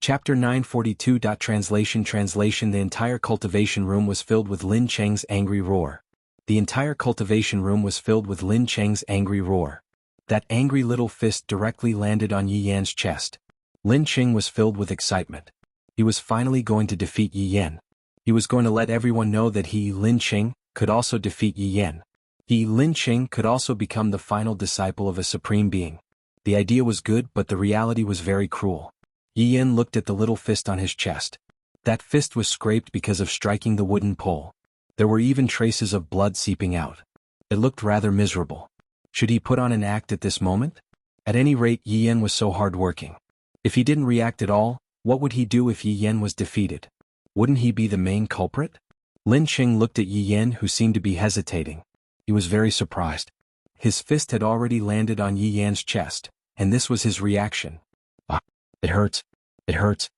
Chapter 942. Translation. The entire cultivation room was filled with Lin Cheng's angry roar. The entire cultivation room was filled with Lin Cheng's angry roar. That angry little fist directly landed on Yi Yan's chest. Lin Cheng was filled with excitement. He was finally going to defeat Yi Yan. He was going to let everyone know that he, Lin Cheng, could also defeat Yi Yan. He, Lin Cheng, could also become the final disciple of a supreme being. The idea was good, but the reality was very cruel. Yi Yan looked at the little fist on his chest. That fist was scraped because of striking the wooden pole. There were even traces of blood seeping out. It looked rather miserable. Should he put on an act at this moment? At any rate, Yi Yan was so hard-working. If he didn't react at all, what would he do if Yi Yan was defeated? Wouldn't he be the main culprit? Lin Cheng looked at Yi Yan, who seemed to be hesitating. He was very surprised. His fist had already landed on Yi Yan's chest, and this was his reaction. Ah, it hurts. It hurts.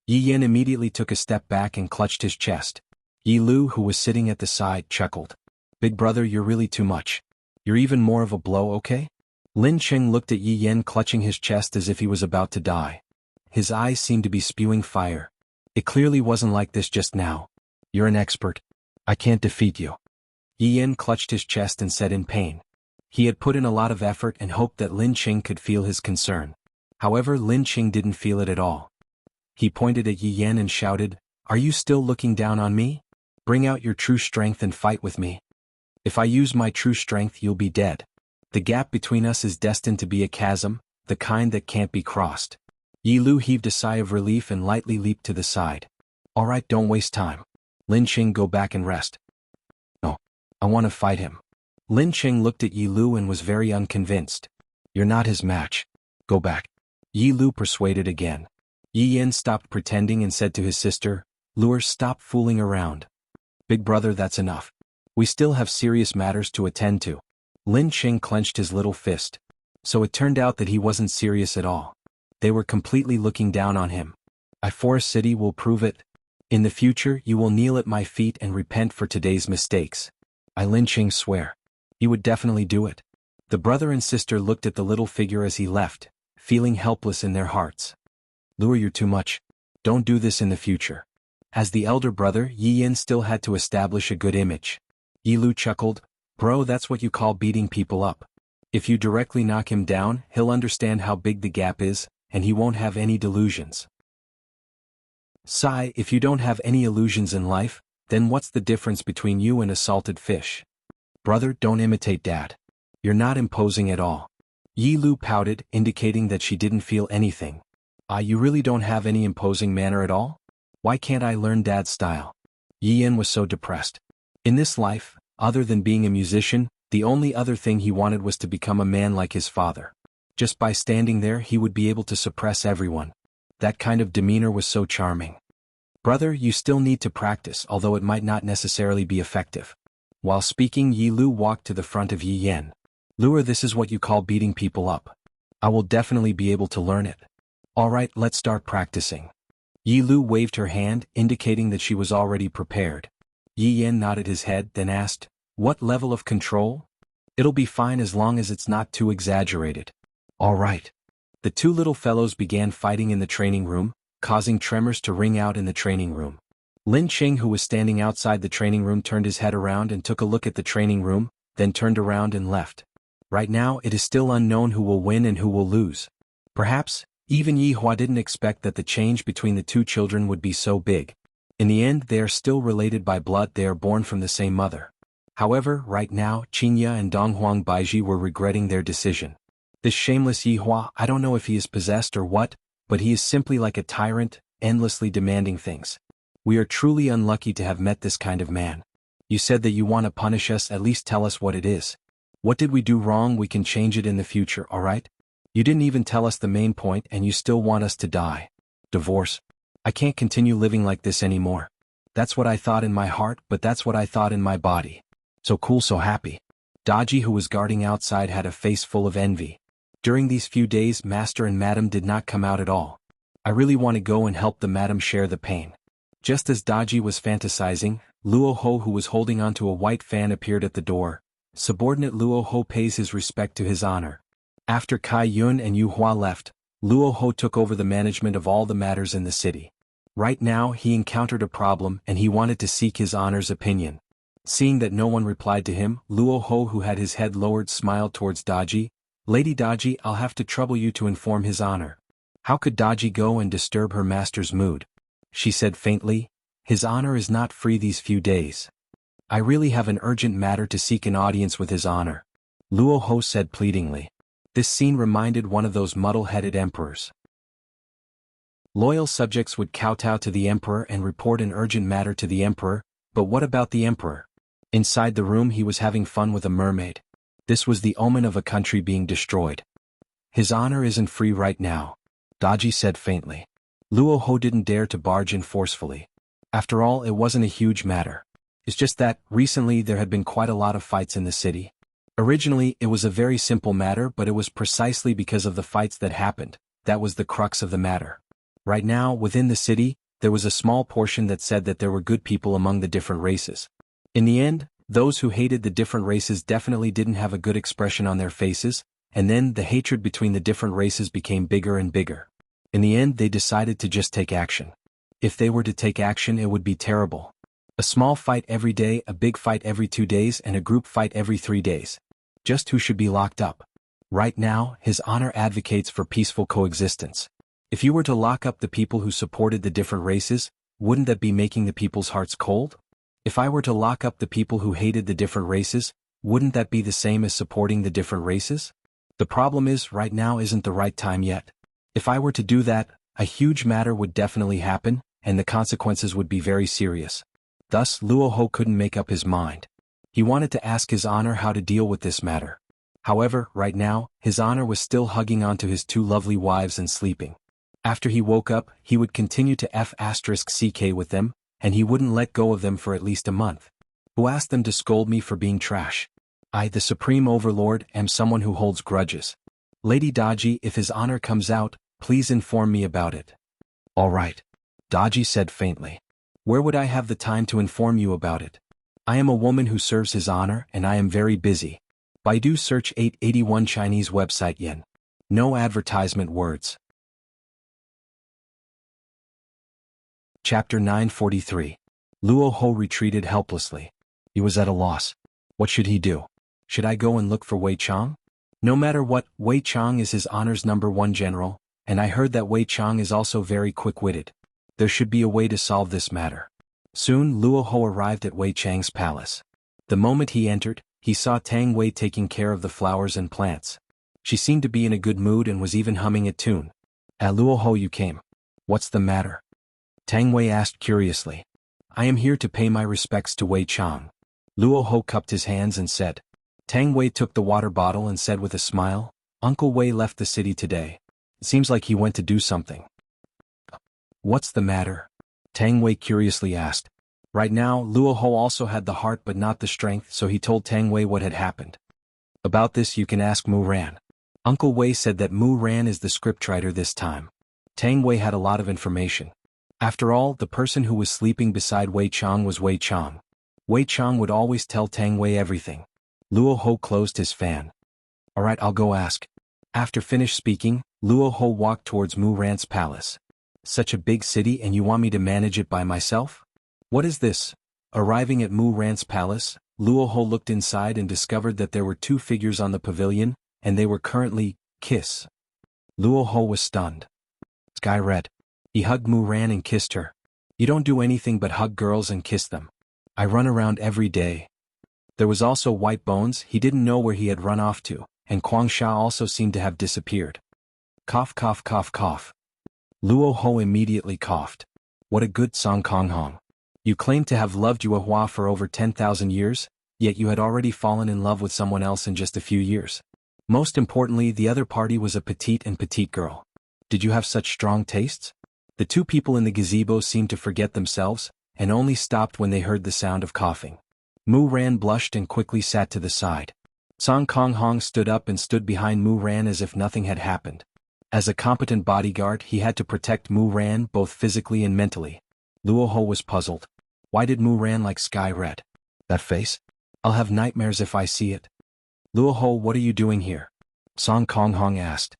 Yi Yan immediately took a step back and clutched his chest. Yi Lu, who was sitting at the side, chuckled. Big brother, you're really too much. You're even more of a blow, okay? Lin Cheng looked at Yi Yan clutching his chest as if he was about to die. His eyes seemed to be spewing fire. It clearly wasn't like this just now. You're an expert. I can't defeat you. Yi Yan clutched his chest and said in pain. He had put in a lot of effort and hoped that Lin Cheng could feel his concern. However, Lin Cheng didn't feel it at all. He pointed at Yi Yan and shouted, "Are you still looking down on me? Bring out your true strength and fight with me. If I use my true strength, you'll be dead. The gap between us is destined to be a chasm, the kind that can't be crossed." Yi Lu heaved a sigh of relief and lightly leaped to the side. "All right, don't waste time. Lin Cheng, go back and rest." "No, I want to fight him." Lin Cheng looked at Yi Lu and was very unconvinced. "You're not his match. Go back." Yi Lu persuaded again. Yi Yan stopped pretending and said to his sister, "Luer, stop fooling around. Big brother, that's enough. We still have serious matters to attend to." Lin Cheng clenched his little fist. So it turned out that he wasn't serious at all. They were completely looking down on him. Forest City will prove it. In the future, you will kneel at my feet and repent for today's mistakes. Lin Cheng swear. He would definitely do it. The brother and sister looked at the little figure as he left, feeling helpless in their hearts. "Luer, you're too much. Don't do this in the future." As the elder brother, Yi Yan still had to establish a good image. Yi Lu chuckled, "Bro, that's what you call beating people up. If you directly knock him down, he'll understand how big the gap is, and he won't have any delusions. Sai, if you don't have any illusions in life, then what's the difference between you and a salted fish? Brother, don't imitate Dad. You're not imposing at all." Yi Lu pouted, indicating that she didn't feel anything. You really don't have any imposing manner at all? Why can't I learn Dad's style?" Yi Yan was so depressed. In this life, other than being a musician, the only other thing he wanted was to become a man like his father. Just by standing there, he would be able to suppress everyone. That kind of demeanor was so charming. "Brother, you still need to practice, although it might not necessarily be effective." While speaking, Yi Lu walked to the front of Yi Yan. "Luer, this is what you call beating people up. I will definitely be able to learn it. All right, let's start practicing." Yi Lu waved her hand, indicating that she was already prepared. Yi Yan nodded his head, then asked, "What level of control?" "It'll be fine as long as it's not too exaggerated." "All right." The two little fellows began fighting in the training room, causing tremors to ring out in the training room. Lin Cheng, who was standing outside the training room, turned his head around and took a look at the training room, then turned around and left. Right now, it is still unknown who will win and who will lose. Perhaps, even Yi Hua didn't expect that the change between the two children would be so big. In the end, they are still related by blood, they are born from the same mother. However, right now, Qingya and Donghuang Baiji were regretting their decision. This shameless Yi Hua, I don't know if he is possessed or what, but he is simply like a tyrant, endlessly demanding things. We are truly unlucky to have met this kind of man. You said that you want to punish us, at least tell us what it is. What did we do wrong? We can change it in the future, alright? You didn't even tell us the main point and you still want us to die. Divorce. I can't continue living like this anymore. That's what I thought in my heart, but that's what I thought in my body. So cool, so happy. Daji, who was guarding outside, had a face full of envy. During these few days, Master and Madam did not come out at all. I really want to go and help the Madam share the pain. Just as Daji was fantasizing, Luo Ho, who was holding onto a white fan, appeared at the door. Subordinate Luo Ho pays his respect to his honor. After Kai Yun and Yu Hua left, Luo Ho took over the management of all the matters in the city. Right now he encountered a problem and he wanted to seek his honor's opinion. Seeing that no one replied to him, Luo Ho, who had his head lowered, smiled towards Daji. Lady Daji, I'll have to trouble you to inform his honor. How could Daji go and disturb her master's mood? She said faintly. His honor is not free these few days. I really have an urgent matter to seek an audience with his honor. Luo Ho said pleadingly. This scene reminded one of those muddle-headed emperors. Loyal subjects would kowtow to the emperor and report an urgent matter to the emperor, but what about the emperor? Inside the room he was having fun with a mermaid. This was the omen of a country being destroyed. His honor isn't free right now, Daji said faintly. Luo Ho didn't dare to barge in forcefully. After all, it wasn't a huge matter. It's just that, recently there had been quite a lot of fights in the city. Originally, it was a very simple matter, but it was precisely because of the fights that happened, that was the crux of the matter. Right now, within the city, there was a small portion that said that there were good people among the different races. In the end, those who hated the different races definitely didn't have a good expression on their faces, and then the hatred between the different races became bigger and bigger. In the end, they decided to just take action. If they were to take action, it would be terrible. A small fight every day, a big fight every 2 days, and a group fight every 3 days. Just who should be locked up? Right now, his honor advocates for peaceful coexistence. If you were to lock up the people who supported the different races, wouldn't that be making the people's hearts cold? If I were to lock up the people who hated the different races, wouldn't that be the same as supporting the different races? The problem is, right now isn't the right time yet. If I were to do that, a huge matter would definitely happen, and the consequences would be very serious. Thus, Luo Ho couldn't make up his mind. He wanted to ask his honor how to deal with this matter. However, right now, his honor was still hugging onto his 2 lovely wives and sleeping. After he woke up, he would continue to f***ck with them, and he wouldn't let go of them for at least a month. Who asked them to scold me for being trash? I, the Supreme Overlord, am someone who holds grudges. Lady Daji, if his honor comes out, please inform me about it. All right, Daji said faintly. Where would I have the time to inform you about it? I am a woman who serves his honor, and I am very busy. Baidu search 881 Chinese website yen. No advertisement words. Chapter 943. Luo Ho retreated helplessly. He was at a loss. What should he do? Should I go and look for Wei Chang? No matter what, Wei Chang is his honor's #1 general, and I heard that Wei Chang is also very quick-witted. There should be a way to solve this matter. Soon Luo Ho arrived at Wei Chang's palace. The moment he entered, he saw Tang Wei taking care of the flowers and plants. She seemed to be in a good mood and was even humming a tune. At Luo Ho you came. What's the matter? Tang Wei asked curiously. I am here to pay my respects to Wei Chang. Luo Ho cupped his hands and said. Tang Wei took the water bottle and said with a smile, Uncle Wei left the city today. It seems like he went to do something. What's the matter? Tang Wei curiously asked. Right now, Luo Ho also had the heart but not the strength, so he told Tang Wei what had happened. About this you can ask Mu Ran. Uncle Wei said that Mu Ran is the scriptwriter this time. Tang Wei had a lot of information. After all, the person who was sleeping beside Wei Chang was Wei Chang. Wei Chang would always tell Tang Wei everything. Luo Ho closed his fan. Alright, I'll go ask. After finished speaking, Luo Ho walked towards Mu Ran's palace. Such a big city and you want me to manage it by myself? What is this? Arriving at Mu Ran's palace, Luo Ho looked inside and discovered that there were 2 figures on the pavilion, and they were currently, kiss. Luo Ho was stunned. Sky Red. He hugged Mu Ran and kissed her. You don't do anything but hug girls and kiss them. I run around every day. There was also White Bones, he didn't know where he had run off to, and Quang Sha also seemed to have disappeared. Cough cough cough cough. Luo Ho immediately coughed. What a good Song Kong Hong. You claimed to have loved Yuehua for over 10,000 years, yet you had already fallen in love with someone else in just a few years. Most importantly, the other party was a petite girl. Did you have such strong tastes? The 2 people in the gazebo seemed to forget themselves, and only stopped when they heard the sound of coughing. Mu Ran blushed and quickly sat to the side. Song Kong Hong stood up and stood behind Mu Ran as if nothing had happened. As a competent bodyguard, he had to protect Mu Ran both physically and mentally. Luo Ho was puzzled. Why did Mu Ran like Sky Red? That face? I'll have nightmares if I see it. Luo Ho, what are you doing here? Song Kong Hong asked.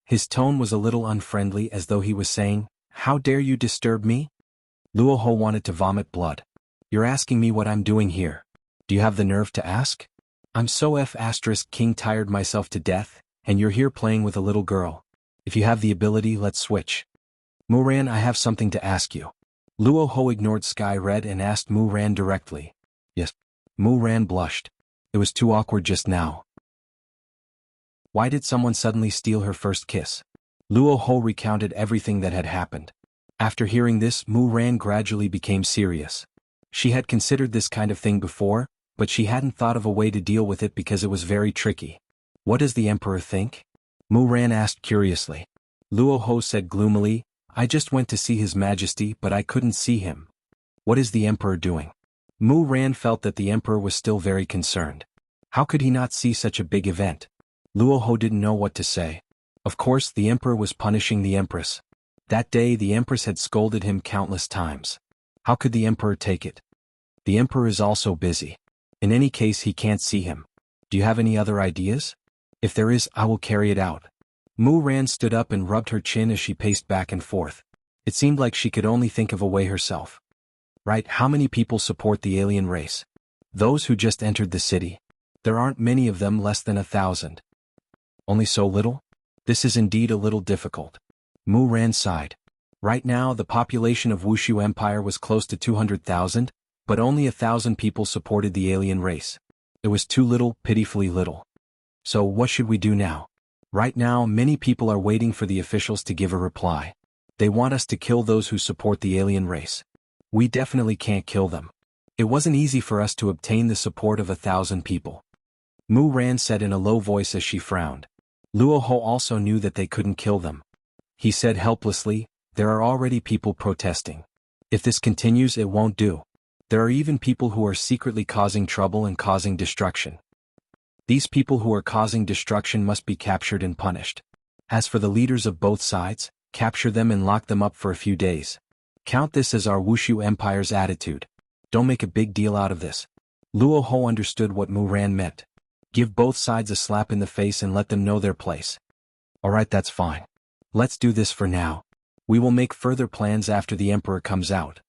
His tone was a little unfriendly, as though he was saying, "How dare you disturb me?" Luoho wanted to vomit blood. "You're asking me what I'm doing here. Do you have the nerve to ask? I'm so King tired myself to death, and you're here playing with a little girl. If you have the ability, let's switch." "Muran, I have something to ask you." Luoho ignored Sky Red and asked Muran directly. "Yes." Muran blushed. It was too awkward just now. Why did someone suddenly steal her first kiss? Luoho recounted everything that had happened. After hearing this, Muran gradually became serious. She had considered this kind of thing before, but she hadn't thought of a way to deal with it because it was very tricky. "What does the Emperor think?" Muran asked curiously. Luoho said gloomily, "I just went to see His Majesty, but I couldn't see him." "What is the Emperor doing?" Muran felt that the Emperor was still very concerned. How could he not see such a big event? Luoho didn't know what to say. Of course, the Emperor was punishing the Empress. That day the Empress had scolded him countless times. How could the Emperor take it? The Emperor is also busy. In any case, he can't see him. Do you have any other ideas? If there is, I will carry it out. Muran stood up and rubbed her chin as she paced back and forth. It seemed like she could only think of a way herself. Right, how many people support the alien race? Those who just entered the city. There aren't many of them, less than 1,000. Only so little? This is indeed a little difficult. Muran sighed. Right now the population of Wuxia Empire was close to 200,000, but only 1,000 people supported the alien race. It was too little, pitifully little. So what should we do now? Right now many people are waiting for the officials to give a reply. They want us to kill those who support the alien race. We definitely can't kill them. It wasn't easy for us to obtain the support of 1,000 people. Muran said in a low voice as she frowned. Luoho also knew that they couldn't kill them. He said helplessly, "There are already people protesting. If this continues, it won't do. There are even people who are secretly causing trouble and causing destruction. These people who are causing destruction must be captured and punished. As for the leaders of both sides, capture them and lock them up for a few days. Count this as our Wuxia Empire's attitude. Don't make a big deal out of this." Luoho understood what Muran meant. Give both sides a slap in the face and let them know their place. "Alright, that's fine. Let's do this for now. We will make further plans after the Emperor comes out."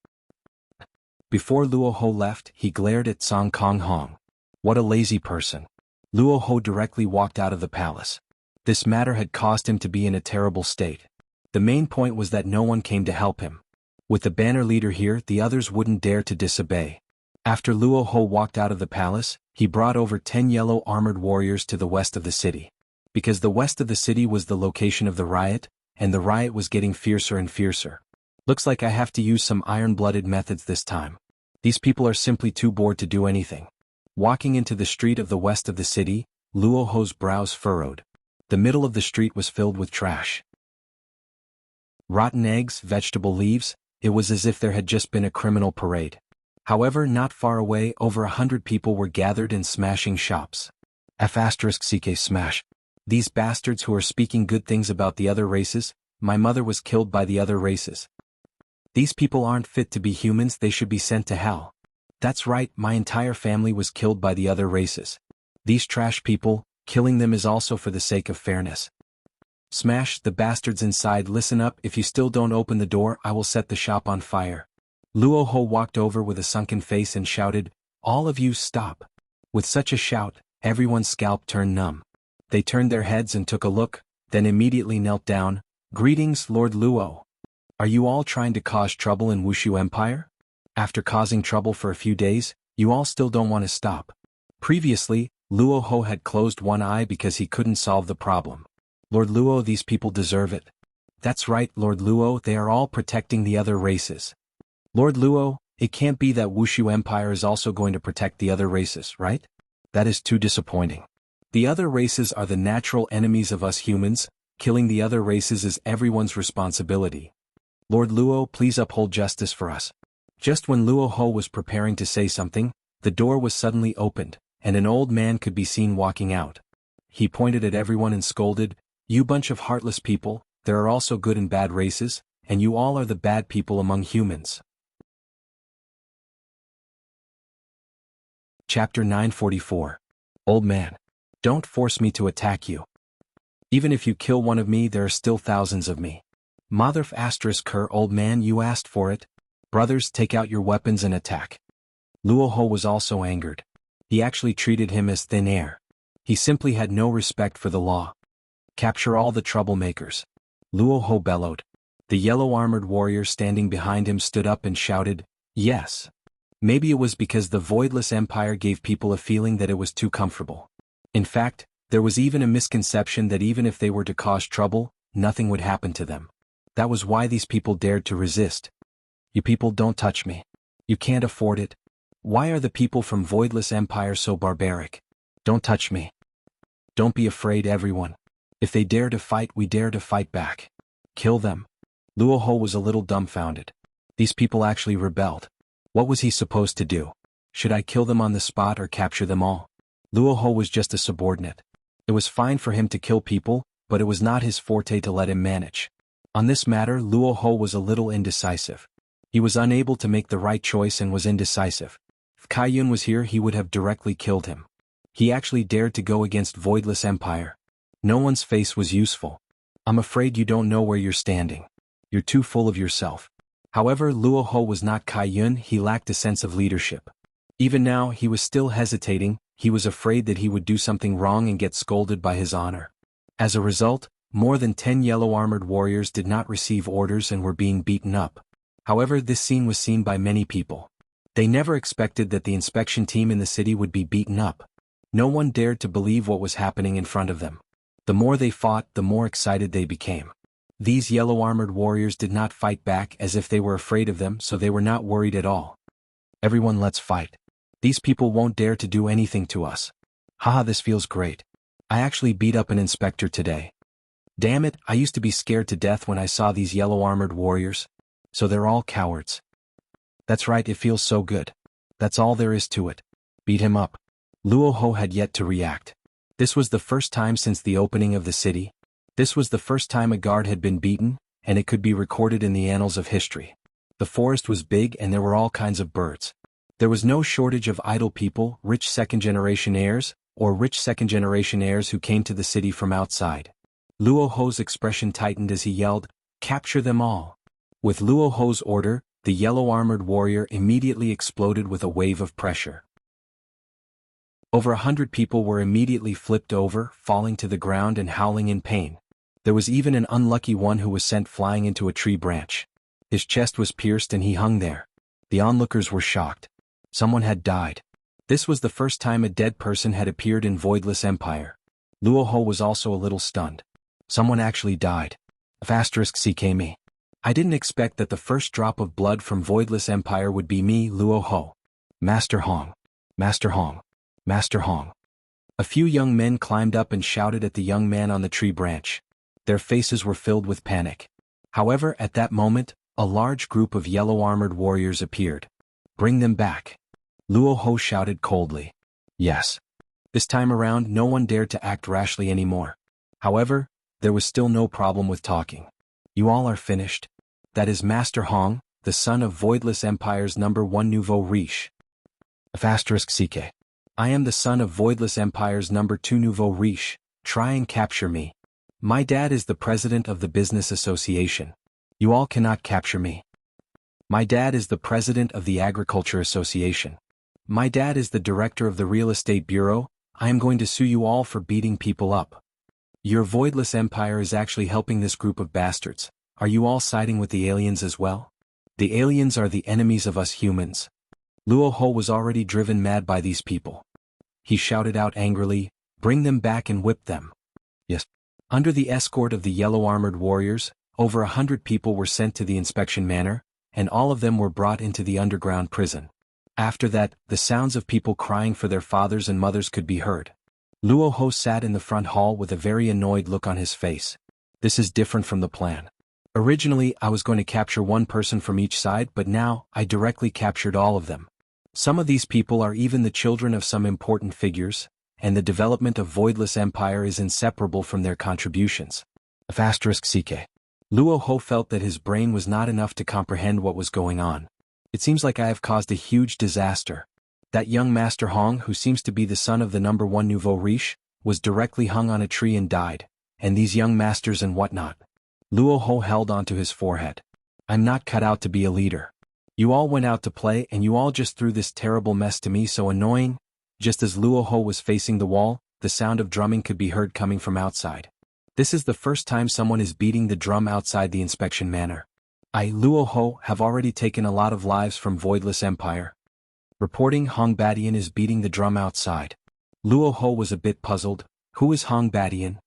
Before Luoho left, he glared at Song Kong Hong. What a lazy person. Luoho directly walked out of the palace. This matter had caused him to be in a terrible state. The main point was that no one came to help him. With the banner leader here, the others wouldn't dare to disobey. After Luoho walked out of the palace, he brought over 10 yellow armored warriors to the west of the city. Because the west of the city was the location of the riot, and the riot was getting fiercer and fiercer. Looks like I have to use some iron-blooded methods this time. These people are simply too bored to do anything. Walking into the street of the west of the city, Luoho's brows furrowed. The middle of the street was filled with trash. Rotten eggs, vegetable leaves, it was as if there had just been a criminal parade. However, not far away, over 100 people were gathered and smashing shops. *CK smash. These bastards who are speaking good things about the other races, my mother was killed by the other races. These people aren't fit to be humans, they should be sent to hell. That's right, my entire family was killed by the other races. These trash people, killing them is also for the sake of fairness. Smash, the bastards inside, listen up, if you still don't open the door, I will set the shop on fire. Luoho walked over with a sunken face and shouted, "All of you stop." With such a shout, everyone's scalp turned numb. They turned their heads and took a look, then immediately knelt down. "Greetings, Lord Luo. Are you all trying to cause trouble in Wuxia Empire? After causing trouble for a few days, you all still don't want to stop." Previously, Luoho had closed one eye because he couldn't solve the problem. "Lord Luo, these people deserve it." "That's right, Lord Luo, they are all protecting the other races." "Lord Luo, it can't be that Wuxia Empire is also going to protect the other races, right? That is too disappointing. The other races are the natural enemies of us humans, killing the other races is everyone's responsibility. Lord Luo, please uphold justice for us." Just when Luoho was preparing to say something, the door was suddenly opened, and an old man could be seen walking out. He pointed at everyone and scolded, "You bunch of heartless people, there are also good and bad races, and you all are the bad people among humans." Chapter 944. Old man. Don't force me to attack you. Even if you kill one of me, there are still thousands of me. Mother asterisk her, old man, you asked for it. Brothers, take out your weapons and attack. Luo Ho was also angered. He actually treated him as thin air. He simply had no respect for the law. Capture all the troublemakers. Luo Ho bellowed. The yellow-armored warrior standing behind him stood up and shouted, yes. Maybe it was because the Voidless Empire gave people a feeling that it was too comfortable. In fact, there was even a misconception that even if they were to cause trouble, nothing would happen to them. That was why these people dared to resist. You people don't touch me. You can't afford it. Why are the people from Voidless Empire so barbaric? Don't touch me. Don't be afraid, everyone. If they dare to fight, we dare to fight back. Kill them. Luo Ho was a little dumbfounded. These people actually rebelled. What was he supposed to do? Should I kill them on the spot or capture them all? Luo Ho was just a subordinate. It was fine for him to kill people, but it was not his forte to let him manage. On this matter, Luo Ho was a little indecisive. He was unable to make the right choice and was indecisive. If Kai Yun was here, he would have directly killed him. He actually dared to go against Voidless Empire. No one's face was useful. I'm afraid you don't know where you're standing. You're too full of yourself. However, Luo Ho was not Kai Yun, he lacked a sense of leadership. Even now, he was still hesitating, he was afraid that he would do something wrong and get scolded by his honor. As a result, more than 10 yellow-armored warriors did not receive orders and were being beaten up. However, this scene was seen by many people. They never expected that the inspection team in the city would be beaten up. No one dared to believe what was happening in front of them. The more they fought, the more excited they became. These yellow-armored warriors did not fight back as if they were afraid of them, so they were not worried at all. Everyone, let's fight. These people won't dare to do anything to us. Haha, this feels great. I actually beat up an inspector today. Damn it, I used to be scared to death when I saw these yellow-armored warriors. So they're all cowards. That's right, it feels so good. That's all there is to it. Beat him up. Luo Ho had yet to react. This was the first time since the opening of the city. This was the first time a guard had been beaten, and it could be recorded in the annals of history. The forest was big and there were all kinds of birds. There was no shortage of idle people, rich second-generation heirs, or rich second-generation heirs who came to the city from outside. Luo Ho's expression tightened as he yelled, "Capture them all." With Luo Ho's order, the yellow-armored warrior immediately exploded with a wave of pressure. Over 100 people were immediately flipped over, falling to the ground and howling in pain. There was even an unlucky one who was sent flying into a tree branch. His chest was pierced and he hung there. The onlookers were shocked. Someone had died. This was the first time a dead person had appeared in Voidless Empire. Luo Ho was also a little stunned. Someone actually died. *CK me. I didn't expect that the first drop of blood from Voidless Empire would be me, Luo Ho. Master Hong. Master Hong. Master Hong. A few young men climbed up and shouted at the young man on the tree branch. Their faces were filled with panic. However, at that moment, a large group of yellow-armored warriors appeared. Bring them back. Luo Ho shouted coldly. Yes. This time around, no one dared to act rashly anymore. However, there was still no problem with talking. You all are finished. That is Master Hong, the son of Voidless Empire's #1 nouveau riche. *CK. I am the son of Voidless Empire's #2 nouveau riche. Try and capture me. My dad is the president of the business association. You all cannot capture me. My dad is the president of the agriculture association. My dad is the director of the real estate bureau. I am going to sue you all for beating people up. Your Voidless Empire is actually helping this group of bastards. Are you all siding with the aliens as well? The aliens are the enemies of us humans. Luo Ho was already driven mad by these people. He shouted out angrily, "Bring them back and whip them." Yes. Under the escort of the yellow-armored warriors, over 100 people were sent to the inspection manor, and all of them were brought into the underground prison. After that, the sounds of people crying for their fathers and mothers could be heard. Luo Ho sat in the front hall with a very annoyed look on his face. This is different from the plan. Originally, I was going to capture one person from each side, but now, I directly captured all of them. Some of these people are even the children of some important figures, and the development of Voidless Empire is inseparable from their contributions. *CK. Luo Ho felt that his brain was not enough to comprehend what was going on. It seems like I have caused a huge disaster. That young Master Hong, who seems to be the son of the #1 nouveau riche, was directly hung on a tree and died. and these young masters and whatnot. Luo Ho held onto his forehead. I'm not cut out to be a leader. You all went out to play and you all just threw this terrible mess to me, so annoying. Just as Luo Ho was facing the wall, the sound of drumming could be heard coming from outside. This is the first time someone is beating the drum outside the inspection manor. I, Luo Ho, have already taken a lot of lives from Voidless Empire. Reporting Hong Badian is beating the drum outside. Luo Ho was a bit puzzled. Who is Hong Badian?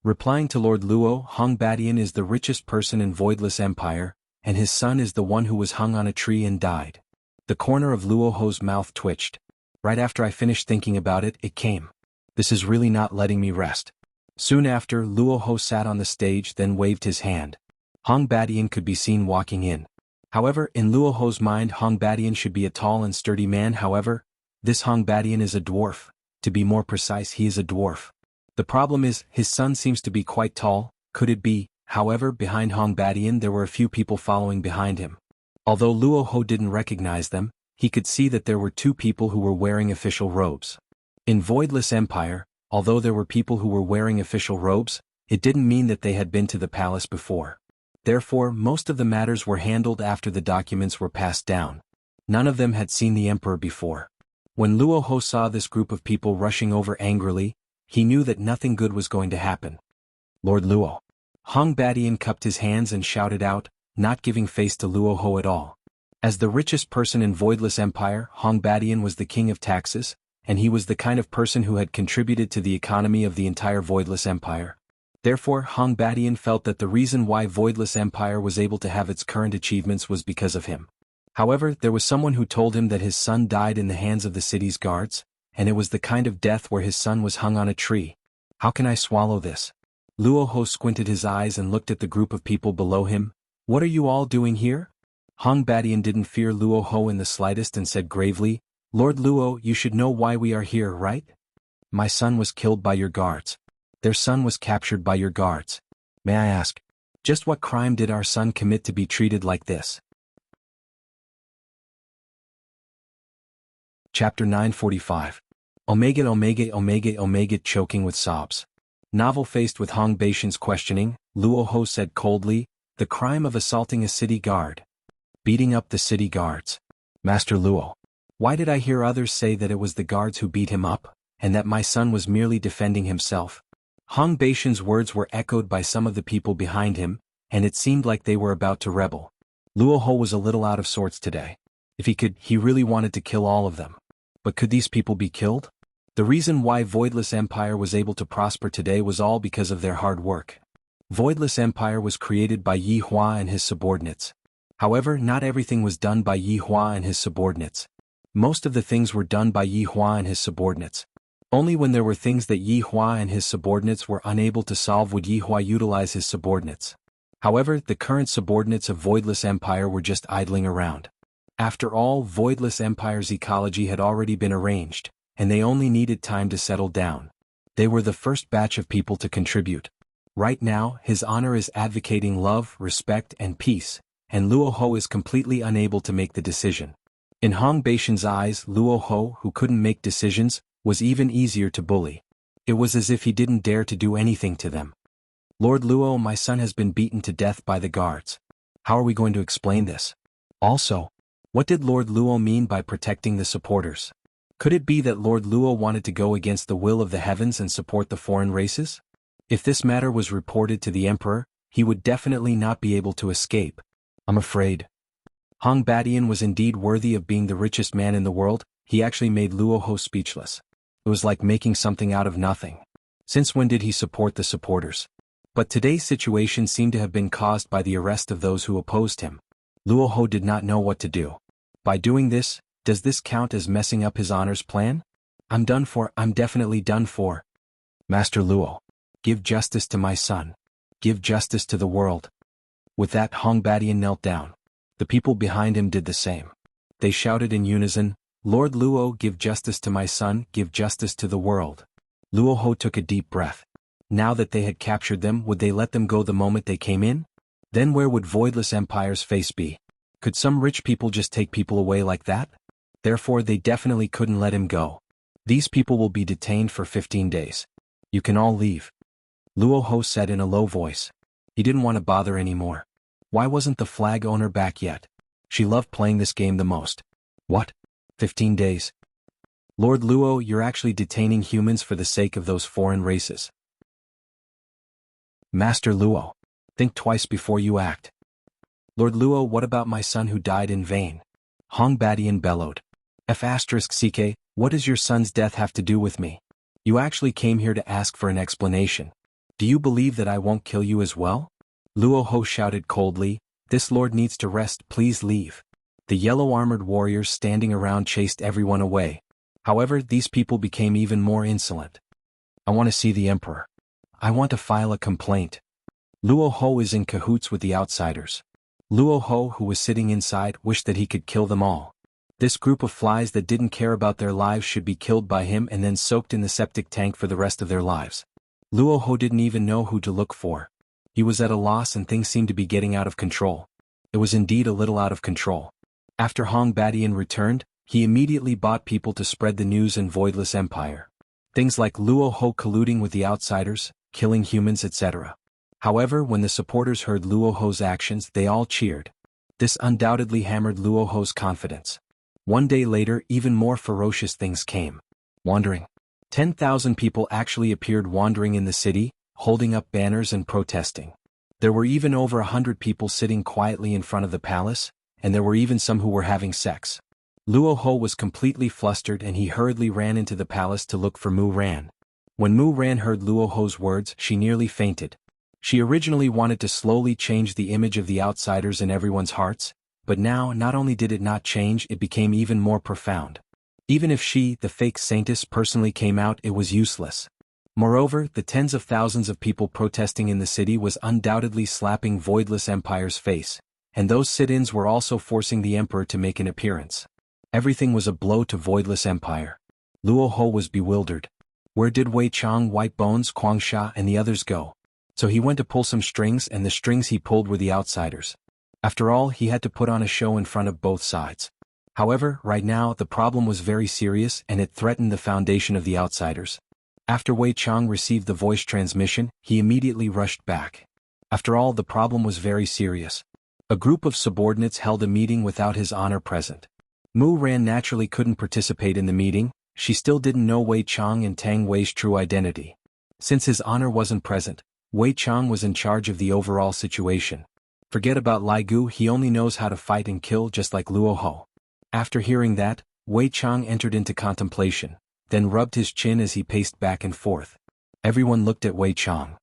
Replying to Lord Luo, Hong Badian is the richest person in Voidless Empire, and his son is the one who was hung on a tree and died. The corner of Luo Ho's mouth twitched. Right after I finished thinking about it, it came. This is really not letting me rest. Soon after, Luo Ho sat on the stage, then waved his hand. Hong Badian could be seen walking in. However, in Luo Ho's mind, Hong Badian should be a tall and sturdy man. However, this Hong Badian is a dwarf. To be more precise, he is a dwarf. The problem is, his son seems to be quite tall. Could it be? However, behind Hong Badian there were a few people following behind him. Although Luo Ho didn't recognize them, he could see that there were two people who were wearing official robes. In Voidless Empire, although there were people who were wearing official robes, it didn't mean that they had been to the palace before. Therefore, most of the matters were handled after the documents were passed down. None of them had seen the emperor before. When Luo Ho saw this group of people rushing over angrily, he knew that nothing good was going to happen. Lord Luo. Hong Badian cupped his hands and shouted out, not giving face to Luo Ho at all. As the richest person in Voidless Empire, Hong Badian was the king of taxes, and he was the kind of person who had contributed to the economy of the entire Voidless Empire. Therefore, Hong Badian felt that the reason why Voidless Empire was able to have its current achievements was because of him. However, there was someone who told him that his son died in the hands of the city's guards, and it was the kind of death where his son was hung on a tree. How can I swallow this? Luo Ho squinted his eyes and looked at the group of people below him. What are you all doing here? Hong Badian didn't fear Luo Ho in the slightest and said gravely, Lord Luo, you should know why we are here, right? My son was killed by your guards. Their son was captured by your guards. May I ask, just what crime did our son commit to be treated like this? Chapter 945. Omega choking with sobs. Novel faced with Hong Badian's questioning, Luo Ho said coldly, the crime of assaulting a city guard. Beating up the city guards. Master Luo. Why did I hear others say that it was the guards who beat him up, and that my son was merely defending himself? Hong Badian's words were echoed by some of the people behind him, and it seemed like they were about to rebel. Luo Ho was a little out of sorts today. If he could, he really wanted to kill all of them. But could these people be killed? The reason why Voidless Empire was able to prosper today was all because of their hard work. Voidless Empire was created by Yi Hua and his subordinates. However, not everything was done by Yi Hua and his subordinates. Most of the things were done by Yi Hua and his subordinates. Only when there were things that Yi Hua and his subordinates were unable to solve would Yi Hua utilize his subordinates. However, the current subordinates of Voidless Empire were just idling around. After all, Voidless Empire's ecology had already been arranged, and they only needed time to settle down. They were the first batch of people to contribute. Right now, his honor is advocating love, respect, and peace, and Luo Ho is completely unable to make the decision. In Hong Badian's eyes, Luo Ho, who couldn't make decisions, was even easier to bully. It was as if he didn't dare to do anything to them. Lord Luo, my son has been beaten to death by the guards. How are we going to explain this? Also, what did Lord Luo mean by protecting the supporters? Could it be that Lord Luo wanted to go against the will of the heavens and support the foreign races? If this matter was reported to the emperor, he would definitely not be able to escape. I'm afraid. Hong Badian was indeed worthy of being the richest man in the world. He actually made Luo Ho speechless. It was like making something out of nothing. Since when did he support the supporters? But today's situation seemed to have been caused by the arrest of those who opposed him. Luo Ho did not know what to do. By doing this, does this count as messing up his honor's plan? I'm done for, I'm definitely done for. Master Luo. Give justice to my son. Give justice to the world. With that, Hong Badian knelt down. The people behind him did the same. They shouted in unison, Lord Luo, give justice to my son, give justice to the world. Luo Ho took a deep breath. Now that they had captured them, would they let them go the moment they came in? Then where would Voidless Empire's face be? Could some rich people just take people away like that? Therefore, they definitely couldn't let him go. These people will be detained for 15 days. You can all leave. Luo Ho said in a low voice. He didn't want to bother anymore. Why wasn't the flag owner back yet? She loved playing this game the most. What? 15 days? Lord Luo, you're actually detaining humans for the sake of those foreign races. Master Luo. Think twice before you act. Lord Luo, what about my son who died in vain? Hong Badian bellowed. F***ck, what does your son's death have to do with me? You actually came here to ask for an explanation. Do you believe that I won't kill you as well? Luo Ho shouted coldly, this lord needs to rest, please leave. The yellow-armored warriors standing around chased everyone away. However, these people became even more insolent. I want to see the emperor. I want to file a complaint. Luo Ho is in cahoots with the outsiders. Luo Ho, who was sitting inside, wished that he could kill them all. This group of flies that didn't care about their lives should be killed by him and then soaked in the septic tank for the rest of their lives. Luo Ho didn't even know who to look for. He was at a loss and things seemed to be getting out of control. It was indeed a little out of control. After Hong Badian returned, he immediately bought people to spread the news in Voidless Empire. Things like Luo Ho colluding with the outsiders, killing humans, etc. However, when the supporters heard Luo Ho's actions, they all cheered. This undoubtedly hammered Luo Ho's confidence. One day later, even more ferocious things came. Wandering. 10,000 people actually appeared wandering in the city, holding up banners and protesting. There were even over 100 people sitting quietly in front of the palace, and there were even some who were having sex. Luo Ho was completely flustered and he hurriedly ran into the palace to look for Mu Ran. When Mu Ran heard Luo Ho's words, she nearly fainted. She originally wanted to slowly change the image of the outsiders in everyone's hearts, but now not only did it not change, it became even more profound. Even if she, the fake saintess, personally came out, it was useless. Moreover, the tens of thousands of people protesting in the city was undoubtedly slapping Voidless Empire's face, and those sit-ins were also forcing the emperor to make an appearance. Everything was a blow to Voidless Empire. Luo Ho was bewildered. Where did Wei Chang, White Bones, Guangsha, and the others go? So he went to pull some strings, and the strings he pulled were the outsiders. After all, he had to put on a show in front of both sides. However, right now, the problem was very serious and it threatened the foundation of the outsiders. After Wei Chang received the voice transmission, he immediately rushed back. After all, the problem was very serious. A group of subordinates held a meeting without his honor present. Mu Ran naturally couldn't participate in the meeting. She still didn't know Wei Chang and Tang Wei's true identity. Since his honor wasn't present, Wei Chang was in charge of the overall situation. Forget about Lai Gu, he only knows how to fight and kill just like Luo Ho. After hearing that, Wei Chang entered into contemplation, then rubbed his chin as he paced back and forth. Everyone looked at Wei Chang.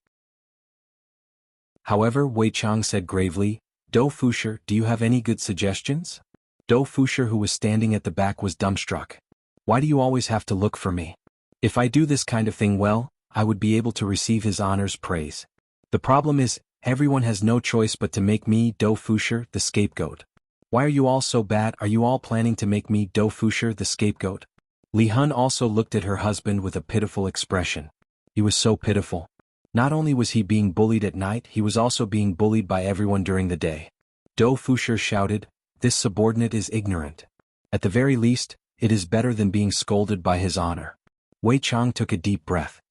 However, Wei Chang said gravely, Do Fusher, do you have any good suggestions? Do Fusher, who was standing at the back, was dumbstruck. Why do you always have to look for me? If I do this kind of thing well, I would be able to receive his honor's praise. The problem is, everyone has no choice but to make me, Do Fusher, the scapegoat. Why are you all so bad? Are you all planning to make me, Do Fusher, the scapegoat? Li Hun also looked at her husband with a pitiful expression. He was so pitiful. Not only was he being bullied at night, he was also being bullied by everyone during the day. Do Fusher shouted, This subordinate is ignorant. At the very least, it is better than being scolded by his honor. Wei Chang took a deep breath.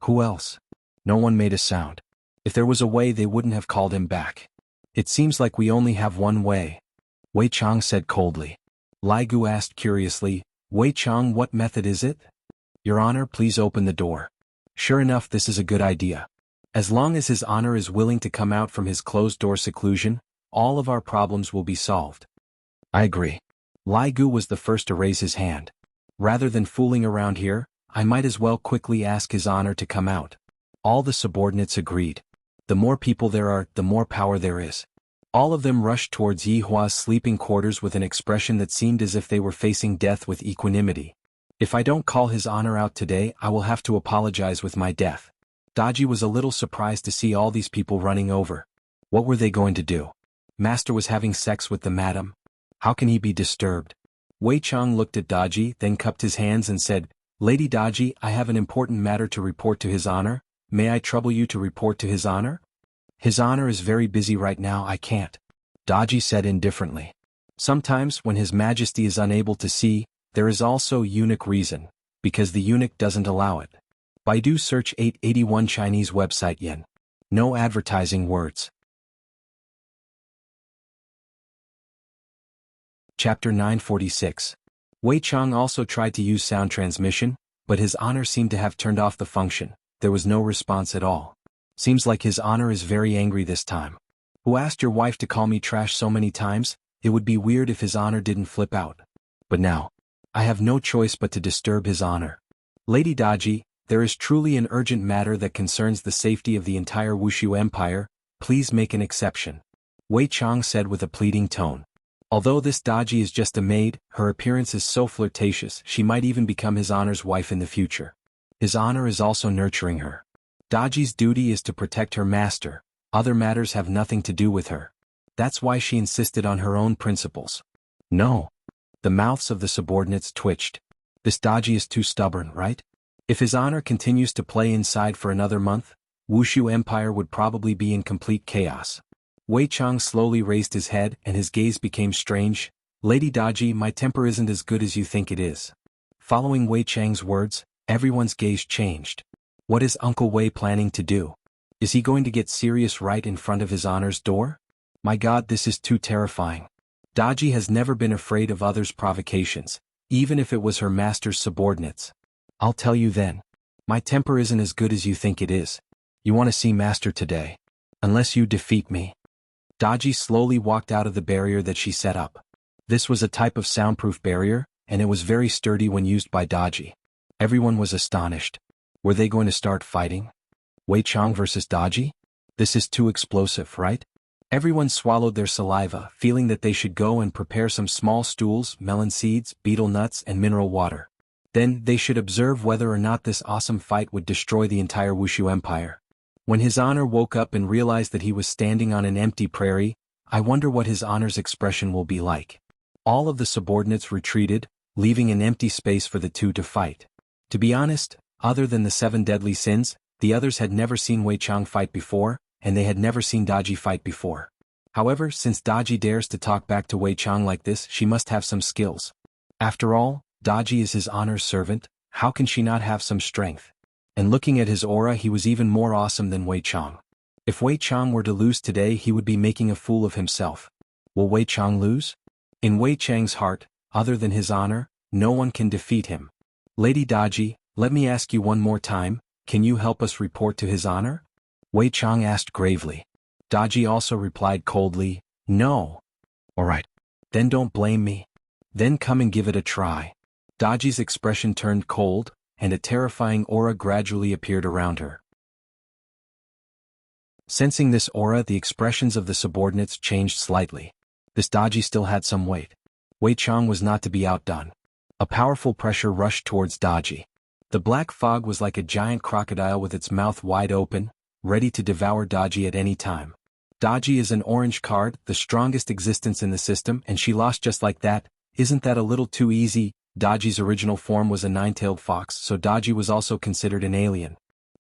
Who else? No one made a sound. If there was a way, they wouldn't have called him back. It seems like we only have one way. Wei Chang said coldly. Lai Gu asked curiously, Wei Chang, what method is it? Your honor, please open the door. Sure enough, this is a good idea. As long as his honor is willing to come out from his closed-door seclusion, all of our problems will be solved. I agree. Lai Gu was the first to raise his hand. Rather than fooling around here, I might as well quickly ask his honor to come out. All the subordinates agreed. The more people there are, the more power there is. All of them rushed towards Yi Hua's sleeping quarters with an expression that seemed as if they were facing death with equanimity. If I don't call his honor out today, I will have to apologize with my death. Daji was a little surprised to see all these people running over. What were they going to do? Master was having sex with the madam. How can he be disturbed? Wei Chang looked at Daji, then cupped his hands and said, Lady Daji, I have an important matter to report to his honor. May I trouble you to report to his honor? His honor is very busy right now, I can't. Daji said indifferently. Sometimes, when his majesty is unable to see, there is also eunuch reason, because the eunuch doesn't allow it. Baidu search 881 Chinese website yen. No advertising words. Chapter 946. Wei Chang also tried to use sound transmission, but His Honor seemed to have turned off the function. There was no response at all. Seems like His Honor is very angry this time. Who asked your wife to call me trash so many times? It would be weird if His Honor didn't flip out. But now, I have no choice but to disturb His Honor. Lady Daji, there is truly an urgent matter that concerns the safety of the entire Wuxia Empire. Please make an exception. Wei Chang said with a pleading tone. Although this Daji is just a maid, her appearance is so flirtatious she might even become His Honor's wife in the future. His Honor is also nurturing her. Daji's duty is to protect her master. Other matters have nothing to do with her. That's why she insisted on her own principles. No. The mouths of the subordinates twitched. This Daji is too stubborn, right? If His Honor continues to play inside for another month, Wuxia Empire would probably be in complete chaos. Wei Chang slowly raised his head and his gaze became strange. Lady Daji, my temper isn't as good as you think it is. Following Wei Chang's words, everyone's gaze changed. What is Uncle Wei planning to do? Is he going to get serious right in front of His Honor's door? My God, this is too terrifying. Daji has never been afraid of others' provocations, even if it was her master's subordinates. I'll tell you then. My temper isn't as good as you think it is. You want to see Master today. Unless you defeat me. Daji slowly walked out of the barrier that she set up. This was a type of soundproof barrier, and it was very sturdy when used by Daji. Everyone was astonished. Were they going to start fighting? Wei Chang versus Daji? This is too explosive, right? Everyone swallowed their saliva, feeling that they should go and prepare some small stools, melon seeds, betel nuts, and mineral water. Then they should observe whether or not this awesome fight would destroy the entire Wuxia Empire. When His Honor woke up and realized that he was standing on an empty prairie, I wonder what His Honor's expression will be like. All of the subordinates retreated, leaving an empty space for the two to fight. To be honest, other than the 7 deadly sins, the others had never seen Wei Chang fight before, and they had never seen Daji fight before. However, since Daji dares to talk back to Wei Chang like this, she must have some skills. After all, Daji is His Honor's servant. How can she not have some strength? And looking at his aura, he was even more awesome than Wei Chang. If Wei Chang were to lose today, he would be making a fool of himself. Will Wei Chang lose? In Wei Chang's heart, other than His Honor, no one can defeat him. Lady Daji, let me ask you one more time, can you help us report to His Honor? Wei Chang asked gravely. Daji also replied coldly, no. Alright. Then don't blame me. Then come and give it a try. Daji's expression turned cold, and a terrifying aura gradually appeared around her. Sensing this aura, the expressions of the subordinates changed slightly. This Daji still had some weight. Wei Chang was not to be outdone. A powerful pressure rushed towards Daji. The black fog was like a giant crocodile with its mouth wide open, ready to devour Daji at any time. Daji is an orange card, the strongest existence in the system, and she lost just like that. Isn't that a little too easy? Daji's original form was a 9-tailed fox, so Daji was also considered an alien.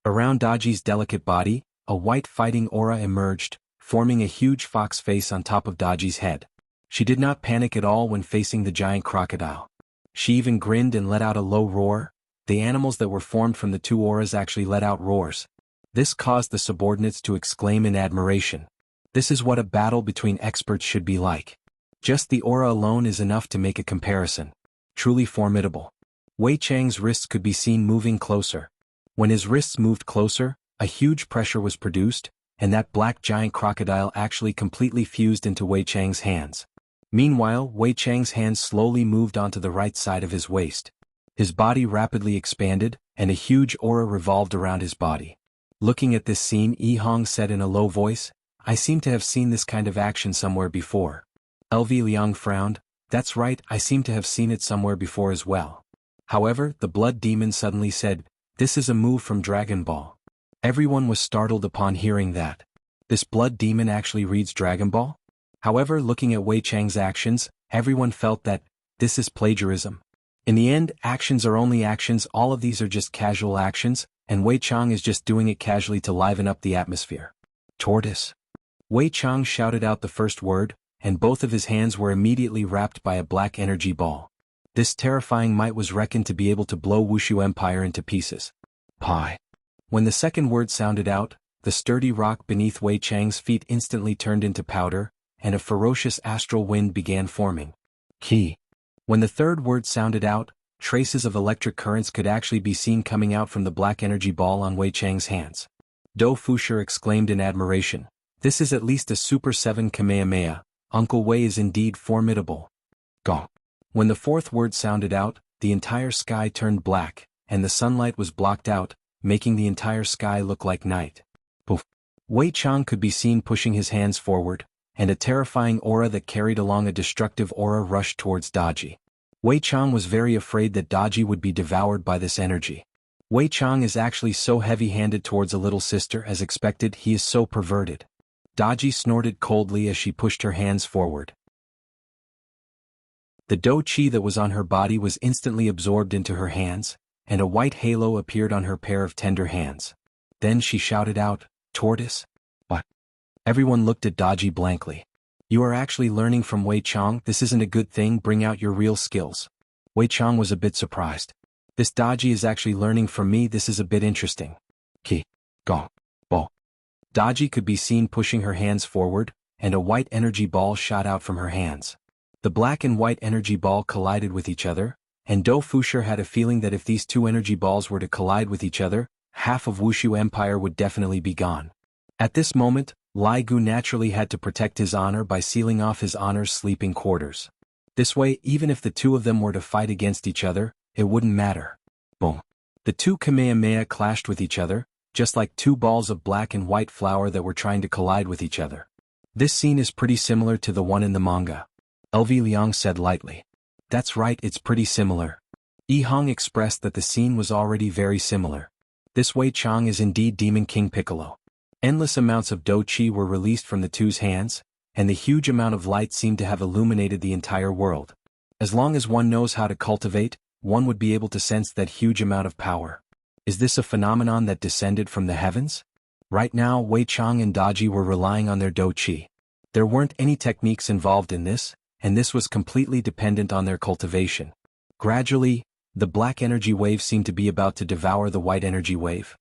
Around Daji's delicate body, a white fighting aura emerged, forming a huge fox face on top of Daji's head. She did not panic at all when facing the giant crocodile. She even grinned and let out a low roar. The animals that were formed from the two auras actually let out roars. This caused the subordinates to exclaim in admiration. This is what a battle between experts should be like. Just the aura alone is enough to make a comparison. Truly formidable. Wei Chang's wrists could be seen moving closer. When his wrists moved closer, a huge pressure was produced, and that black giant crocodile actually completely fused into Wei Chang's hands. Meanwhile, Wei Chang's hands slowly moved onto the right side of his waist. His body rapidly expanded, and a huge aura revolved around his body. Looking at this scene, Yi Hong said in a low voice, I seem to have seen this kind of action somewhere before. LV Liang frowned. That's right, I seem to have seen it somewhere before as well. However, the blood demon suddenly said, this is a move from Dragon Ball. Everyone was startled upon hearing that. This blood demon actually reads Dragon Ball? However, looking at Wei Chang's actions, everyone felt that, this is plagiarism. In the end, actions are only actions, all of these are just casual actions, and Wei Chang is just doing it casually to liven up the atmosphere. Tortoise. Wei Chang shouted out the first word, and both of his hands were immediately wrapped by a black energy ball. This terrifying might was reckoned to be able to blow Wuxia Empire into pieces. Pi. When the second word sounded out, the sturdy rock beneath Wei Chang's feet instantly turned into powder, and a ferocious astral wind began forming. Qi. When the third word sounded out, traces of electric currents could actually be seen coming out from the black energy ball on Wei Chang's hands. Dou Fusher exclaimed in admiration, "This is at least a Super 7 Kamehameha. Uncle Wei is indeed formidable." Gong. When the fourth word sounded out, the entire sky turned black, and the sunlight was blocked out, making the entire sky look like night. Poof. Wei Chang could be seen pushing his hands forward, and a terrifying aura that carried along a destructive aura rushed towards Daji. Wei Chang was very afraid that Daji would be devoured by this energy. Wei Chang is actually so heavy-handed towards a little sister as expected. He is so perverted. Daji snorted coldly as she pushed her hands forward. The Dou Qi that was on her body was instantly absorbed into her hands, and a white halo appeared on her pair of tender hands. Then she shouted out, "Tortoise?" "What?" Everyone looked at Daji blankly. "You are actually learning from Wei Chang. This isn't a good thing. Bring out your real skills." Wei Chang was a bit surprised. "This Daji is actually learning from me. This is a bit interesting." Qi. Gong. Bo. Daji could be seen pushing her hands forward, and a white energy ball shot out from her hands. The black and white energy ball collided with each other, and Dou Fusher had a feeling that if these two energy balls were to collide with each other, half of Wushu Empire would definitely be gone. At this moment, Lai Gu naturally had to protect his honor by sealing off his honor's sleeping quarters. This way, even if the two of them were to fight against each other, it wouldn't matter. Boom. The two Kamehameha clashed with each other, just like two balls of black and white flour that were trying to collide with each other. This scene is pretty similar to the one in the manga. LV Liang said lightly. "That's right, it's pretty similar." Yi Hong expressed that the scene was already very similar. This Wei Chang is indeed Demon King Piccolo. Endless amounts of Dou Qi were released from the two's hands, and the huge amount of light seemed to have illuminated the entire world. As long as one knows how to cultivate, one would be able to sense that huge amount of power. Is this a phenomenon that descended from the heavens? Right now, Wei Chang and Daji were relying on their Dou Qi. There weren't any techniques involved in this, and this was completely dependent on their cultivation. Gradually, the black energy wave seemed to be about to devour the white energy wave.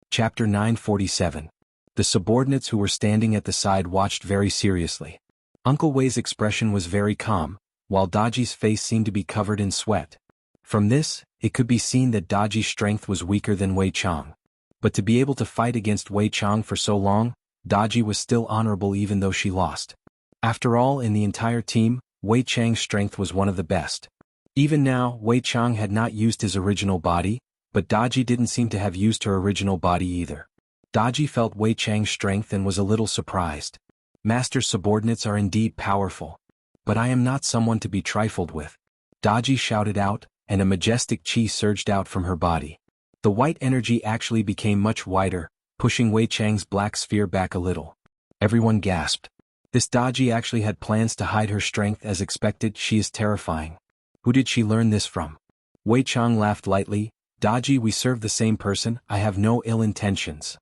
Chapter 947. The subordinates who were standing at the side watched very seriously. Uncle Wei's expression was very calm, while Daji's face seemed to be covered in sweat. From this, it could be seen that Daji's strength was weaker than Wei Chang. But to be able to fight against Wei Chang for so long, Daji was still honorable even though she lost. After all, in the entire team, Wei Chang's strength was one of the best. Even now, Wei Chang had not used his original body, but Daji didn't seem to have used her original body either. Daji felt Wei Chang's strength and was a little surprised. Master subordinates are indeed powerful. But I am not someone to be trifled with. Daji shouted out, and a majestic qi surged out from her body. The white energy actually became much whiter, pushing Wei Chang's black sphere back a little. Everyone gasped. This Daji actually had plans to hide her strength as expected. She is terrifying. Who did she learn this from? Wei Chang laughed lightly. Daji, we serve the same person. I have no ill intentions.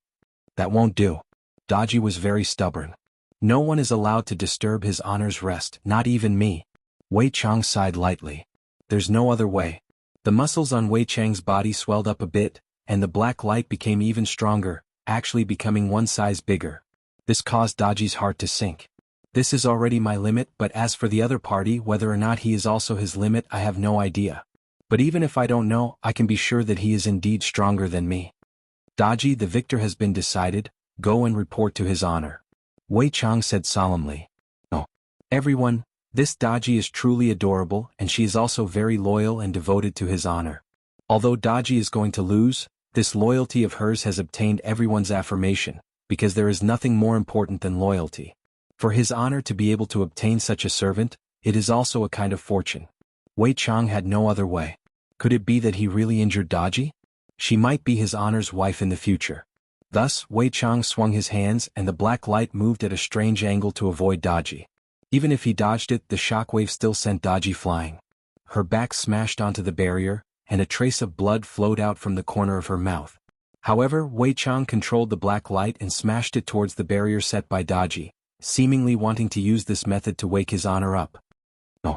That won't do. Daji was very stubborn. No one is allowed to disturb his honor's rest, not even me. Wei Chang sighed lightly. There's no other way. The muscles on Wei Chang's body swelled up a bit, and the black light became even stronger, actually becoming one size bigger. This caused Daji's heart to sink. This is already my limit, but as for the other party, whether or not he is also his limit, I have no idea. But even if I don't know, I can be sure that he is indeed stronger than me. Daji, the victor has been decided. Go and report to his honor. Wei Chang said solemnly. Oh. Everyone, this Daji is truly adorable, and she is also very loyal and devoted to his honor. Although Daji is going to lose, this loyalty of hers has obtained everyone's affirmation, because there is nothing more important than loyalty. For his honor to be able to obtain such a servant, it is also a kind of fortune. Wei Chang had no other way. Could it be that he really injured Daji? She might be his honor's wife in the future. Thus, Wei Chang swung his hands and the black light moved at a strange angle to avoid Daji. Even if he dodged it, the shockwave still sent Daji flying. Her back smashed onto the barrier, and a trace of blood flowed out from the corner of her mouth. However, Wei Chang controlled the black light and smashed it towards the barrier set by Daji, seemingly wanting to use this method to wake his honor up. No.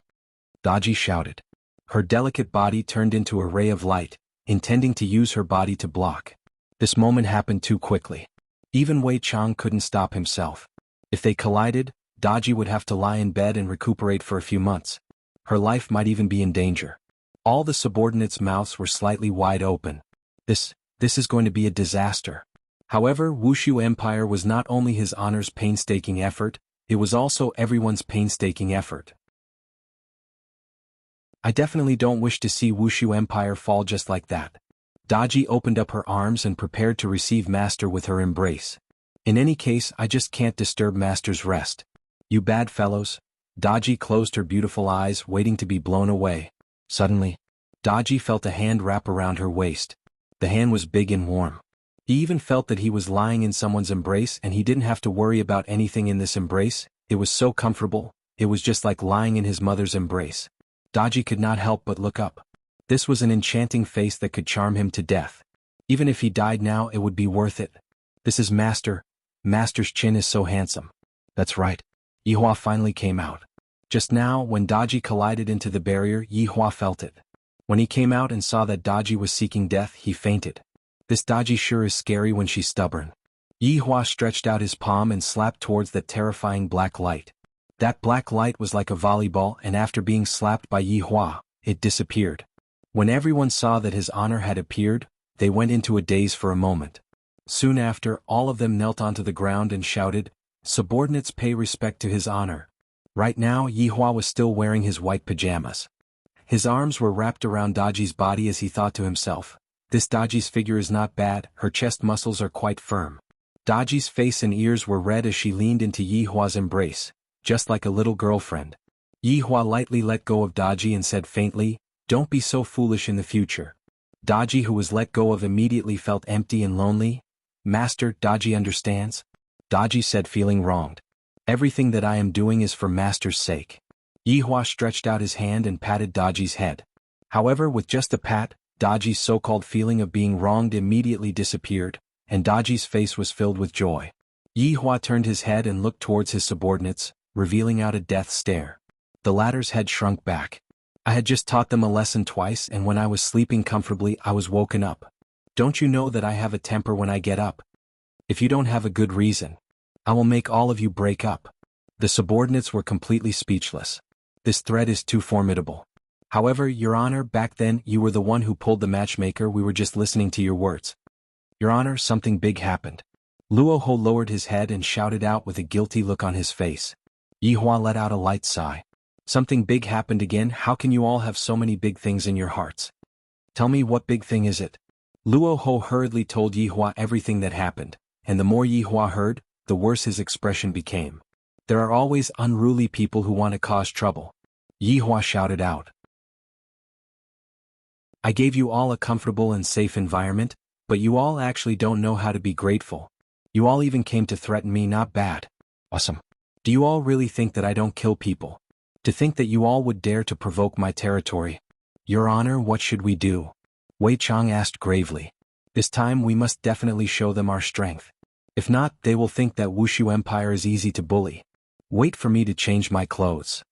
Daji shouted. Her delicate body turned into a ray of light, intending to use her body to block. This moment happened too quickly. Even Wei Chang couldn't stop himself. If they collided, Daji would have to lie in bed and recuperate for a few months. Her life might even be in danger. All the subordinates' mouths were slightly wide open. This is going to be a disaster. However, Wuxia Empire was not only his honor's painstaking effort, it was also everyone's painstaking effort. I definitely don't wish to see Wuxia Empire fall just like that. Daji opened up her arms and prepared to receive Master with her embrace. In any case, I just can't disturb Master's rest. You bad fellows. Daji closed her beautiful eyes, waiting to be blown away. Suddenly, Daji felt a hand wrap around her waist. The hand was big and warm. He even felt that he was lying in someone's embrace and he didn't have to worry about anything in this embrace. It was so comfortable, it was just like lying in his mother's embrace. Daji could not help but look up. This was an enchanting face that could charm him to death. Even if he died now, it would be worth it. This is Master. Master's chin is so handsome. That's right. Yihua finally came out. Just now, when Daji collided into the barrier, Yihua felt it. When he came out and saw that Daji was seeking death, he fainted. This Daji sure is scary when she's stubborn. Yihua stretched out his palm and slapped towards that terrifying black light. That black light was like a volleyball, and after being slapped by Yihua, it disappeared. When everyone saw that his honor had appeared, they went into a daze for a moment. Soon after, all of them knelt onto the ground and shouted, "Subordinates pay respect to his honor." Right now, Yihua was still wearing his white pajamas. His arms were wrapped around Daji's body as he thought to himself, "This Daji's figure is not bad, her chest muscles are quite firm." Daji's face and ears were red as she leaned into Yihua's embrace, just like a little girlfriend. Yihua lightly let go of Daji and said faintly, "Don't be so foolish in the future." Daji, who was let go of, immediately felt empty and lonely. "Master, Daji understands?" Daji said, feeling wronged. "Everything that I am doing is for Master's sake." Yihua stretched out his hand and patted Daji's head. However, with just a pat, Daji's so-called feeling of being wronged immediately disappeared, and Daji's face was filled with joy. Yihua turned his head and looked towards his subordinates, revealing out a death stare. The latter's head shrunk back. "I had just taught them a lesson twice, and when I was sleeping comfortably I was woken up. Don't you know that I have a temper when I get up? If you don't have a good reason, I will make all of you break up." The subordinates were completely speechless. This threat is too formidable. "However, Your Honor, back then you were the one who pulled the matchmaker, we were just listening to your words." "Your Honor, something big happened." Luoho lowered his head and shouted out with a guilty look on his face. Yihua let out a light sigh. "Something big happened again? How can you all have so many big things in your hearts? Tell me, what big thing is it?" Luoho hurriedly told Yihua everything that happened, and the more Yihua heard, the worse his expression became. "There are always unruly people who want to cause trouble," Yihua shouted out. "I gave you all a comfortable and safe environment, but you all actually don't know how to be grateful. You all even came to threaten me. Not bad. Awesome. Do you all really think that I don't kill people? To think that you all would dare to provoke my territory. Your Honor, what should we do?" Wei Chang asked gravely. "This time we must definitely show them our strength. If not, they will think that Wuxia Empire is easy to bully. Wait for me to change my clothes."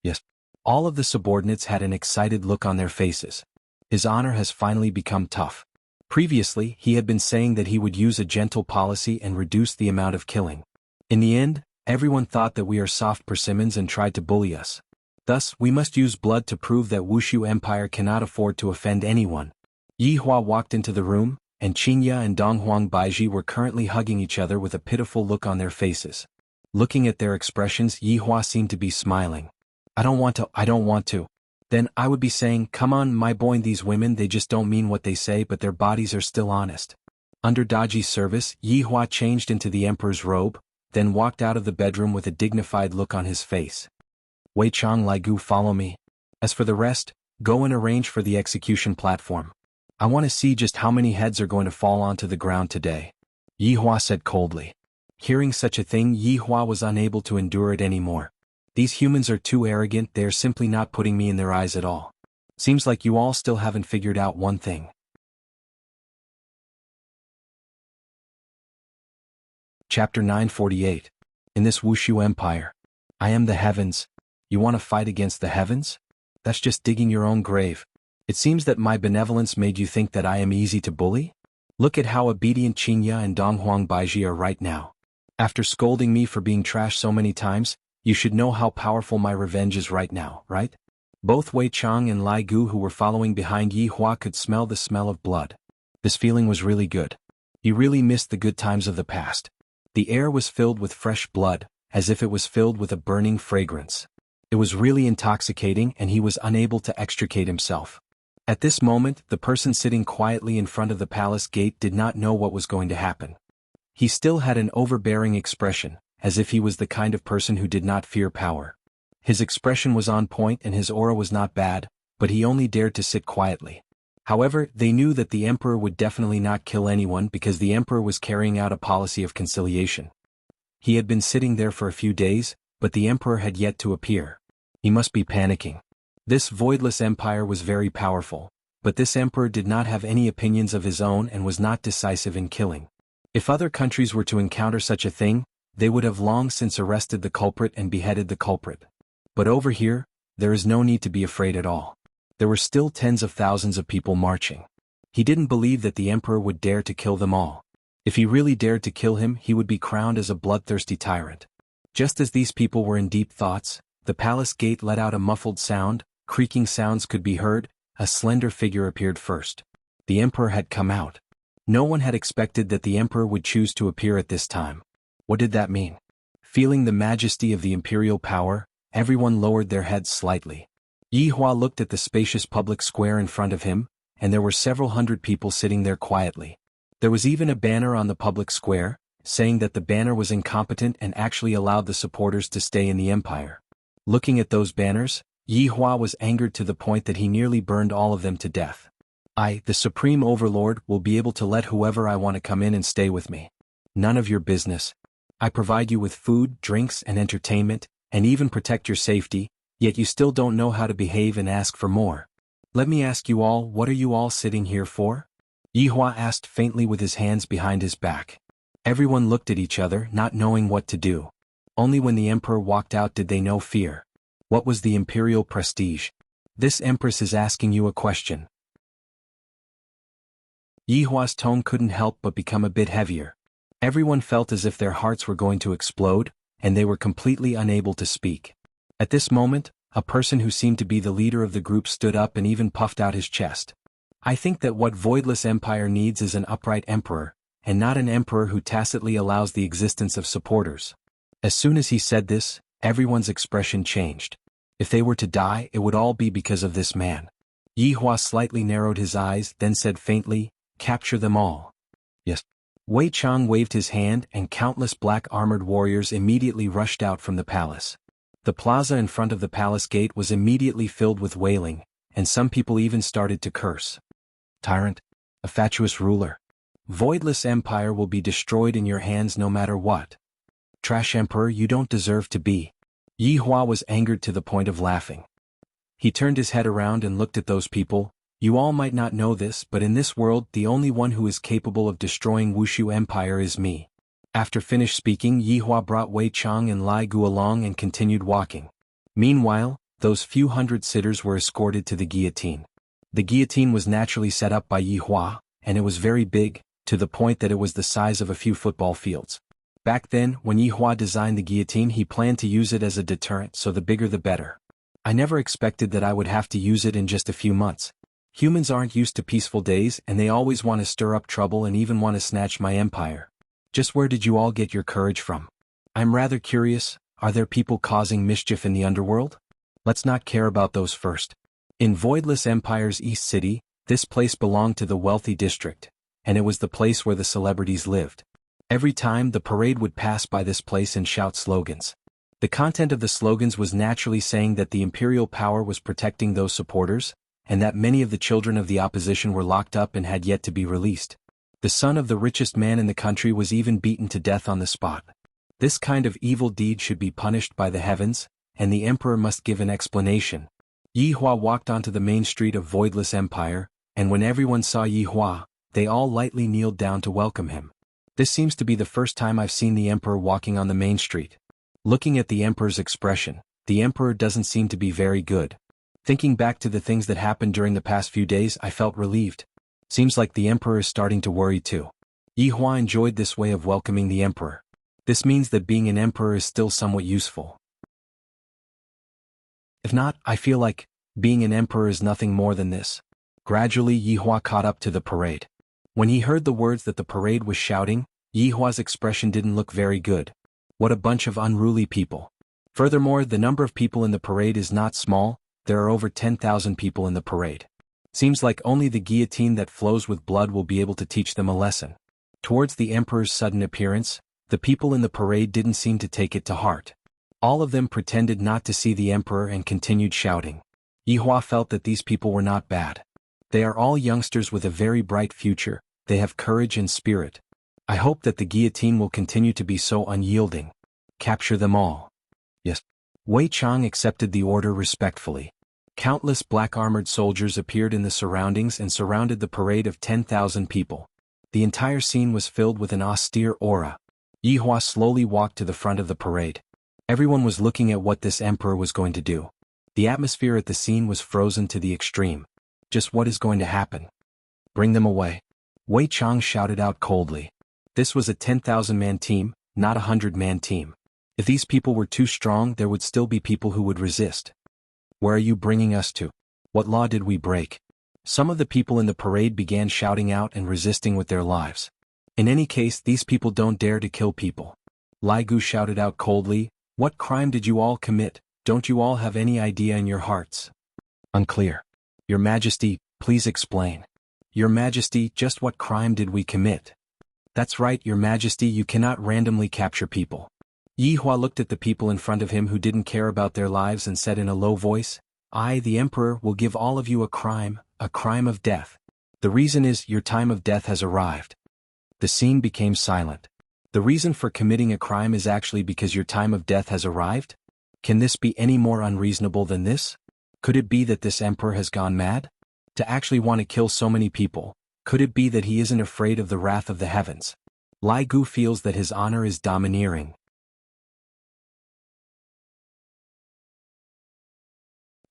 Yes. All of the subordinates had an excited look on their faces. His honor has finally become tough. Previously, he had been saying that he would use a gentle policy and reduce the amount of killing. In the end, everyone thought that we are soft persimmons and tried to bully us. Thus, we must use blood to prove that Wuxia Empire cannot afford to offend anyone. Yihua walked into the room, and Qinya and Donghuang Baiji were currently hugging each other with a pitiful look on their faces. Looking at their expressions, Yihua seemed to be smiling. I don't want to. Then I would be saying, "Come on, my boy, these women, they just don't mean what they say, but their bodies are still honest." Under Daji's service, Yihua changed into the emperor's robe, then walked out of the bedroom with a dignified look on his face. "Wei Chang, Ligu, follow me. As for the rest, go and arrange for the execution platform. I want to see just how many heads are going to fall onto the ground today," Yihua said coldly. Hearing such a thing, Yihua was unable to endure it anymore. "These humans are too arrogant, they are simply not putting me in their eyes at all. Seems like you all still haven't figured out one thing." Chapter 948. In this Wuxia Empire. I am the heavens. You want to fight against the heavens? That's just digging your own grave. It seems that my benevolence made you think that I am easy to bully? Look at how obedient Qinya and Donghuang Baiji are right now. After scolding me for being trash so many times, you should know how powerful my revenge is right now, right? Both Wei Chang and Lai Gu who were following behind Yi Hua could smell the smell of blood. This feeling was really good. He really missed the good times of the past. The air was filled with fresh blood, as if it was filled with a burning fragrance. It was really intoxicating and he was unable to extricate himself. At this moment, the person sitting quietly in front of the palace gate did not know what was going to happen. He still had an overbearing expression, as if he was the kind of person who did not fear power. His expression was on point and his aura was not bad, but he only dared to sit quietly. However, they knew that the emperor would definitely not kill anyone because the emperor was carrying out a policy of conciliation. He had been sitting there for a few days, but the emperor had yet to appear. He must be panicking. This voidless empire was very powerful, but this emperor did not have any opinions of his own and was not decisive in killing. If other countries were to encounter such a thing, they would have long since arrested the culprit and beheaded the culprit. But over here, there is no need to be afraid at all. There were still tens of thousands of people marching. He didn't believe that the emperor would dare to kill them all. If he really dared to kill him, he would be crowned as a bloodthirsty tyrant. Just as these people were in deep thoughts, the palace gate let out a muffled sound, creaking sounds could be heard, a slender figure appeared first. The emperor had come out. No one had expected that the emperor would choose to appear at this time. What did that mean? Feeling the majesty of the imperial power, everyone lowered their heads slightly. Yi Hua looked at the spacious public square in front of him, and there were several hundred people sitting there quietly. There was even a banner on the public square, saying that the banner was incompetent and actually allowed the supporters to stay in the empire. Looking at those banners, Yi Hua was angered to the point that he nearly burned all of them to death. I, the Supreme Overlord, will be able to let whoever I want to come in and stay with me. None of your business. I provide you with food, drinks, and entertainment, and even protect your safety, yet you still don't know how to behave and ask for more. Let me ask you all, what are you all sitting here for? Yi Hua asked faintly with his hands behind his back. Everyone looked at each other, not knowing what to do. Only when the emperor walked out did they know fear. What was the imperial prestige? This empress is asking you a question. Yi Hua's tone couldn't help but become a bit heavier. Everyone felt as if their hearts were going to explode, and they were completely unable to speak. At this moment, a person who seemed to be the leader of the group stood up and even puffed out his chest. I think that what Voidless Empire needs is an upright emperor, and not an emperor who tacitly allows the existence of supporters. As soon as he said this, everyone's expression changed. If they were to die, it would all be because of this man. Yi Hua slightly narrowed his eyes, then said faintly, "Capture them all." Yes. Wei Chang waved his hand and countless black-armored warriors immediately rushed out from the palace. The plaza in front of the palace gate was immediately filled with wailing, and some people even started to curse. Tyrant. A fatuous ruler. Voidless Empire will be destroyed in your hands no matter what. Trash Emperor, you don't deserve to be. Yi Hua was angered to the point of laughing. He turned his head around and looked at those people. You all might not know this, but in this world the only one who is capable of destroying Wuxia Empire is me. After finished speaking, Yi Hua brought Wei Chang and Lai Gu along and continued walking. Meanwhile, those few hundred sitters were escorted to the guillotine. The guillotine was naturally set up by Yi Hua, and it was very big, to the point that it was the size of a few football fields. Back then, when Yi Hua designed the guillotine, he planned to use it as a deterrent, so the bigger the better. I never expected that I would have to use it in just a few months. Humans aren't used to peaceful days and they always want to stir up trouble and even want to snatch my empire. Just where did you all get your courage from? I'm rather curious, are there people causing mischief in the underworld? Let's not care about those first. In Voidless Empire's East City, this place belonged to the wealthy district, and it was the place where the celebrities lived. Every time the parade would pass by this place and shout slogans. The content of the slogans was naturally saying that the imperial power was protecting those supporters, and that many of the children of the opposition were locked up and had yet to be released. The son of the richest man in the country was even beaten to death on the spot. This kind of evil deed should be punished by the heavens, and the emperor must give an explanation. Yi Hua walked onto the main street of Voidless Empire, and when everyone saw Yi Hua, they all lightly kneeled down to welcome him. This seems to be the first time I've seen the emperor walking on the main street. Looking at the emperor's expression, the emperor doesn't seem to be very good. Thinking back to the things that happened during the past few days, I felt relieved. Seems like the emperor is starting to worry too. Yi Hua enjoyed this way of welcoming the emperor. This means that being an emperor is still somewhat useful. If not, I feel like being an emperor is nothing more than this. Gradually, Yi Hua caught up to the parade. When he heard the words that the parade was shouting, Yi Hua's expression didn't look very good. What a bunch of unruly people. Furthermore, the number of people in the parade is not small. There are over 10,000 people in the parade. Seems like only the guillotine that flows with blood will be able to teach them a lesson. Towards the emperor's sudden appearance, the people in the parade didn't seem to take it to heart. All of them pretended not to see the emperor and continued shouting. Yi Hua felt that these people were not bad. They are all youngsters with a very bright future. They have courage and spirit. I hope that the guillotine will continue to be so unyielding. Capture them all. Yes. Wei Chang accepted the order respectfully. Countless black-armored soldiers appeared in the surroundings and surrounded the parade of 10,000 people. The entire scene was filled with an austere aura. Yi Hua slowly walked to the front of the parade. Everyone was looking at what this emperor was going to do. The atmosphere at the scene was frozen to the extreme. Just what is going to happen? Bring them away. Wei Chang shouted out coldly. This was a 10,000-man team, not a 100-man team. If these people were too strong, there would still be people who would resist. Where are you bringing us to? What law did we break? Some of the people in the parade began shouting out and resisting with their lives. In any case, these people don't dare to kill people. Lai Gu shouted out coldly, what crime did you all commit? Don't you all have any idea in your hearts? Unclear. Your Majesty, please explain. Your Majesty, just what crime did we commit? That's right, Your Majesty, you cannot randomly capture people. Yi Hua looked at the people in front of him who didn't care about their lives and said in a low voice, I, the Emperor, will give all of you a crime of death. The reason is, your time of death has arrived. The scene became silent. The reason for committing a crime is actually because your time of death has arrived? Can this be any more unreasonable than this? Could it be that this emperor has gone mad? To actually want to kill so many people, could it be that he isn't afraid of the wrath of the heavens? Lai Gu feels that his honor is domineering.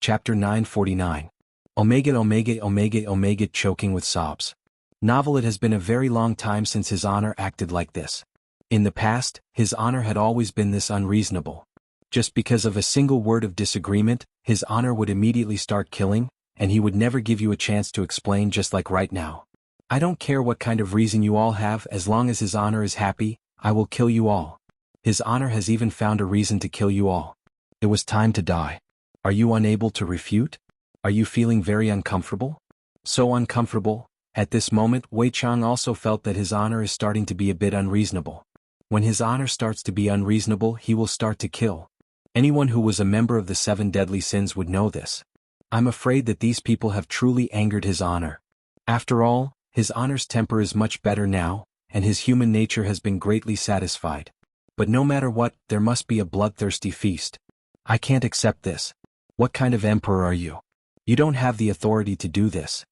Chapter 949. Omega, choking with sobs. Novel. It has been a very long time since His Honor acted like this. In the past, His Honor had always been this unreasonable. Just because of a single word of disagreement, His Honor would immediately start killing, and he would never give you a chance to explain, just like right now. I don't care what kind of reason you all have, as long as His Honor is happy, I will kill you all. His Honor has even found a reason to kill you all. It was time to die. Are you unable to refute? Are you feeling very uncomfortable? So uncomfortable. At this moment, Wei Chang also felt that His Honor is starting to be a bit unreasonable. When His Honor starts to be unreasonable, he will start to kill. Anyone who was a member of the 7 deadly sins would know this. I'm afraid that these people have truly angered His Honor. After all, His Honor's temper is much better now, and his human nature has been greatly satisfied. But no matter what, there must be a bloodthirsty feast. I can't accept this. What kind of emperor are you? You don't have the authority to do this.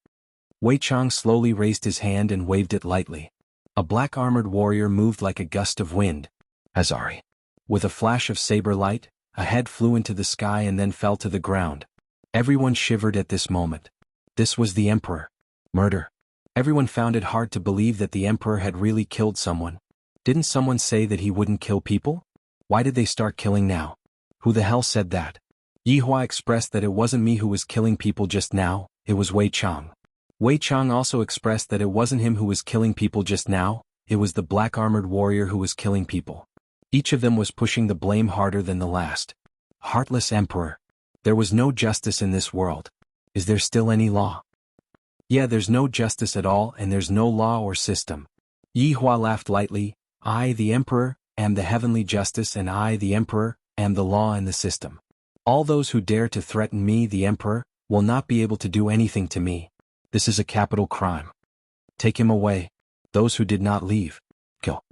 Wei Chang slowly raised his hand and waved it lightly. A black-armored warrior moved like a gust of wind. Azari. With a flash of saber light, a head flew into the sky and then fell to the ground. Everyone shivered at this moment. This was the emperor. Murder. Everyone found it hard to believe that the emperor had really killed someone. Didn't someone say that he wouldn't kill people? Why did they start killing now? Who the hell said that? Yi Hua expressed that it wasn't me who was killing people just now, it was Wei Chang. Wei Chang also expressed that it wasn't him who was killing people just now, it was the black-armored warrior who was killing people. Each of them was pushing the blame harder than the last. Heartless emperor. There was no justice in this world. Is there still any law? Yeah, there's no justice at all, and there's no law or system. Yi Hua laughed lightly. I, the emperor, am the heavenly justice, and I, the emperor, am the law and the system. All those who dare to threaten me, the emperor, will not be able to do anything to me. This is a capital crime. Take him away. Those who did not leave, kill.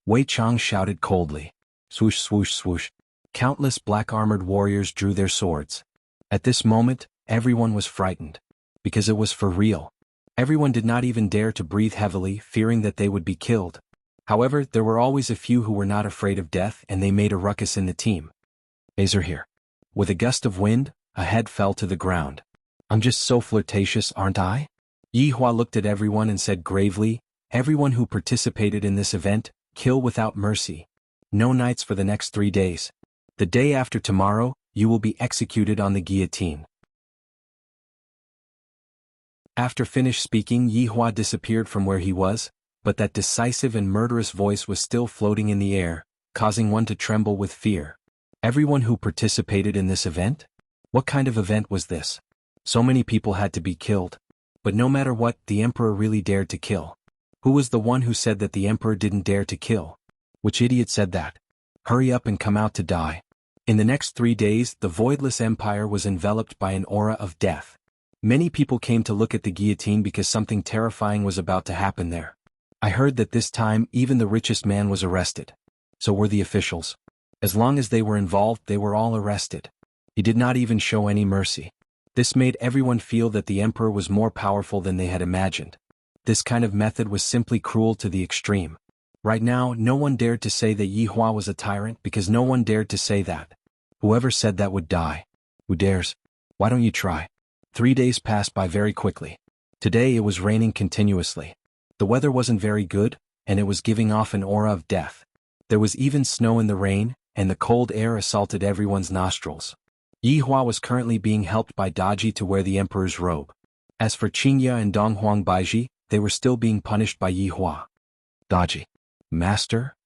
Wei Chang shouted coldly. Swoosh, swoosh, swoosh. Countless black-armored warriors drew their swords. At this moment, everyone was frightened. Because it was for real. Everyone did not even dare to breathe heavily, fearing that they would be killed. However, there were always a few who were not afraid of death, and they made a ruckus in the team. Azer here. With a gust of wind, a head fell to the ground. I'm just so flirtatious, aren't I? Yi Hua looked at everyone and said gravely, everyone who participated in this event, kill without mercy. No nights for the next 3 days. The day after tomorrow, you will be executed on the guillotine. After finished speaking, Yi Hua disappeared from where he was, but that decisive and murderous voice was still floating in the air, causing one to tremble with fear. Everyone who participated in this event? What kind of event was this? So many people had to be killed. But no matter what, the emperor really dared to kill. Who was the one who said that the emperor didn't dare to kill? Which idiot said that? Hurry up and come out to die. In the next 3 days, the voidless empire was enveloped by an aura of death. Many people came to look at the guillotine because something terrifying was about to happen there. I heard that this time even the richest man was arrested. So were the officials. As long as they were involved, they were all arrested. He did not even show any mercy. This made everyone feel that the emperor was more powerful than they had imagined. This kind of method was simply cruel to the extreme. Right now, no one dared to say that Yi Hua was a tyrant because no one dared to say that. Whoever said that would die. Who dares? Why don't you try? 3 days passed by very quickly. Today it was raining continuously. The weather wasn't very good, and it was giving off an aura of death. There was even snow in the rain, and the cold air assaulted everyone's nostrils. Yi Hua was currently being helped by Daji to wear the emperor's robe. As for Qingya and Donghuang Baiji, they were still being punished by Yi Hua. Daji. Master?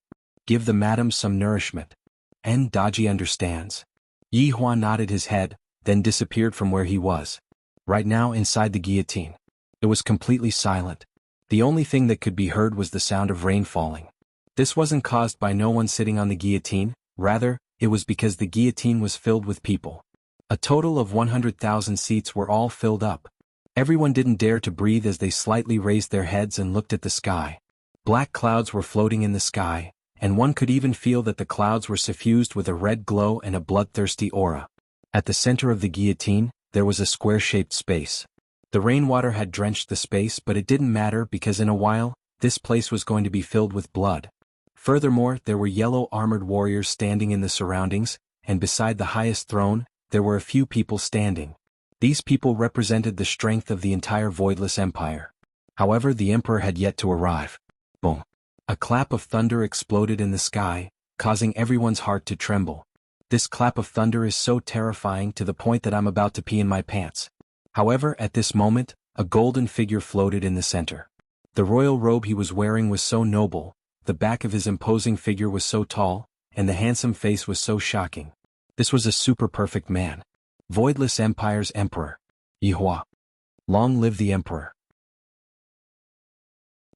Give the madam some nourishment. And Daji understands. Yi Hua nodded his head, then disappeared from where he was. Right now inside the guillotine. It was completely silent. The only thing that could be heard was the sound of rain falling. This wasn't caused by no one sitting on the guillotine, rather, it was because the guillotine was filled with people. A total of 100,000 seats were all filled up. Everyone didn't dare to breathe as they slightly raised their heads and looked at the sky. Black clouds were floating in the sky, and one could even feel that the clouds were suffused with a red glow and a bloodthirsty aura. At the center of the guillotine, there was a square-shaped space. The rainwater had drenched the space, but it didn't matter because in a while, this place was going to be filled with blood. Furthermore, there were yellow armored warriors standing in the surroundings, and beside the highest throne, there were a few people standing. These people represented the strength of the entire voidless empire. However, the emperor had yet to arrive. Boom! A clap of thunder exploded in the sky, causing everyone's heart to tremble. This clap of thunder is so terrifying to the point that I'm about to pee in my pants. However, at this moment, a golden figure floated in the center. The royal robe he was wearing was so noble, the back of his imposing figure was so tall, and the handsome face was so shocking. This was a super perfect man. Voidless Empire's emperor. Yi Hua. Long live the emperor.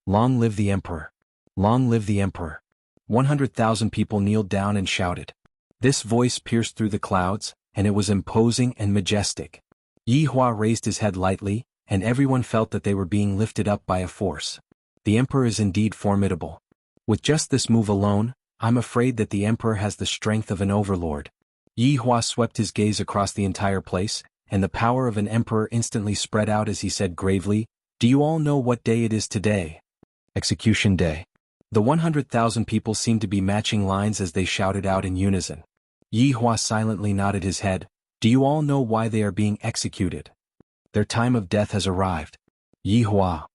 Long live the emperor. Long live the emperor. 100,000 people kneeled down and shouted. This voice pierced through the clouds, and it was imposing and majestic. Yi Hua raised his head lightly, and everyone felt that they were being lifted up by a force. The emperor is indeed formidable. With just this move alone, I'm afraid that the emperor has the strength of an overlord. Yi Hua swept his gaze across the entire place, and the power of an emperor instantly spread out as he said gravely, "Do you all know what day it is today?" Execution Day. The 100,000 people seemed to be matching lines as they shouted out in unison. Yi Hua silently nodded his head. "Do you all know why they are being executed? Their time of death has arrived." Yi Hua.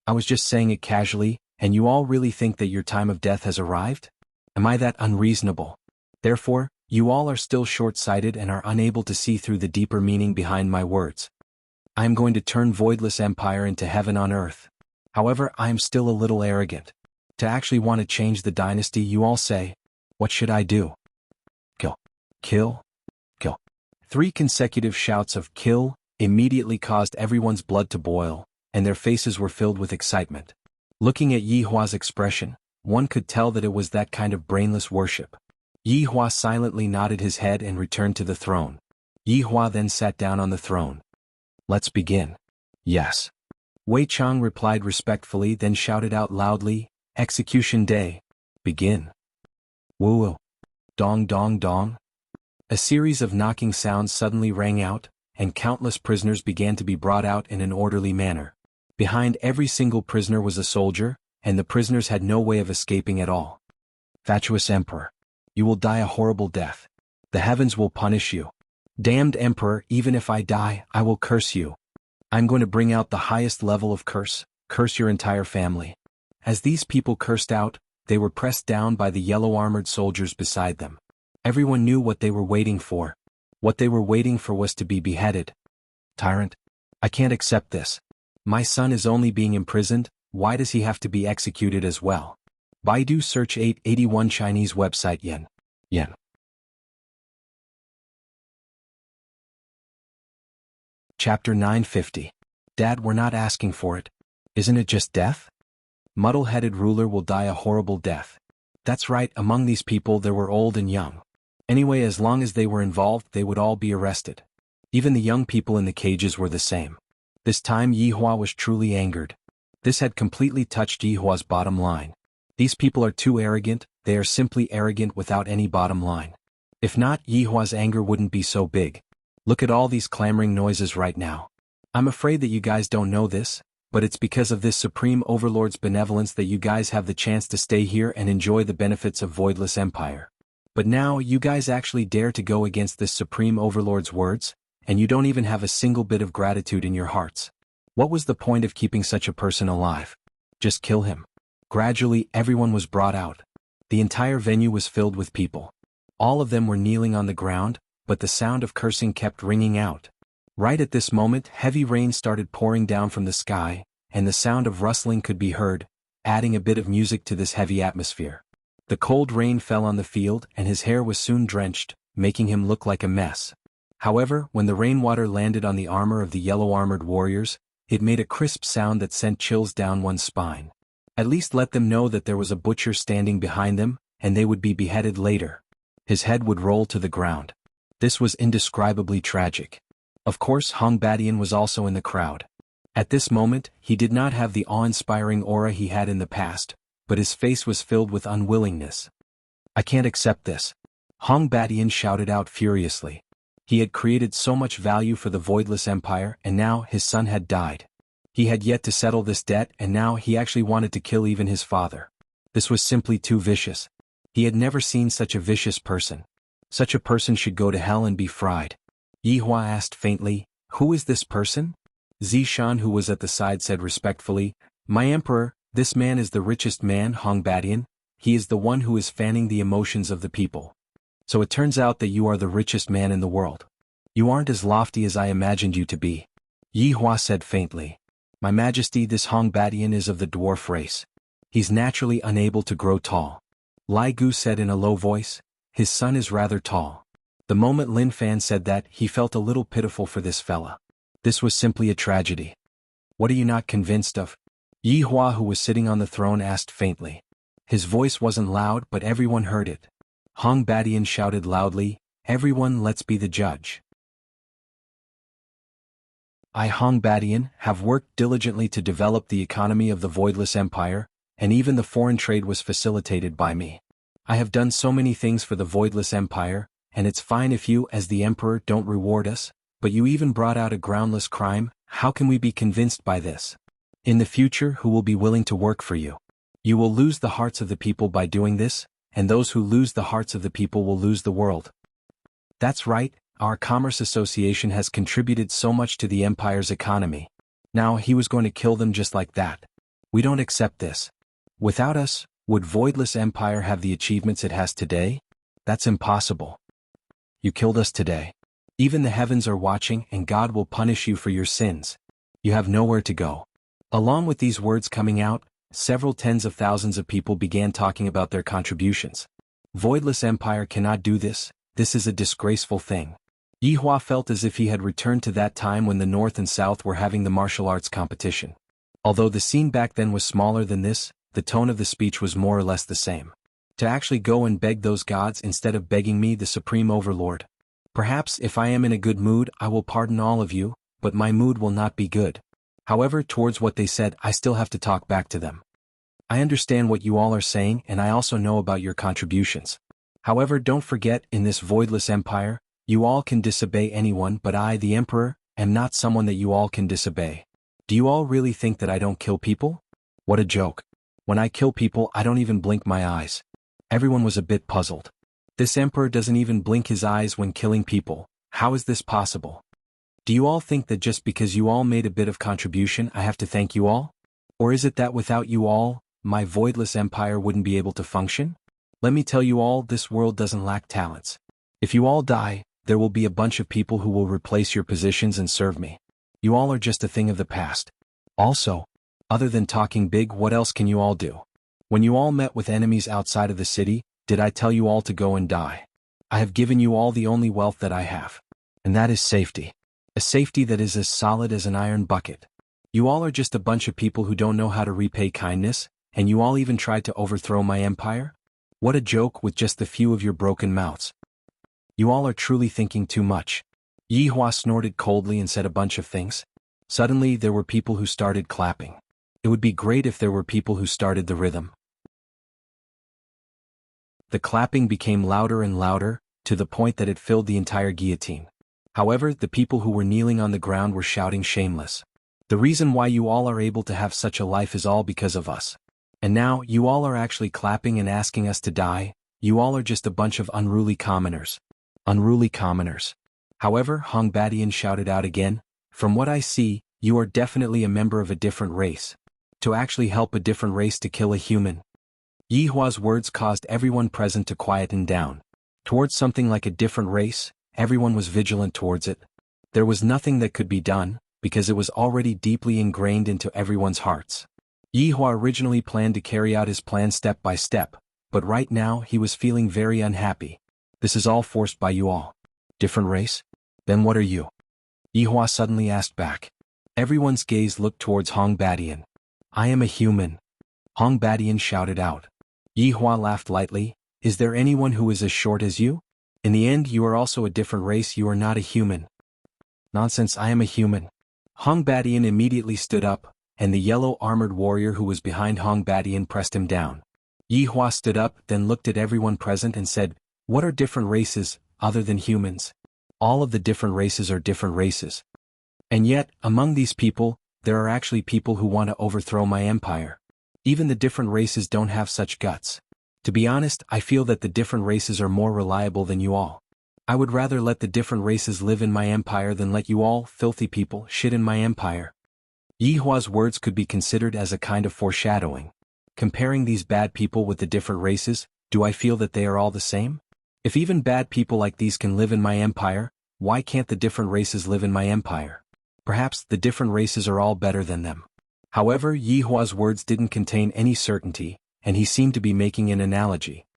I was just saying it casually, and you all really think that your time of death has arrived? Am I that unreasonable? Therefore, you all are still short-sighted and are unable to see through the deeper meaning behind my words. I am going to turn Voidless Empire into heaven on earth. However, I am still a little arrogant. To actually want to change the dynasty, you all say, what should I do? Kill. Kill. Kill. 3 consecutive shouts of kill immediately caused everyone's blood to boil, and their faces were filled with excitement. Looking at Yi Hua's expression, one could tell that it was that kind of brainless worship. Yi Hua silently nodded his head and returned to the throne. Yi Hua then sat down on the throne. Let's begin. Yes. Wei Chang replied respectfully, then shouted out loudly, Execution Day. Begin. Woo-woo. Dong dong dong. A series of knocking sounds suddenly rang out, and countless prisoners began to be brought out in an orderly manner. Behind every single prisoner was a soldier, and the prisoners had no way of escaping at all. Fatuous Emperor. You will die a horrible death. The heavens will punish you. Damned emperor, even if I die, I will curse you. I'm going to bring out the highest level of curse your entire family. As these people cursed out, they were pressed down by the yellow-armored soldiers beside them. Everyone knew what they were waiting for. What they were waiting for was to be beheaded. Tyrant. I can't accept this. My son is only being imprisoned, why does he have to be executed as well? Baidu search 881 Chinese website yen. Chapter 950. Dad, we're not asking for it. Isn't it just death? Muddle-headed ruler will die a horrible death. That's right, among these people there were old and young. Anyway, as long as they were involved, they would all be arrested. Even the young people in the cages were the same. This time Yihua was truly angered. This had completely touched Yihua's bottom line. These people are too arrogant, they are simply arrogant without any bottom line. If not, Yihua's anger wouldn't be so big. Look at all these clamoring noises right now. I'm afraid that you guys don't know this, but it's because of this Supreme Overlord's benevolence that you guys have the chance to stay here and enjoy the benefits of Voidless Empire. But now you guys actually dare to go against this Supreme Overlord's words, and you don't even have a single bit of gratitude in your hearts. What was the point of keeping such a person alive? Just kill him. Gradually, everyone was brought out. The entire venue was filled with people. All of them were kneeling on the ground, but the sound of cursing kept ringing out. Right at this moment, heavy rain started pouring down from the sky, and the sound of rustling could be heard, adding a bit of music to this heavy atmosphere. The cold rain fell on the field and his hair was soon drenched, making him look like a mess. However, when the rainwater landed on the armor of the yellow-armored warriors, it made a crisp sound that sent chills down one's spine. At least let them know that there was a butcher standing behind them, and they would be beheaded later. His head would roll to the ground. This was indescribably tragic. Of course, Hong Badian was also in the crowd. At this moment, he did not have the awe-inspiring aura he had in the past, but his face was filled with unwillingness. I can't accept this. Hong Badian shouted out furiously. He had created so much value for the Voidless Empire, and now his son had died. He had yet to settle this debt, and now he actually wanted to kill even his father. This was simply too vicious. He had never seen such a vicious person. Such a person should go to hell and be fried. Yihua asked faintly, "Who is this person?" Zishan, who was at the side, said respectfully, "My emperor, this man is the richest man, Hong Badian. He is the one who is fanning the emotions of the people. So it turns out that you are the richest man in the world. You aren't as lofty as I imagined you to be." Yihua said faintly, "My majesty, this Hong Badian is of the dwarf race. He's naturally unable to grow tall." Lai Gu said in a low voice, "His son is rather tall." The moment Lin Fan said that, he felt a little pitiful for this fella. This was simply a tragedy. "What are you not convinced of?" Yihua, who was sitting on the throne, asked faintly. His voice wasn't loud, but everyone heard it. Hong Badian shouted loudly, "Everyone, let's be the judge. I, Hong Badian, have worked diligently to develop the economy of the Voidless Empire, and even the foreign trade was facilitated by me. I have done so many things for the Voidless Empire, and it's fine if you, as the Emperor, don't reward us, but you even brought out a groundless crime. How can we be convinced by this? In the future, who will be willing to work for you? You will lose the hearts of the people by doing this, and those who lose the hearts of the people will lose the world." That's right, our Commerce Association has contributed so much to the Empire's economy. Now he was going to kill them just like that. We don't accept this. Without us, would Voidless Empire have the achievements it has today? That's impossible. You killed us today. Even the heavens are watching, and God will punish you for your sins. You have nowhere to go. Along with these words coming out, several tens of thousands of people began talking about their contributions. Voidless Empire cannot do this. This is a disgraceful thing. Yihua felt as if he had returned to that time when the North and South were having the martial arts competition. Although the scene back then was smaller than this, the tone of the speech was more or less the same. To actually go and beg those gods instead of begging me, the Supreme Overlord. Perhaps if I am in a good mood, I will pardon all of you, but my mood will not be good. However, towards what they said, I still have to talk back to them. I understand what you all are saying, and I also know about your contributions. However, don't forget, in this Voidless Empire, you all can disobey anyone, but I, the Emperor, am not someone that you all can disobey. Do you all really think that I don't kill people? What a joke. When I kill people, I don't even blink my eyes. Everyone was a bit puzzled. This Emperor doesn't even blink his eyes when killing people. How is this possible? Do you all think that just because you all made a bit of contribution I have to thank you all? Or is it that without you all, my voidless empire wouldn't be able to function? Let me tell you all, this world doesn't lack talents. If you all die, there will be a bunch of people who will replace your positions and serve me. You all are just a thing of the past. Also, other than talking big, what else can you all do? When you all met with enemies outside of the city, did I tell you all to go and die? I have given you all the only wealth that I have. And that is safety. A safety that is as solid as an iron bucket. You all are just a bunch of people who don't know how to repay kindness, and you all even tried to overthrow my empire? What a joke with just the few of your broken mouths. You all are truly thinking too much. Yi Hua snorted coldly and said a bunch of things. Suddenly there were people who started clapping. It would be great if there were people who started the rhythm. The clapping became louder and louder, to the point that it filled the entire guillotine. However, the people who were kneeling on the ground were shouting shameless. The reason why you all are able to have such a life is all because of us. And now, you all are actually clapping and asking us to die. You all are just a bunch of unruly commoners. Unruly commoners. However, Hong Badian shouted out again, from what I see, you are definitely a member of a different race. To actually help a different race to kill a human. Yi Hua's words caused everyone present to quieten down. Towards something like a different race, everyone was vigilant towards it. There was nothing that could be done, because it was already deeply ingrained into everyone's hearts. Yi Hua originally planned to carry out his plan step by step, but right now he was feeling very unhappy. This is all forced by you all. Different race? Then what are you? Yi Hua suddenly asked back. Everyone's gaze looked towards Hong Badian. I am a human. Hong Badian shouted out. Yi Hua laughed lightly. Is there anyone who is as short as you? In the end, you are also a different race. You are not a human. Nonsense, I am a human. Hong Badian immediately stood up, and the yellow armored warrior who was behind Hong Badian pressed him down. Yi Hua stood up, then looked at everyone present and said, what are different races, other than humans? All of the different races are different races. And yet, among these people, there are actually people who want to overthrow my empire. Even the different races don't have such guts. To be honest, I feel that the different races are more reliable than you all. I would rather let the different races live in my empire than let you all, filthy people, shit in my empire. Yi Hua's words could be considered as a kind of foreshadowing. Comparing these bad people with the different races, do I feel that they are all the same? If even bad people like these can live in my empire, why can't the different races live in my empire? Perhaps the different races are all better than them. However, Yi Hua's words didn't contain any certainty, and he seemed to be making an analogy.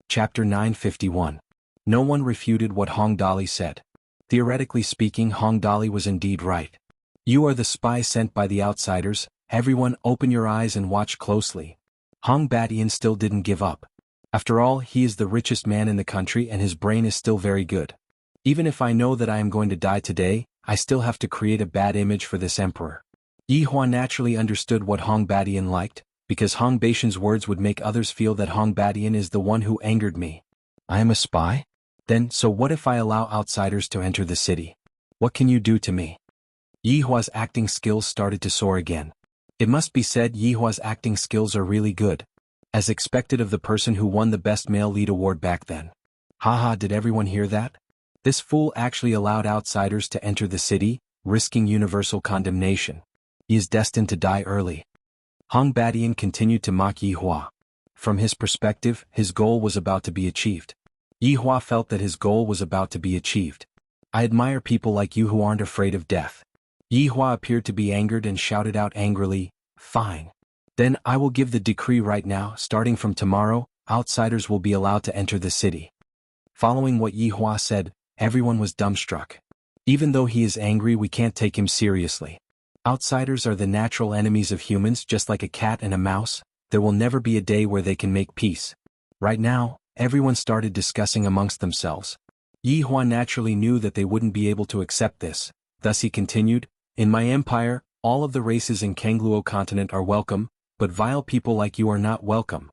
Chapter 951. No one refuted what Hong Dali said. Theoretically speaking, Hong Dali was indeed right. You are the spy sent by the outsiders. Everyone open your eyes and watch closely. Hong Badian still didn't give up. After all, he is the richest man in the country and his brain is still very good. Even if I know that I am going to die today, I still have to create a bad image for this emperor. Yi Hua naturally understood what Hong Badian liked, because Hong Badian's words would make others feel that Hong Badian is the one who angered me. I am a spy? Then, so what if I allow outsiders to enter the city? What can you do to me? Yi Hua's acting skills started to soar again. It must be said Yi Hua's acting skills are really good. As expected of the person who won the Best Male Lead Award back then. Haha, did everyone hear that? This fool actually allowed outsiders to enter the city, risking universal condemnation. He is destined to die early. Hong Badian continued to mock Yi Hua. From his perspective, his goal was about to be achieved. Yi Hua felt that his goal was about to be achieved. I admire people like you who aren't afraid of death. Yi Hua appeared to be angered and shouted out angrily, fine. Then I will give the decree right now. Starting from tomorrow, outsiders will be allowed to enter the city. Following what Yi Hua said, everyone was dumbstruck. Even though he is angry, we can't take him seriously. Outsiders are the natural enemies of humans, just like a cat and a mouse. There will never be a day where they can make peace. Right now, everyone started discussing amongst themselves. Yi Hua naturally knew that they wouldn't be able to accept this. Thus he continued, in my empire, all of the races in Kangluo continent are welcome, but vile people like you are not welcome.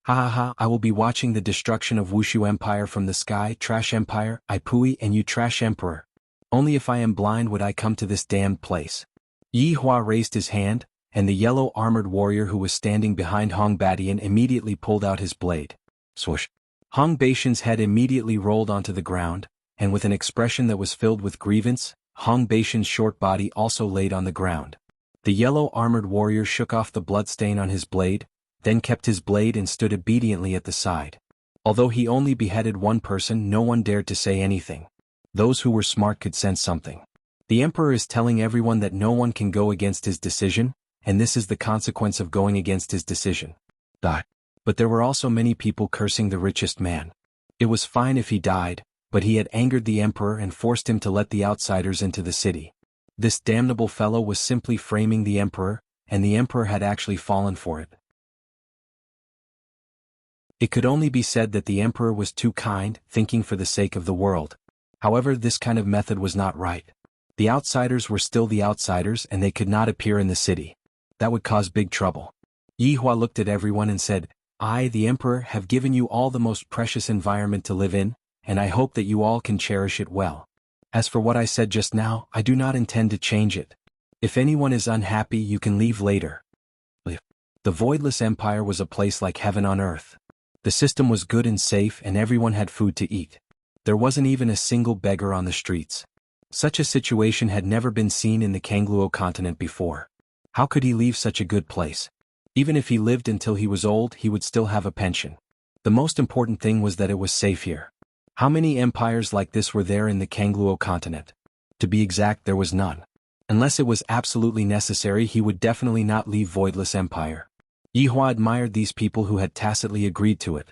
Ha ha ha, I will be watching the destruction of Wuxia Empire from the sky. Trash Empire, I pooey, and you trash Emperor. Only if I am blind would I come to this damned place. Yi Hua raised his hand, and the yellow armored warrior who was standing behind Hong Badian immediately pulled out his blade. Swoosh. Hong Beishan's head immediately rolled onto the ground, and with an expression that was filled with grievance, Hong Beishan's short body also laid on the ground. The yellow-armored warrior shook off the bloodstain on his blade, then kept his blade and stood obediently at the side. Although he only beheaded one person, no one dared to say anything. Those who were smart could sense something. The emperor is telling everyone that no one can go against his decision, and this is the consequence of going against his decision. But there were also many people cursing the richest man. It was fine if he died, but he had angered the emperor and forced him to let the outsiders into the city. This damnable fellow was simply framing the emperor, and the emperor had actually fallen for it. It could only be said that the emperor was too kind, thinking for the sake of the world. However, this kind of method was not right. The outsiders were still the outsiders and they could not appear in the city. That would cause big trouble. Yi Hua looked at everyone and said, I, the emperor, have given you all the most precious environment to live in, and I hope that you all can cherish it well. As for what I said just now, I do not intend to change it. If anyone is unhappy, you can leave later. The Voidless Empire was a place like heaven on earth. The system was good and safe and everyone had food to eat. There wasn't even a single beggar on the streets. Such a situation had never been seen in the Kangluo continent before. How could he leave such a good place? Even if he lived until he was old, he would still have a pension. The most important thing was that it was safe here. How many empires like this were there in the Kangluo continent? To be exact, there was none. Unless it was absolutely necessary, he would definitely not leave Voidless Empire. Yi Hua admired these people who had tacitly agreed to it.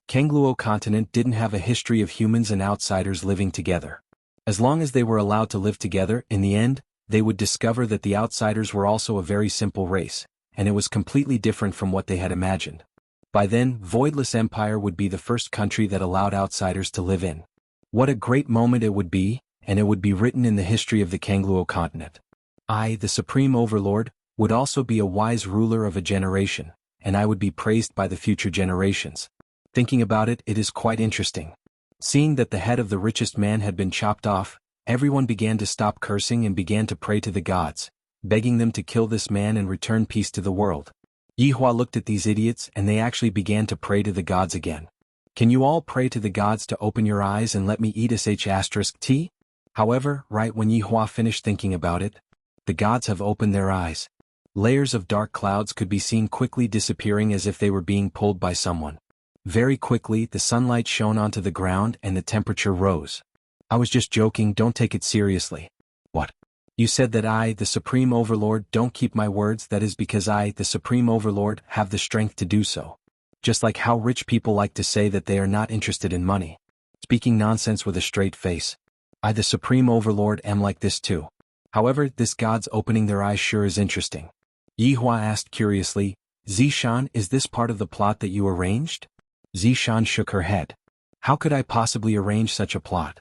Kangluo continent didn't have a history of humans and outsiders living together. As long as they were allowed to live together, in the end, they would discover that the outsiders were also a very simple race, and it was completely different from what they had imagined. By then, Voidless Empire would be the first country that allowed outsiders to live in. What a great moment it would be, and it would be written in the history of the Kangluo continent. I, the Supreme Overlord, would also be a wise ruler of a generation, and I would be praised by the future generations. Thinking about it, it is quite interesting. Seeing that the head of the richest man had been chopped off, everyone began to stop cursing and began to pray to the gods, begging them to kill this man and return peace to the world. Yi Hua looked at these idiots and they actually began to pray to the gods again. Can you all pray to the gods to open your eyes and let me eat sh*t? However, right when Yi Hua finished thinking about it, the gods have opened their eyes. Layers of dark clouds could be seen quickly disappearing as if they were being pulled by someone. Very quickly, the sunlight shone onto the ground and the temperature rose. I was just joking, don't take it seriously. What? You said that I, the Supreme Overlord, don't keep my words. That is because I, the Supreme Overlord, have the strength to do so. Just like how rich people like to say that they are not interested in money. Speaking nonsense with a straight face. I, the Supreme Overlord, am like this too. However, this god's opening their eyes sure is interesting. Yi Hua asked curiously, Zishan, is this part of the plot that you arranged? Zishan shook her head. How could I possibly arrange such a plot?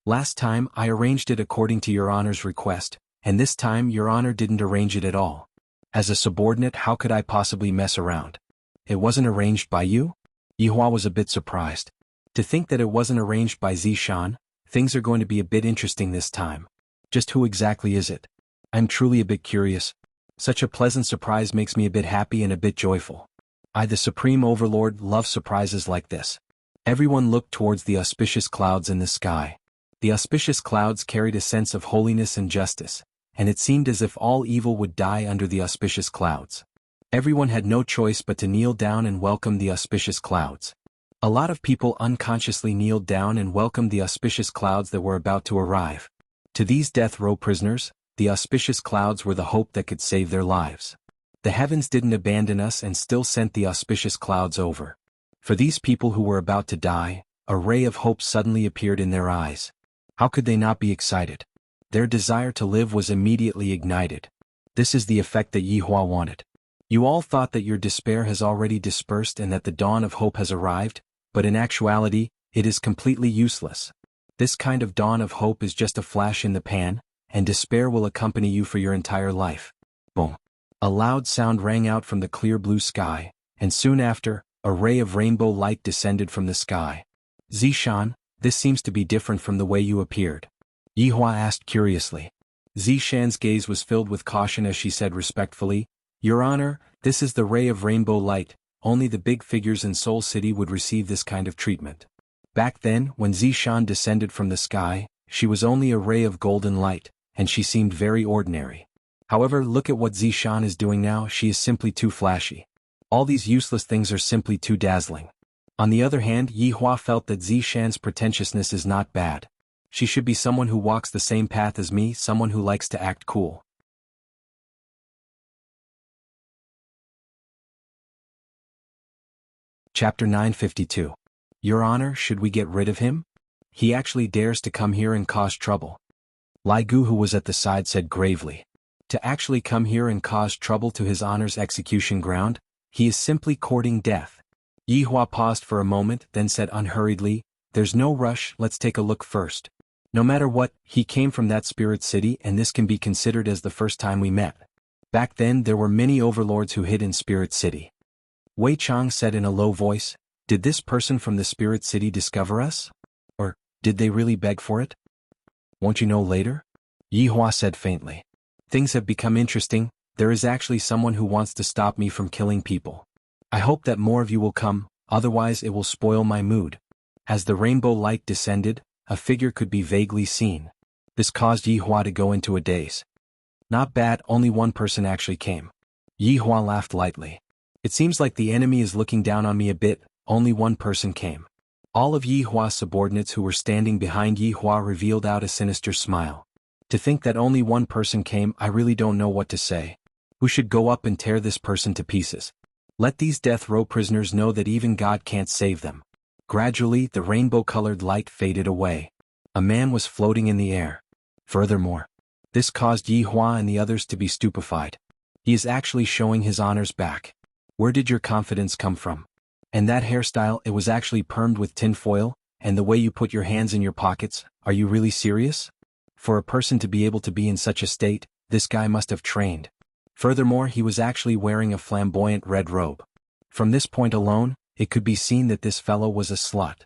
Last time I arranged it according to Your Honor's request, and this time Your Honor didn't arrange it at all. As a subordinate, how could I possibly mess around? It wasn't arranged by you? Yi Hua was a bit surprised. To think that it wasn't arranged by Zishan, things are going to be a bit interesting this time. Just who exactly is it? I'm truly a bit curious. Such a pleasant surprise makes me a bit happy and a bit joyful. I, the Supreme Overlord, love surprises like this. Everyone looked towards the auspicious clouds in the sky. The auspicious clouds carried a sense of holiness and justice, and it seemed as if all evil would die under the auspicious clouds. Everyone had no choice but to kneel down and welcome the auspicious clouds. A lot of people unconsciously kneeled down and welcomed the auspicious clouds that were about to arrive. To these death row prisoners, the auspicious clouds were the hope that could save their lives. The heavens didn't abandon us and still sent the auspicious clouds over. For these people who were about to die, a ray of hope suddenly appeared in their eyes. How could they not be excited? Their desire to live was immediately ignited. This is the effect that Yi Hua wanted. You all thought that your despair has already dispersed and that the dawn of hope has arrived, but in actuality, it is completely useless. This kind of dawn of hope is just a flash in the pan, and despair will accompany you for your entire life. Boom. A loud sound rang out from the clear blue sky, and soon after, a ray of rainbow light descended from the sky. Zishan, this seems to be different from the way you appeared. Yi Hua asked curiously. Zishan's gaze was filled with caution as she said respectfully, Your Honor, this is the ray of rainbow light, only the big figures in Seoul City would receive this kind of treatment. Back then, when Zishan descended from the sky, she was only a ray of golden light, and she seemed very ordinary. However, look at what Zishan is doing now. She is simply too flashy. All these useless things are simply too dazzling. On the other hand, Yi Hua felt that Zishan's pretentiousness is not bad. She should be someone who walks the same path as me, someone who likes to act cool. Chapter 952. Your Honor, should we get rid of him? He actually dares to come here and cause trouble. Lai Gu, who was at the side, said gravely. To actually come here and cause trouble to His Honor's execution ground? He is simply courting death. Yi Hua paused for a moment, then said unhurriedly, there's no rush, let's take a look first. No matter what, he came from that spirit city, and this can be considered as the first time we met. Back then there were many overlords who hid in Spirit City. Wei Chang said in a low voice, did this person from the Spirit City discover us? Or, did they really beg for it? Won't you know later? Yi Hua said faintly. Things have become interesting. There is actually someone who wants to stop me from killing people. I hope that more of you will come, otherwise it will spoil my mood. As the rainbow light descended, a figure could be vaguely seen. This caused Yi Hua to go into a daze. Not bad, only one person actually came. Yi Hua laughed lightly. It seems like the enemy is looking down on me a bit, only one person came. All of Yi Hua's subordinates who were standing behind Yi Hua revealed out a sinister smile. To think that only one person came, I really don't know what to say. Who should go up and tear this person to pieces? Let these death row prisoners know that even God can't save them. Gradually, the rainbow-colored light faded away. A man was floating in the air. Furthermore, this caused Yi Hua and the others to be stupefied. He is actually showing His Honor's back. Where did your confidence come from? And that hairstyle, it was actually permed with tinfoil, and the way you put your hands in your pockets, are you really serious? For a person to be able to be in such a state, this guy must have trained. Furthermore, he was actually wearing a flamboyant red robe. From this point alone, it could be seen that this fellow was a slut.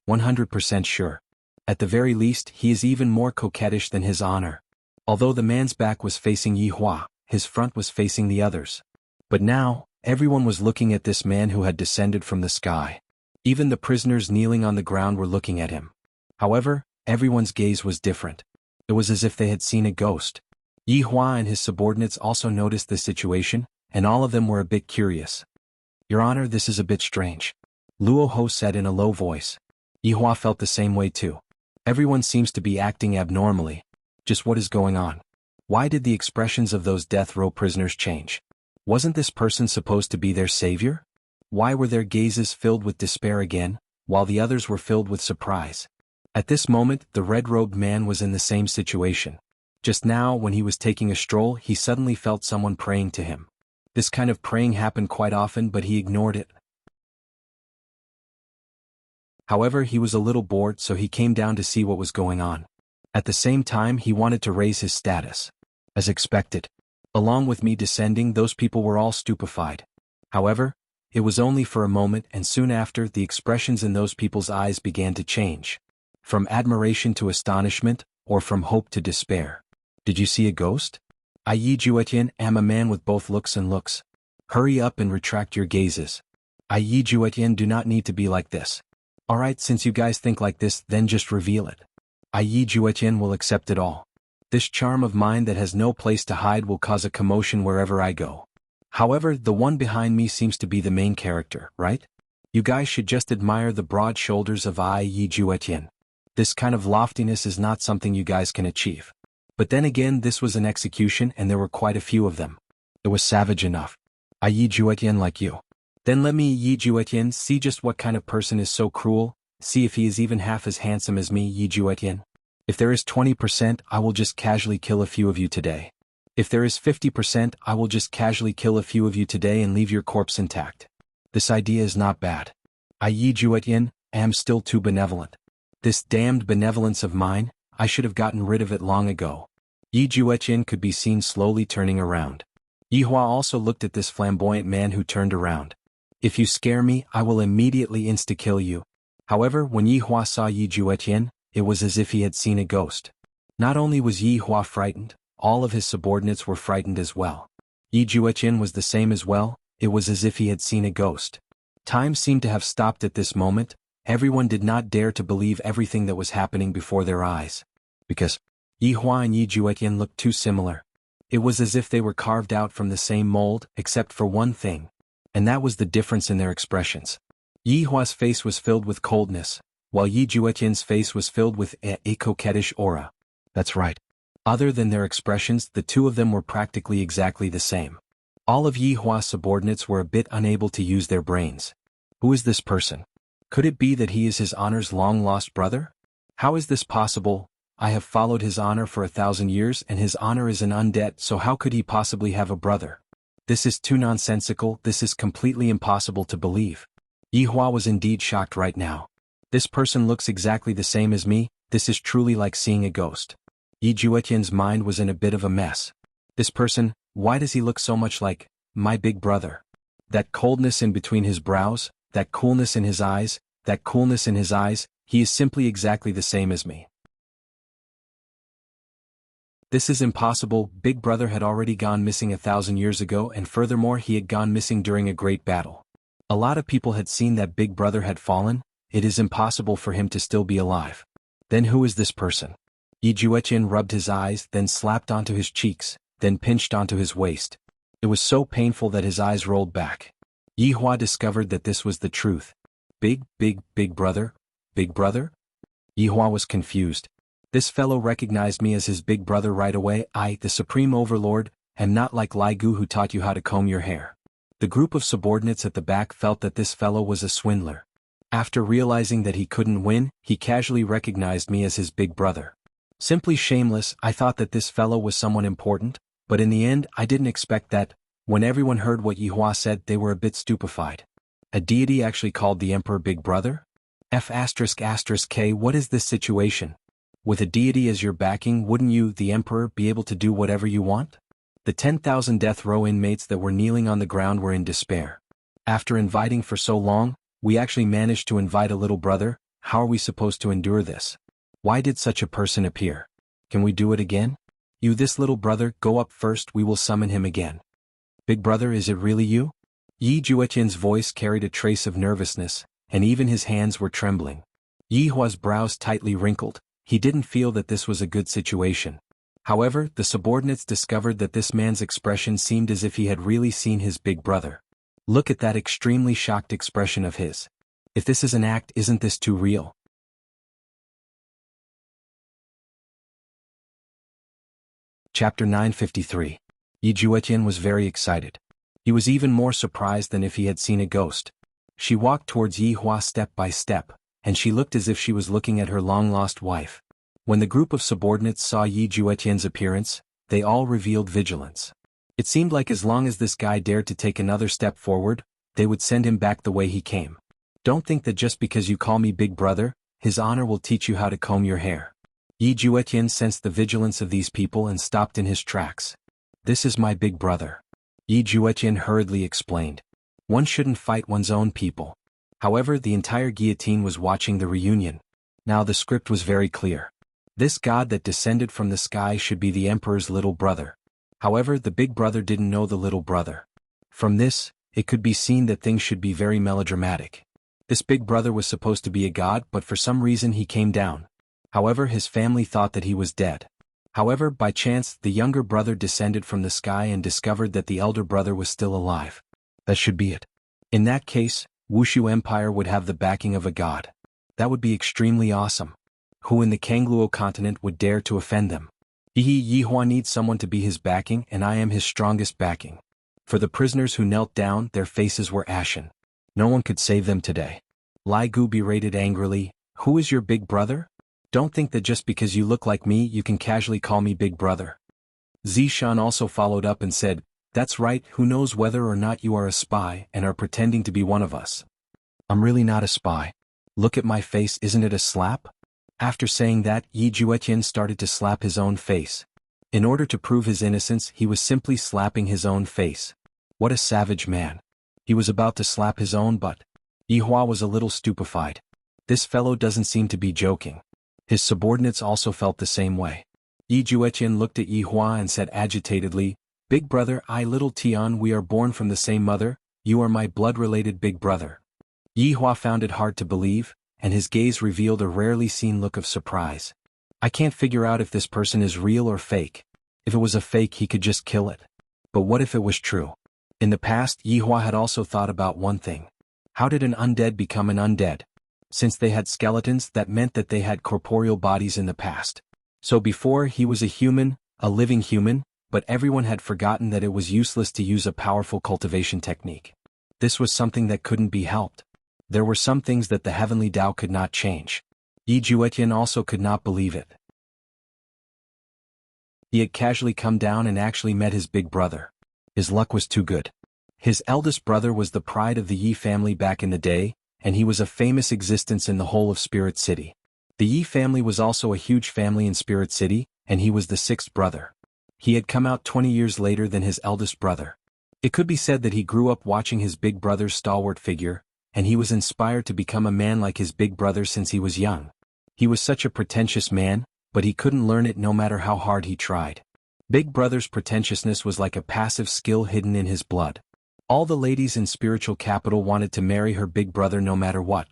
100% sure. At the very least, he is even more coquettish than His Honor. Although the man's back was facing Yi Hua, his front was facing the others. But now, everyone was looking at this man who had descended from the sky. Even the prisoners kneeling on the ground were looking at him. However, everyone's gaze was different. It was as if they had seen a ghost. Yi Hua and his subordinates also noticed the situation, and all of them were a bit curious. Your Honor, this is a bit strange. Luo Ho said in a low voice. Yi Hua felt the same way too. Everyone seems to be acting abnormally. Just what is going on? Why did the expressions of those death row prisoners change? Wasn't this person supposed to be their savior? Why were their gazes filled with despair again, while the others were filled with surprise? At this moment, the red-robed man was in the same situation. Just now, when he was taking a stroll, he suddenly felt someone praying to him. This kind of praying happened quite often, but he ignored it. However, he was a little bored, so he came down to see what was going on. At the same time, he wanted to raise his status. As expected. Along with me descending, those people were all stupefied. However, it was only for a moment, and soon after, the expressions in those people's eyes began to change. From admiration to astonishment, or from hope to despair. Did you see a ghost? I Yi Juetian am a man with both looks and looks. Hurry up and retract your gazes. I Yi Juetian do not need to be like this. Alright, since you guys think like this, then just reveal it. I Yi Juetian will accept it all. This charm of mine that has no place to hide will cause a commotion wherever I go. However, the one behind me seems to be the main character, right? You guys should just admire the broad shoulders of I Yi Juetian. This kind of loftiness is not something you guys can achieve. But then again, this was an execution and there were quite a few of them. It was savage enough. I Yi Juetian like you. Then let me Yi Juetian see just what kind of person is so cruel, see if he is even half as handsome as me Yi Juetian. If there is 20%, I will just casually kill a few of you today. If there is 50%, I will just casually kill a few of you today and leave your corpse intact. This idea is not bad. I Yi Juetian am still too benevolent. This damned benevolence of mine, I should have gotten rid of it long ago. Yi Juetian could be seen slowly turning around. Yi Hua also looked at this flamboyant man who turned around. If you scare me, I will immediately insta-kill you. However, when Yi Hua saw Yi Juetian, it was as if he had seen a ghost. Not only was Yi Hua frightened, all of his subordinates were frightened as well. Yi Juetian was the same as well, it was as if he had seen a ghost. Time seemed to have stopped at this moment. Everyone did not dare to believe everything that was happening before their eyes. Because Yi Hua and Yi Juetian looked too similar. It was as if they were carved out from the same mold, except for one thing. And that was the difference in their expressions. Yi Hua's face was filled with coldness, while Yi Juetian's face was filled with a coquettish aura. That's right. Other than their expressions, the two of them were practically exactly the same. All of Yi Hua's subordinates were a bit unable to use their brains. Who is this person? Could it be that he is his honor's long-lost brother? How is this possible? I have followed his honor for 1,000 years and his honor is an undead, so how could he possibly have a brother? This is too nonsensical, this is completely impossible to believe. Yi Hua was indeed shocked right now. This person looks exactly the same as me, this is truly like seeing a ghost. Yi Juetian's mind was in a bit of a mess. This person, why does he look so much like my big brother? That coldness in between his brows, that coolness in his eyes, he is simply exactly the same as me. This is impossible. Big Brother had already gone missing 1,000 years ago, and furthermore he had gone missing during a great battle. A lot of people had seen that Big Brother had fallen. It is impossible for him to still be alive. Then who is this person? Yi Juetian rubbed his eyes, then slapped onto his cheeks, then pinched onto his waist. It was so painful that his eyes rolled back. Yi Hua discovered that this was the truth. Big brother? Big brother? Yi Hua was confused. This fellow recognized me as his big brother right away. I, the Supreme Overlord, am not like Lai Gu who taught you how to comb your hair. The group of subordinates at the back felt that this fellow was a swindler. After realizing that he couldn't win, he casually recognized me as his big brother. Simply shameless, I thought that this fellow was someone important, but in the end I didn't expect that. When everyone heard what Yi Hua said, they were a bit stupefied. A deity actually called the emperor big brother? F***K, what is this situation? With a deity as your backing, wouldn't you, the emperor, be able to do whatever you want? The 10,000 death row inmates that were kneeling on the ground were in despair. After inviting for so long, we actually managed to invite a little brother. How are we supposed to endure this? Why did such a person appear? Can we do it again? You, this little brother, go up first, we will summon him again. Big brother, is it really you? Yi Juetian's voice carried a trace of nervousness, and even his hands were trembling. Yi Hua's brows tightly wrinkled. He didn't feel that this was a good situation. However, the subordinates discovered that this man's expression seemed as if he had really seen his big brother. Look at that extremely shocked expression of his. If this is an act, isn't this too real? Chapter 953. Yi Juetian was very excited. He was even more surprised than if he had seen a ghost. She walked towards Yi Hua step by step, and she looked as if she was looking at her long-lost wife. When the group of subordinates saw Yi Juetian's appearance, they all revealed vigilance. It seemed like as long as this guy dared to take another step forward, they would send him back the way he came. Don't think that just because you call me big brother, his honor will teach you how to comb your hair. Yi Juetian sensed the vigilance of these people and stopped in his tracks. This is my big brother. Yi Juetian hurriedly explained. One shouldn't fight one's own people. However, the entire guillotine was watching the reunion. Now the script was very clear. This god that descended from the sky should be the emperor's little brother. However, the big brother didn't know the little brother. From this, it could be seen that things should be very melodramatic. This big brother was supposed to be a god, but for some reason he came down. However, his family thought that he was dead. However, by chance, the younger brother descended from the sky and discovered that the elder brother was still alive. That should be it. In that case, Wuxia Empire would have the backing of a god. That would be extremely awesome. Who in the Kangluo continent would dare to offend them? Yi Hua needs someone to be his backing, and I am his strongest backing. For the prisoners who knelt down, their faces were ashen. No one could save them today. Lai Gu berated angrily, who is your big brother? Don't think that just because you look like me you can casually call me big brother. Zishan also followed up and said, that's right, who knows whether or not you are a spy and are pretending to be one of us. I'm really not a spy. Look at my face, isn't it a slap? After saying that, Yi Juetian started to slap his own face. In order to prove his innocence, he was simply slapping his own face. What a savage man. He was about to slap his own butt. Yi Hua was a little stupefied. This fellow doesn't seem to be joking. His subordinates also felt the same way. Yi Juetian looked at Yi Hua and said agitatedly, Big brother, I little Tian, we are born from the same mother, you are my blood-related big brother. Yi Hua found it hard to believe, and his gaze revealed a rarely seen look of surprise. I can't figure out if this person is real or fake. If it was a fake, he could just kill it. But what if it was true? In the past, Yi Hua had also thought about one thing. How did an undead become an undead? Since they had skeletons, that meant that they had corporeal bodies in the past. So before, he was a human, a living human, but everyone had forgotten that it was useless to use a powerful cultivation technique. This was something that couldn't be helped. There were some things that the heavenly Tao could not change. Yi Juetian also could not believe it. He had casually come down and actually met his big brother. His luck was too good. His eldest brother was the pride of the Yi family back in the day, and he was a famous existence in the whole of Spirit City. The Yi family was also a huge family in Spirit City, and he was the sixth brother. He had come out 20 years later than his eldest brother. It could be said that he grew up watching his big brother's stalwart figure, and he was inspired to become a man like his big brother since he was young. He was such a pretentious man, but he couldn't learn it no matter how hard he tried. Big brother's pretentiousness was like a passive skill hidden in his blood. All the ladies in spiritual capital wanted to marry her big brother no matter what.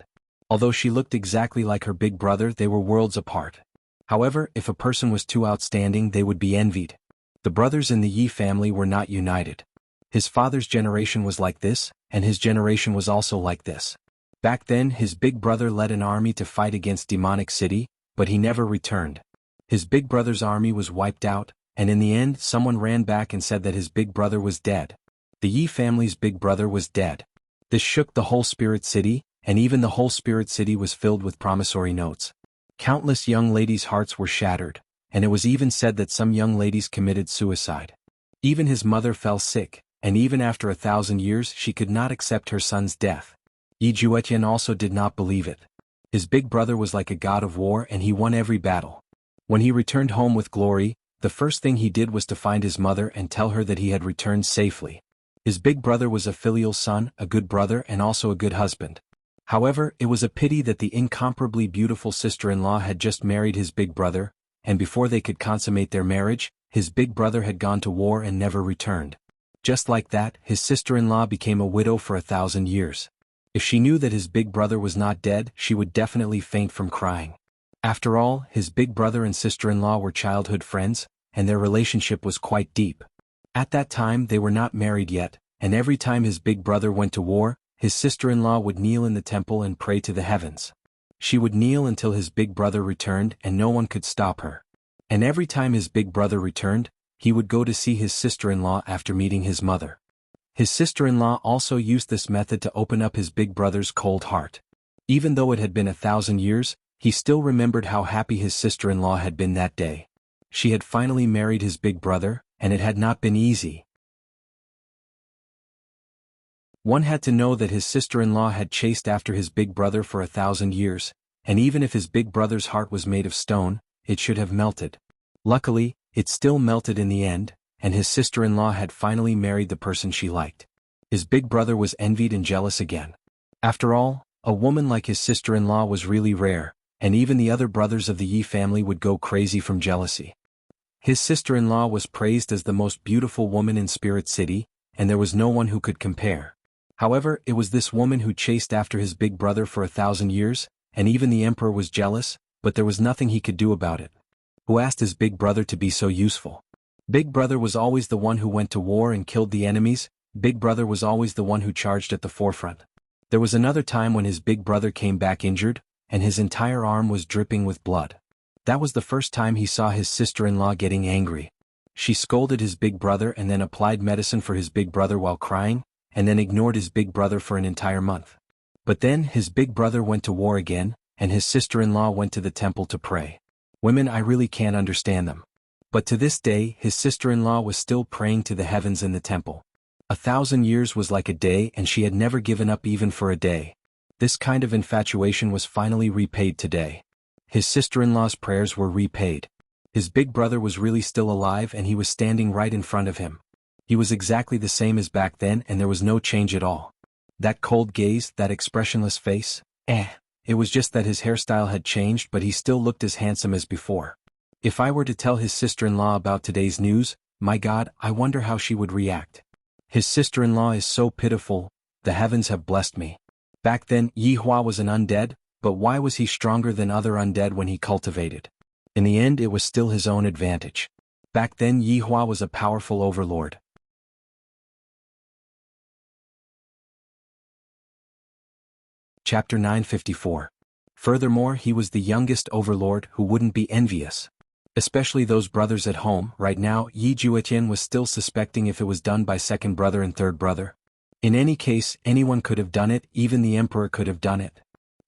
Although she looked exactly like her big brother, they were worlds apart. However, if a person was too outstanding, they would be envied. The brothers in the Yi family were not united. His father's generation was like this, and his generation was also like this. Back then, his big brother led an army to fight against Demonic City, but he never returned. His big brother's army was wiped out, and in the end, someone ran back and said that his big brother was dead. The Yi family's big brother was dead. This shook the whole Spirit City, and even the whole Spirit City was filled with promissory notes. Countless young ladies' hearts were shattered, and it was even said that some young ladies committed suicide. Even his mother fell sick, and even after 1,000 years she could not accept her son's death. Yi Juetian also did not believe it. His big brother was like a god of war and he won every battle. When he returned home with glory, the first thing he did was to find his mother and tell her that he had returned safely. His big brother was a filial son, a good brother and also a good husband. However, it was a pity that the incomparably beautiful sister-in-law had just married his big brother, and before they could consummate their marriage, his big brother had gone to war and never returned. Just like that, his sister-in-law became a widow for 1,000 years. If she knew that his big brother was not dead, she would definitely faint from crying. After all, his big brother and sister-in-law were childhood friends, and their relationship was quite deep. At that time they were not married yet, and every time his big brother went to war, his sister-in-law would kneel in the temple and pray to the heavens. She would kneel until his big brother returned and no one could stop her. And every time his big brother returned, he would go to see his sister-in-law after meeting his mother. His sister-in-law also used this method to open up his big brother's cold heart. Even though it had been 1,000 years, he still remembered how happy his sister-in-law had been that day. She had finally married his big brother, and it had not been easy. One had to know that his sister-in-law had chased after his big brother for 1,000 years, and even if his big brother's heart was made of stone, it should have melted. Luckily, it still melted in the end, and his sister-in-law had finally married the person she liked. His big brother was envied and jealous again. After all, a woman like his sister-in-law was really rare, and even the other brothers of the Yi family would go crazy from jealousy. His sister-in-law was praised as the most beautiful woman in Spirit City, and there was no one who could compare. However, it was this woman who chased after his big brother for 1,000 years, and even the emperor was jealous, but there was nothing he could do about it. Who asked his big brother to be so useful? Big brother was always the one who went to war and killed the enemies. Big brother was always the one who charged at the forefront. There was another time when his big brother came back injured, and his entire arm was dripping with blood. That was the first time he saw his sister-in-law getting angry. She scolded his big brother and then applied medicine for his big brother while crying, and then ignored his big brother for an entire month. But then his big brother went to war again, and his sister-in-law went to the temple to pray. Women, I really can't understand them. But to this day, his sister-in-law was still praying to the heavens in the temple. 1,000 years was like a day and she had never given up even for a day. This kind of infatuation was finally repaid today. His sister-in-law's prayers were repaid. His big brother was really still alive and he was standing right in front of him. He was exactly the same as back then and there was no change at all. That cold gaze, that expressionless face, it was just that his hairstyle had changed but he still looked as handsome as before. If I were to tell his sister-in-law about today's news, my God, I wonder how she would react. His sister-in-law is so pitiful, the heavens have blessed me. Back then, Yi Hua was an undead, but why was he stronger than other undead when he cultivated? In the end, it was still his own advantage. Back then, Yi Hua was a powerful overlord. Chapter 954. Furthermore, he was the youngest overlord who wouldn't be envious. Especially those brothers at home. Right now, Yi Juetian was still suspecting if it was done by second brother and third brother. In any case, anyone could have done it, even the emperor could have done it.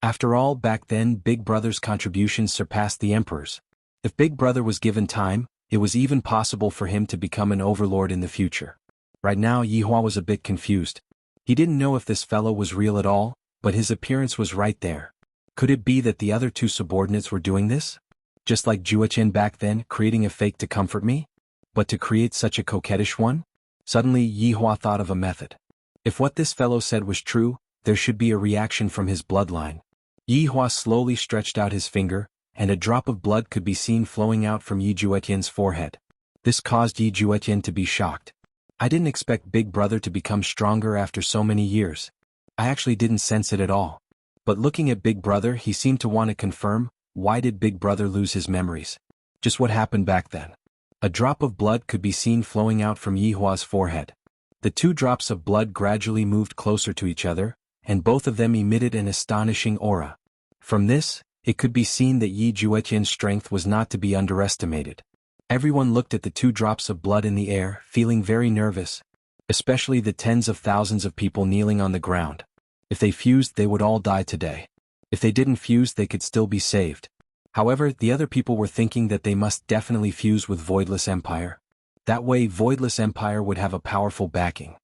After all, back then, Big Brother's contributions surpassed the emperor's. If Big Brother was given time, it was even possible for him to become an overlord in the future. Right now, Yi Hua was a bit confused. He didn't know if this fellow was real at all, but his appearance was right there. Could it be that the other two subordinates were doing this? Just like Juetian back then, creating a fake to comfort me? But to create such a coquettish one? Suddenly, Yi Hua thought of a method. If what this fellow said was true, there should be a reaction from his bloodline. Yi Hua slowly stretched out his finger, and a drop of blood could be seen flowing out from Yi Juetian's forehead. This caused Yi Juetian to be shocked. I didn't expect Big Brother to become stronger after so many years. I actually didn't sense it at all. But looking at Big Brother, he seemed to want to confirm, why did Big Brother lose his memories? Just what happened back then? A drop of blood could be seen flowing out from Yi Hua's forehead. The two drops of blood gradually moved closer to each other, and both of them emitted an astonishing aura. From this, it could be seen that Yi Juetian's strength was not to be underestimated. Everyone looked at the two drops of blood in the air, feeling very nervous, especially the tens of thousands of people kneeling on the ground. If they fused, they would all die today. If they didn't fuse, they could still be saved. However, the other people were thinking that they must definitely fuse with Voidless Empire. That way, Voidless Empire would have a powerful backing.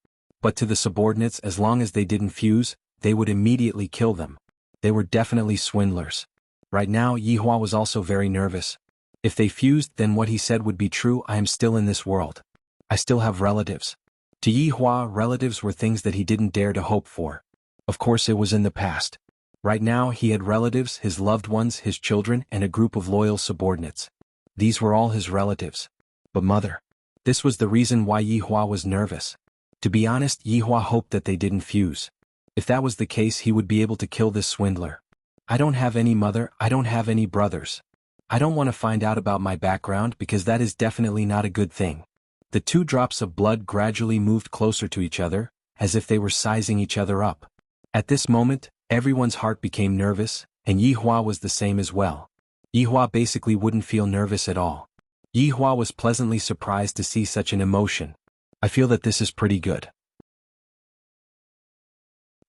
But to the subordinates, as long as they didn't fuse, they would immediately kill them. They were definitely swindlers. Right now, Yi Hua was also very nervous. If they fused, then what he said would be true. I am still in this world. I still have relatives. To Yi Hua, relatives were things that he didn't dare to hope for. Of course, it was in the past. Right now, he had relatives, his loved ones, his children, and a group of loyal subordinates. These were all his relatives. But mother. This was the reason why Yi Hua was nervous. To be honest, Yi Hua hoped that they didn't fuse. If that was the case, he would be able to kill this swindler. I don't have any mother, I don't have any brothers. I don't want to find out about my background because that is definitely not a good thing. The two drops of blood gradually moved closer to each other, as if they were sizing each other up. At this moment, everyone's heart became nervous, and Yi Hua was the same as well. Yi Hua basically wouldn't feel nervous at all. Yi Hua was pleasantly surprised to see such an emotion. I feel that this is pretty good.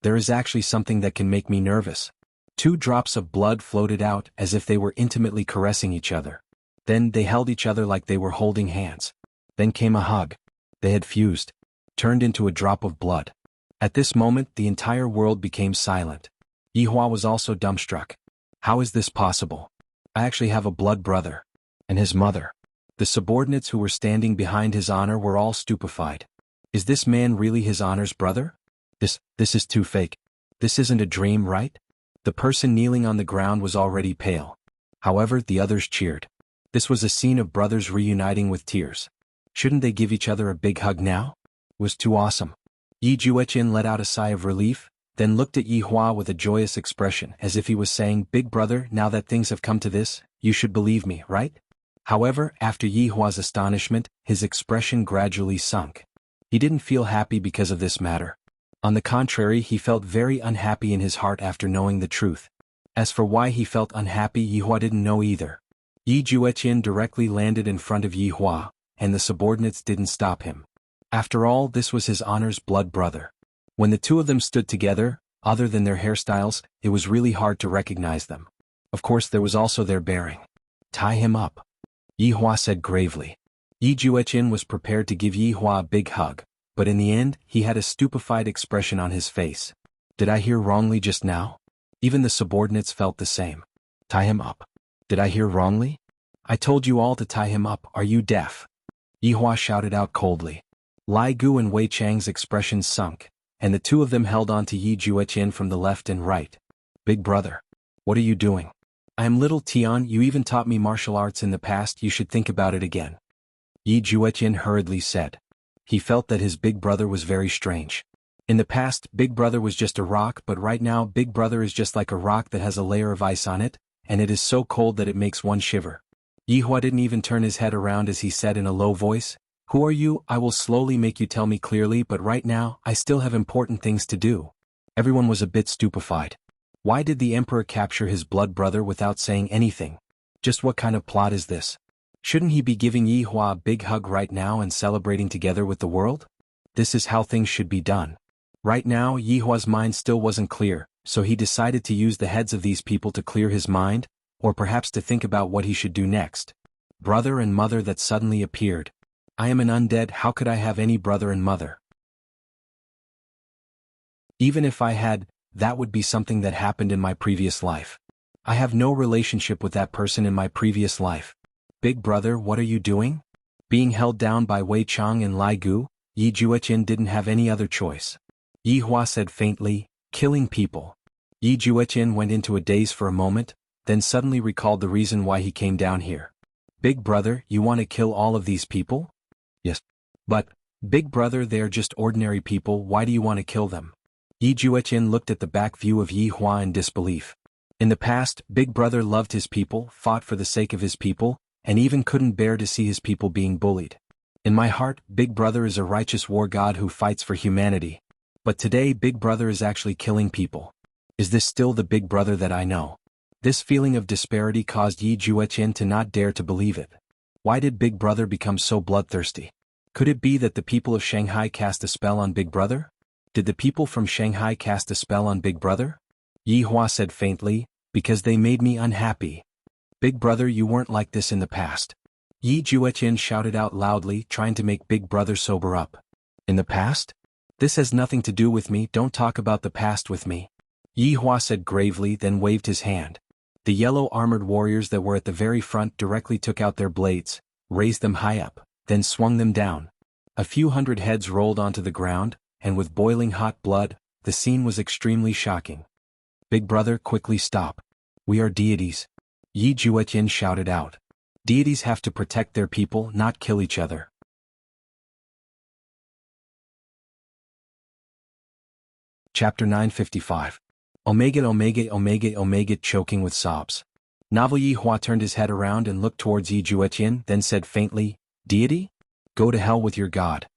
There is actually something that can make me nervous. Two drops of blood floated out as if they were intimately caressing each other. Then they held each other like they were holding hands. Then came a hug. They had fused, turned into a drop of blood. At this moment, the entire world became silent. Yi Hua was also dumbstruck. How is this possible? I actually have a blood brother. And his mother. The subordinates who were standing behind his honor were all stupefied. Is this man really his honor's brother? This is too fake. This isn't a dream, right? The person kneeling on the ground was already pale. However, the others cheered. This was a scene of brothers reuniting with tears. Shouldn't they give each other a big hug now? It was too awesome. Yi Juetian let out a sigh of relief, then looked at Yi Hua with a joyous expression as if he was saying, Big brother, now that things have come to this, you should believe me, right? However, after Yi Hua's astonishment, his expression gradually sunk. He didn't feel happy because of this matter. On the contrary, he felt very unhappy in his heart after knowing the truth. As for why he felt unhappy, Yi Hua didn't know either. Yi Juetian directly landed in front of Yi Hua, and the subordinates didn't stop him. After all, this was his honor's blood brother. When the two of them stood together, other than their hairstyles, it was really hard to recognize them. Of course, there was also their bearing. Tie him up, Yi Hua said gravely. Yi Juetian was prepared to give Yi Hua a big hug, but in the end, he had a stupefied expression on his face. Did I hear wrongly just now? Even the subordinates felt the same. Tie him up. Did I hear wrongly? I told you all to tie him up, are you deaf? Yi Hua shouted out coldly. Lai Gu and Wei Chang's expressions sunk, and the two of them held on to Yi Juetian from the left and right. Big brother. What are you doing? I am little Tian, you even taught me martial arts in the past, you should think about it again. Yi Juetian hurriedly said. He felt that his big brother was very strange. In the past, Big Brother was just a rock, but right now Big Brother is just like a rock that has a layer of ice on it, and it is so cold that it makes one shiver. Yihua didn't even turn his head around as he said in a low voice, "Who are you? I will slowly make you tell me clearly, but right now, I still have important things to do." Everyone was a bit stupefied. Why did the emperor capture his blood brother without saying anything? Just what kind of plot is this? Shouldn't he be giving Yihua a big hug right now and celebrating together with the world? This is how things should be done. Right now, Yihua's mind still wasn't clear, so he decided to use the heads of these people to clear his mind, or perhaps to think about what he should do next. Brother and mother that suddenly appeared. I am an undead, how could I have any brother and mother? Even if I had, that would be something that happened in my previous life. I have no relationship with that person in my previous life. Big brother, what are you doing? Being held down by Wei Chang and Lai Gu, Yi Jueqin didn't have any other choice. Yihua said faintly, "Killing people." Yi Jueqin went into a daze for a moment, then suddenly recalled the reason why he came down here. Big brother, you want to kill all of these people? Yes. But, big brother, they're just ordinary people, why do you want to kill them? Yi Jueqin looked at the back view of Yihua in disbelief. In the past, Big Brother loved his people, fought for the sake of his people, and even couldn't bear to see his people being bullied. In my heart, Big Brother is a righteous war god who fights for humanity. But today Big Brother is actually killing people. Is this still the Big Brother that I know? This feeling of disparity caused Yi Jueqin to not dare to believe it. Why did Big Brother become so bloodthirsty? Could it be that the people of Shanghai cast a spell on Big Brother? Did the people from Shanghai cast a spell on Big Brother? Yihua said faintly, "Because they made me unhappy." Big Brother, you weren't like this in the past. Yi Jueqin shouted out loudly, trying to make Big Brother sober up. In the past? This has nothing to do with me, don't talk about the past with me. Yihua said gravely, then waved his hand. The yellow armored warriors that were at the very front directly took out their blades, raised them high up, then swung them down. A few hundred heads rolled onto the ground, and with boiling hot blood, the scene was extremely shocking. Big Brother, quickly stop. We are deities. Yi Jueqin shouted out. Deities have to protect their people, not kill each other. Chapter 955. Omega Omega Omega Omega, choking with sobs. Novel Yihua turned his head around and looked towards Yi Jueqin, then said faintly, "Deity? Go to hell with your god."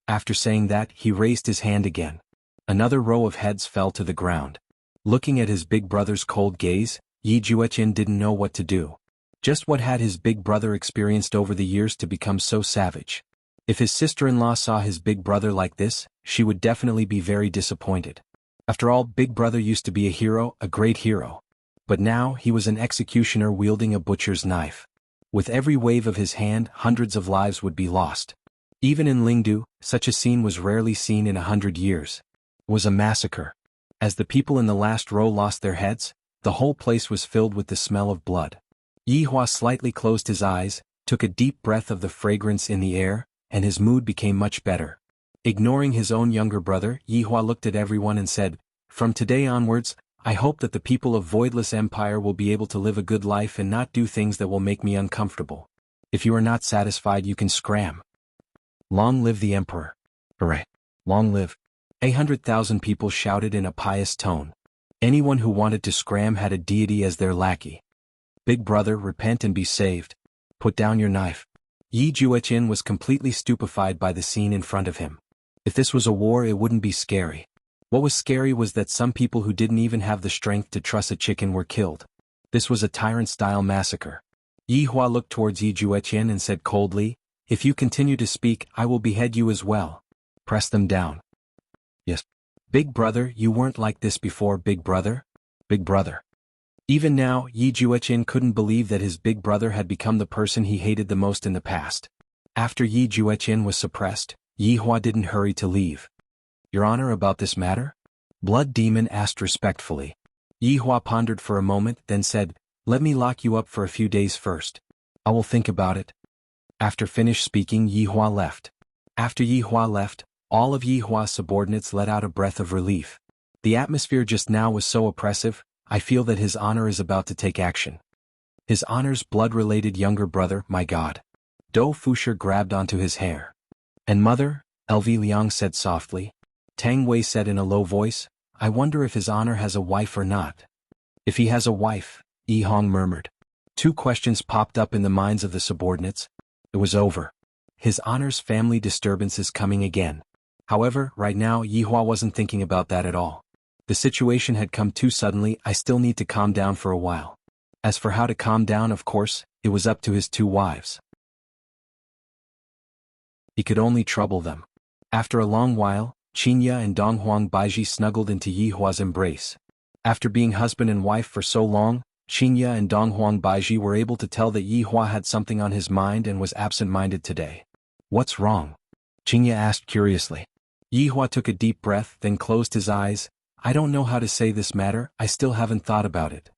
After saying that, he raised his hand again. Another row of heads fell to the ground. Looking at his big brother's cold gaze, Yi Jueqin didn't know what to do. Just what had his big brother experienced over the years to become so savage? If his sister-in-law saw his big brother like this, she would definitely be very disappointed. After all, Big Brother used to be a hero, a great hero. But now, he was an executioner wielding a butcher's knife. With every wave of his hand, hundreds of lives would be lost. Even in Lingdu, such a scene was rarely seen in 100 years. It was a massacre. As the people in the last row lost their heads, the whole place was filled with the smell of blood. Yihua slightly closed his eyes, took a deep breath of the fragrance in the air, and his mood became much better. Ignoring his own younger brother, Yihua looked at everyone and said, "From today onwards, I hope that the people of Voidless Empire will be able to live a good life and not do things that will make me uncomfortable. If you are not satisfied, you can scram. Long live the Emperor. Hooray. Long live." 100,000 people shouted in a pious tone. Anyone who wanted to scram had a deity as their lackey. Big Brother, repent and be saved. Put down your knife. Yi Jueqin was completely stupefied by the scene in front of him. If this was a war, it wouldn't be scary. What was scary was that some people who didn't even have the strength to truss a chicken were killed. This was a tyrant-style massacre. Yihua looked towards Yi Jueqin and said coldly, "If you continue to speak, I will behead you as well. Press them down." Yes. Big Brother, you weren't like this before, Big Brother. Big Brother. Even now, Yi Jueqin couldn't believe that his big brother had become the person he hated the most in the past. After Yi Jueqin was suppressed, Yihua didn't hurry to leave. "Your Honor, about this matter?" Blood Demon asked respectfully. Yihua pondered for a moment, then said, "Let me lock you up for a few days first. I will think about it." After finished speaking, Yihua left. After Yihua left, all of Yihua's subordinates let out a breath of relief. The atmosphere just now was so oppressive. I feel that His Honor is about to take action. His Honor's blood-related younger brother, my God. Do Fusher grabbed onto his hair. "And Mother," LV Liang said softly. Tang Wei said in a low voice, I wonder if his honor has a wife or not. If he has a wife, Yi Hong murmured. Two questions popped up in the minds of the subordinates. It was over. His honor's family disturbance is coming again. However, right now Yi Hua wasn't thinking about that at all. The situation had come too suddenly. I still need to calm down for a while. As for how to calm down, of course, it was up to his two wives. He could only trouble them. After a long while, Qinya and Donghuang Baiji snuggled into Yi Hua's embrace. After being husband and wife for so long, Qinya and Donghuang Baiji were able to tell that Yi Hua had something on his mind and was absent-minded today. What's wrong? Qinya asked curiously. Yi Hua took a deep breath, then closed his eyes. I don't know how to say this matter, I still haven't thought about it.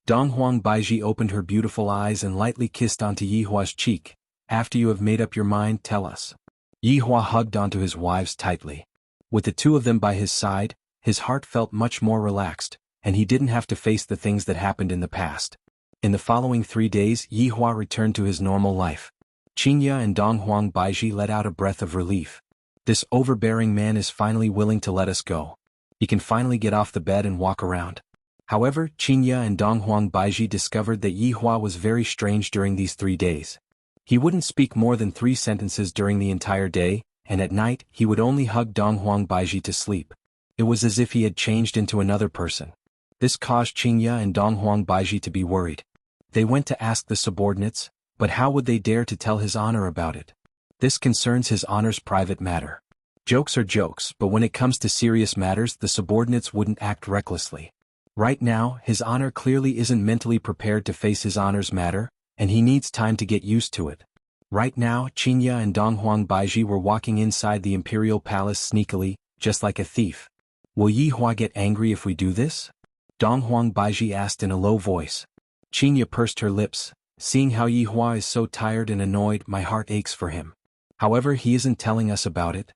Donghuang Baiji opened her beautiful eyes and lightly kissed onto Yi Hua's cheek. After you have made up your mind, tell us. Yi Hua hugged onto his wives tightly. With the two of them by his side, his heart felt much more relaxed, and he didn't have to face the things that happened in the past. In the following 3 days, Yi Hua returned to his normal life. Qinya and Donghuang Baiji let out a breath of relief. This overbearing man is finally willing to let us go. He can finally get off the bed and walk around. However, Qinya and Donghuang Baiji discovered that Yi Hua was very strange during these 3 days. He wouldn't speak more than 3 sentences during the entire day, and at night he would only hug Donghuang Baiji to sleep. It was as if he had changed into another person. This caused Qinya and Donghuang Baiji to be worried. They went to ask the subordinates, but how would they dare to tell his honor about it? This concerns his honor's private matter. Jokes are jokes, but when it comes to serious matters, the subordinates wouldn't act recklessly. Right now, his honor clearly isn't mentally prepared to face his honor's matter, and he needs time to get used to it. Right now, Qinya and Donghuang Baiji were walking inside the imperial palace sneakily, just like a thief. Will Yi Hua get angry if we do this? Donghuang Baiji asked in a low voice. Qinya pursed her lips. Seeing how Yi Hua is so tired and annoyed, my heart aches for him. However, he isn't telling us about it.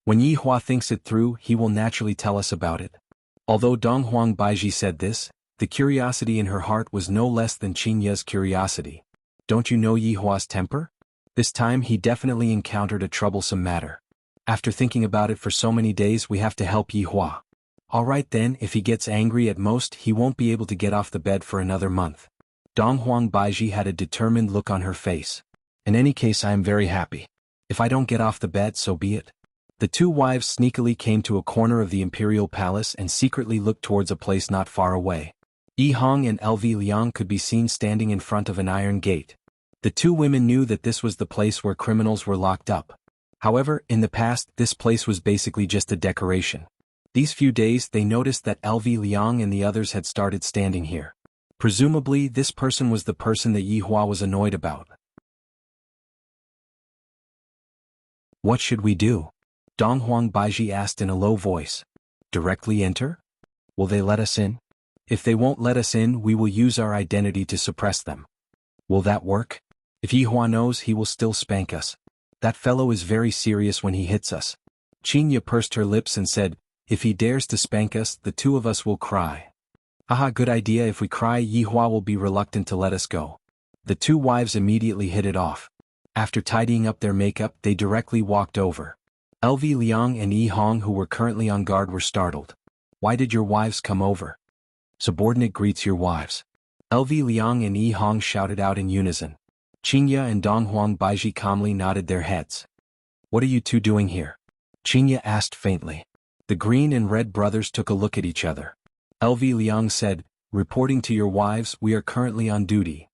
When Yi Hua thinks it through, he will naturally tell us about it. Although Donghuang Baiji said this, the curiosity in her heart was no less than Qinya's curiosity. Don't you know Yi Hua's temper? This time he definitely encountered a troublesome matter. After thinking about it for so many days, we have to help Yi Hua. Alright then, if he gets angry at most, he won't be able to get off the bed for another month. Donghuang Baiji had a determined look on her face. In any case, I am very happy. If I don't get off the bed, so be it. The two wives sneakily came to a corner of the imperial palace and secretly looked towards a place not far away. Yi Hong and LV Liang could be seen standing in front of an iron gate. The two women knew that this was the place where criminals were locked up. However, in the past, this place was basically just a decoration. These few days, they noticed that LV Liang and the others had started standing here. Presumably, this person was the person that Yi Hua was annoyed about. What should we do? Donghuang Baiji asked in a low voice. Directly enter? Will they let us in? If they won't let us in, we will use our identity to suppress them. Will that work? If Yi Hua knows, he will still spank us. That fellow is very serious when he hits us. Qinya pursed her lips and said, if he dares to spank us, the two of us will cry. Haha, good idea. If we cry, Yi Hua will be reluctant to let us go. The two wives immediately hit it off. After tidying up their makeup, they directly walked over. LV Liang and Yi Hong, who were currently on guard, were startled. Why did your wives come over? Subordinate greets your wives. LV Liang and Yi Hong shouted out in unison. Qinya and Donghuang Baiji calmly nodded their heads. What are you two doing here? Qinya asked faintly. The green and red brothers took a look at each other. LV Liang said, reporting to your wives, we are currently on duty.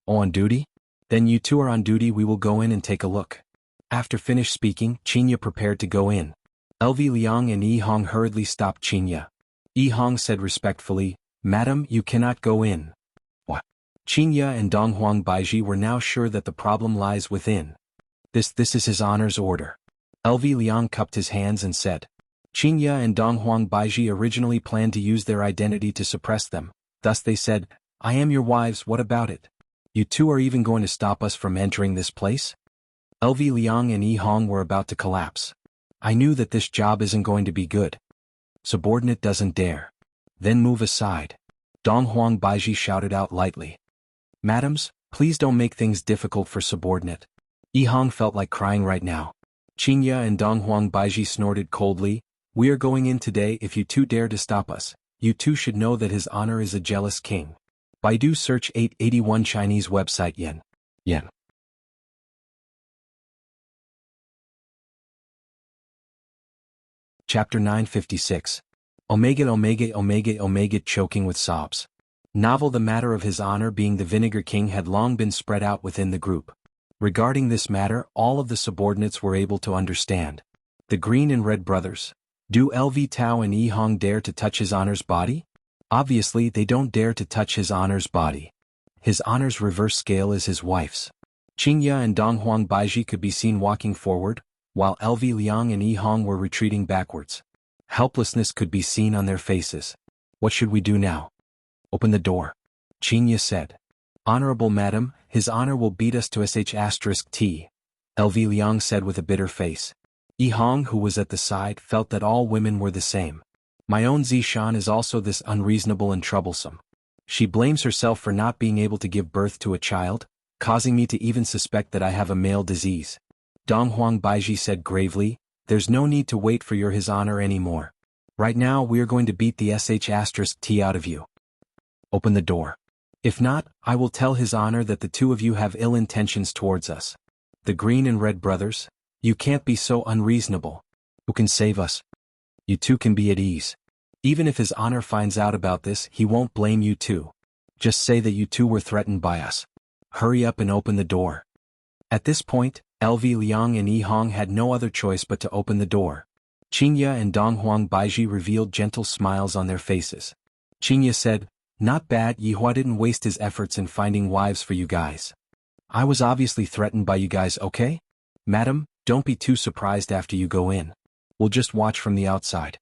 Oh, on duty? Then you two are on duty, we will go in and take a look. After finished speaking, Qinya prepared to go in. LV Liang and Yi Hong hurriedly stopped Qinya. Yi Hong said respectfully, Madam, you cannot go in. What? Qinya and Donghuang Baiji were now sure that the problem lies within. This is his honor's order. LV Liang cupped his hands and said. Qinya and Donghuang Baiji originally planned to use their identity to suppress them. Thus they said, I am your wives, what about it? You two are even going to stop us from entering this place? LV Liang and Yi Hong were about to collapse. I knew that this job isn't going to be good. Subordinate doesn't dare. Then move aside. Donghuang Baiji shouted out lightly. Madams, please don't make things difficult for subordinate. Yi Hong felt like crying right now. Qinya and Donghuang Baiji snorted coldly. We are going in today. If you two dare to stop us, you two should know that his honor is a jealous king. Baidu search 881 Chinese website Yen. Chapter 956. Omega choking with sobs. Novel. The matter of his honor being the Vinegar King had long been spread out within the group. Regarding this matter, all of the subordinates were able to understand. The Green and Red brothers. Do LV Tao and Yi Hong dare to touch his honor's body? Obviously they don't dare to touch his honor's body. His honor's reverse scale is his wife's. Qingya and Donghuang Baiji could be seen walking forward, while LV Liang and Yi Hong were retreating backwards. Helplessness could be seen on their faces. What should we do now? Open the door. Qingya said. Honorable madam, his honor will beat us to sh*t, LV Liang said with a bitter face. Yi Hong, who was at the side, felt that all women were the same. My own Zishan is also this unreasonable and troublesome. She blames herself for not being able to give birth to a child, causing me to even suspect that I have a male disease. Donghuang Baiji said gravely, there's no need to wait for your his honor anymore. Right now we are going to beat the sh*t out of you. Open the door. If not, I will tell his honor that the two of you have ill intentions towards us. The Green and Red brothers, you can't be so unreasonable. Who can save us? You two can be at ease. Even if his honor finds out about this, he won't blame you two. Just say that you two were threatened by us. Hurry up and open the door. At this point, LV Liang and Yi Hong had no other choice but to open the door. Qingya and Donghuang Baiji revealed gentle smiles on their faces. Qingya said, not bad. Yihua didn't waste his efforts in finding wives for you guys. I was obviously threatened by you guys, okay? Madam, don't be too surprised after you go in. We'll just watch from the outside.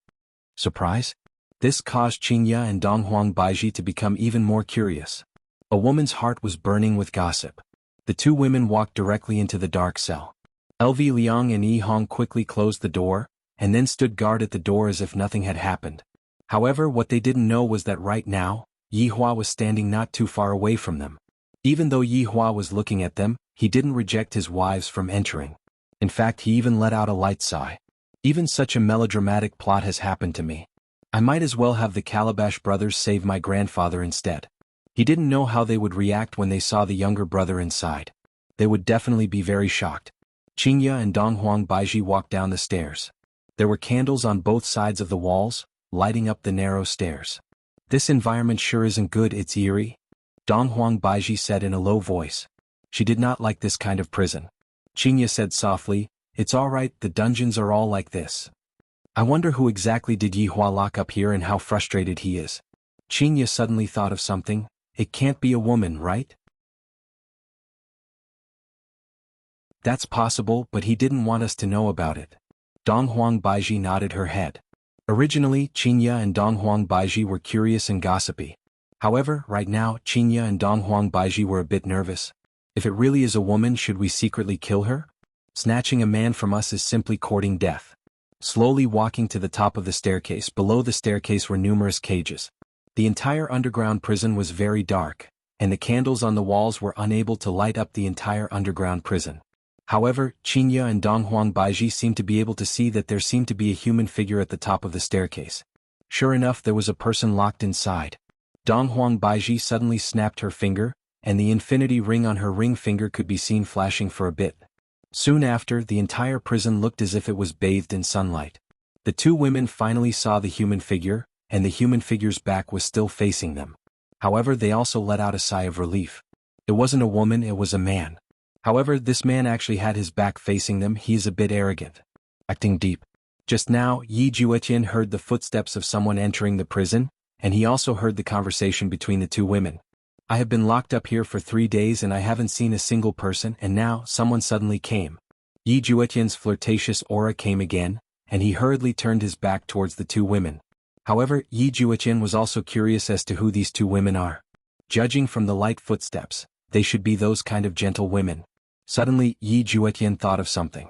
Surprise? This caused Qingya and Donghuang Baiji to become even more curious. A woman's heart was burning with gossip. The two women walked directly into the dark cell. LV Liang and Yi Hong quickly closed the door, and then stood guard at the door as if nothing had happened. However, what they didn't know was that right now, Yihua was standing not too far away from them. Even though Yihua was looking at them, he didn't reject his wives from entering. In fact, he even let out a light sigh. Even such a melodramatic plot has happened to me. I might as well have the Calabash brothers save my grandfather instead. He didn't know how they would react when they saw the younger brother inside. They would definitely be very shocked. Qingya and Donghuang Baiji walked down the stairs. There were candles on both sides of the walls, lighting up the narrow stairs. This environment sure isn't good, it's eerie. Donghuang Baiji said in a low voice. She did not like this kind of prison. Qingya said softly, it's alright, the dungeons are all like this. I wonder who exactly did Yihua lock up here and how frustrated he is. Qingya suddenly thought of something. It can't be a woman, right? That's possible, but he didn't want us to know about it. Donghuang Baiji nodded her head. Originally, Qingya and Donghuang Baiji were curious and gossipy. However, right now, Qingya and Donghuang Baiji were a bit nervous. If it really is a woman, should we secretly kill her? Snatching a man from us is simply courting death. Slowly walking to the top of the staircase, below the staircase were numerous cages. The entire underground prison was very dark, and the candles on the walls were unable to light up the entire underground prison. However, Qingya and Donghuang Baiji seemed to be able to see that there seemed to be a human figure at the top of the staircase. Sure enough, there was a person locked inside. Donghuang Baiji suddenly snapped her finger, and the infinity ring on her ring finger could be seen flashing for a bit. Soon after, the entire prison looked as if it was bathed in sunlight. The two women finally saw the human figure, and the human figure's back was still facing them. However, they also let out a sigh of relief. It wasn't a woman, it was a man. However, this man actually had his back facing them. He is a bit arrogant. Acting deep. Just now, Yi Juetian heard the footsteps of someone entering the prison, and he also heard the conversation between the two women. I have been locked up here for 3 days and I haven't seen a single person, and now, someone suddenly came. Yi Juetian's flirtatious aura came again, and he hurriedly turned his back towards the two women. However, Yi Juetian was also curious as to who these two women are. Judging from the light footsteps, they should be those kind of gentle women. Suddenly, Yi Juetian thought of something.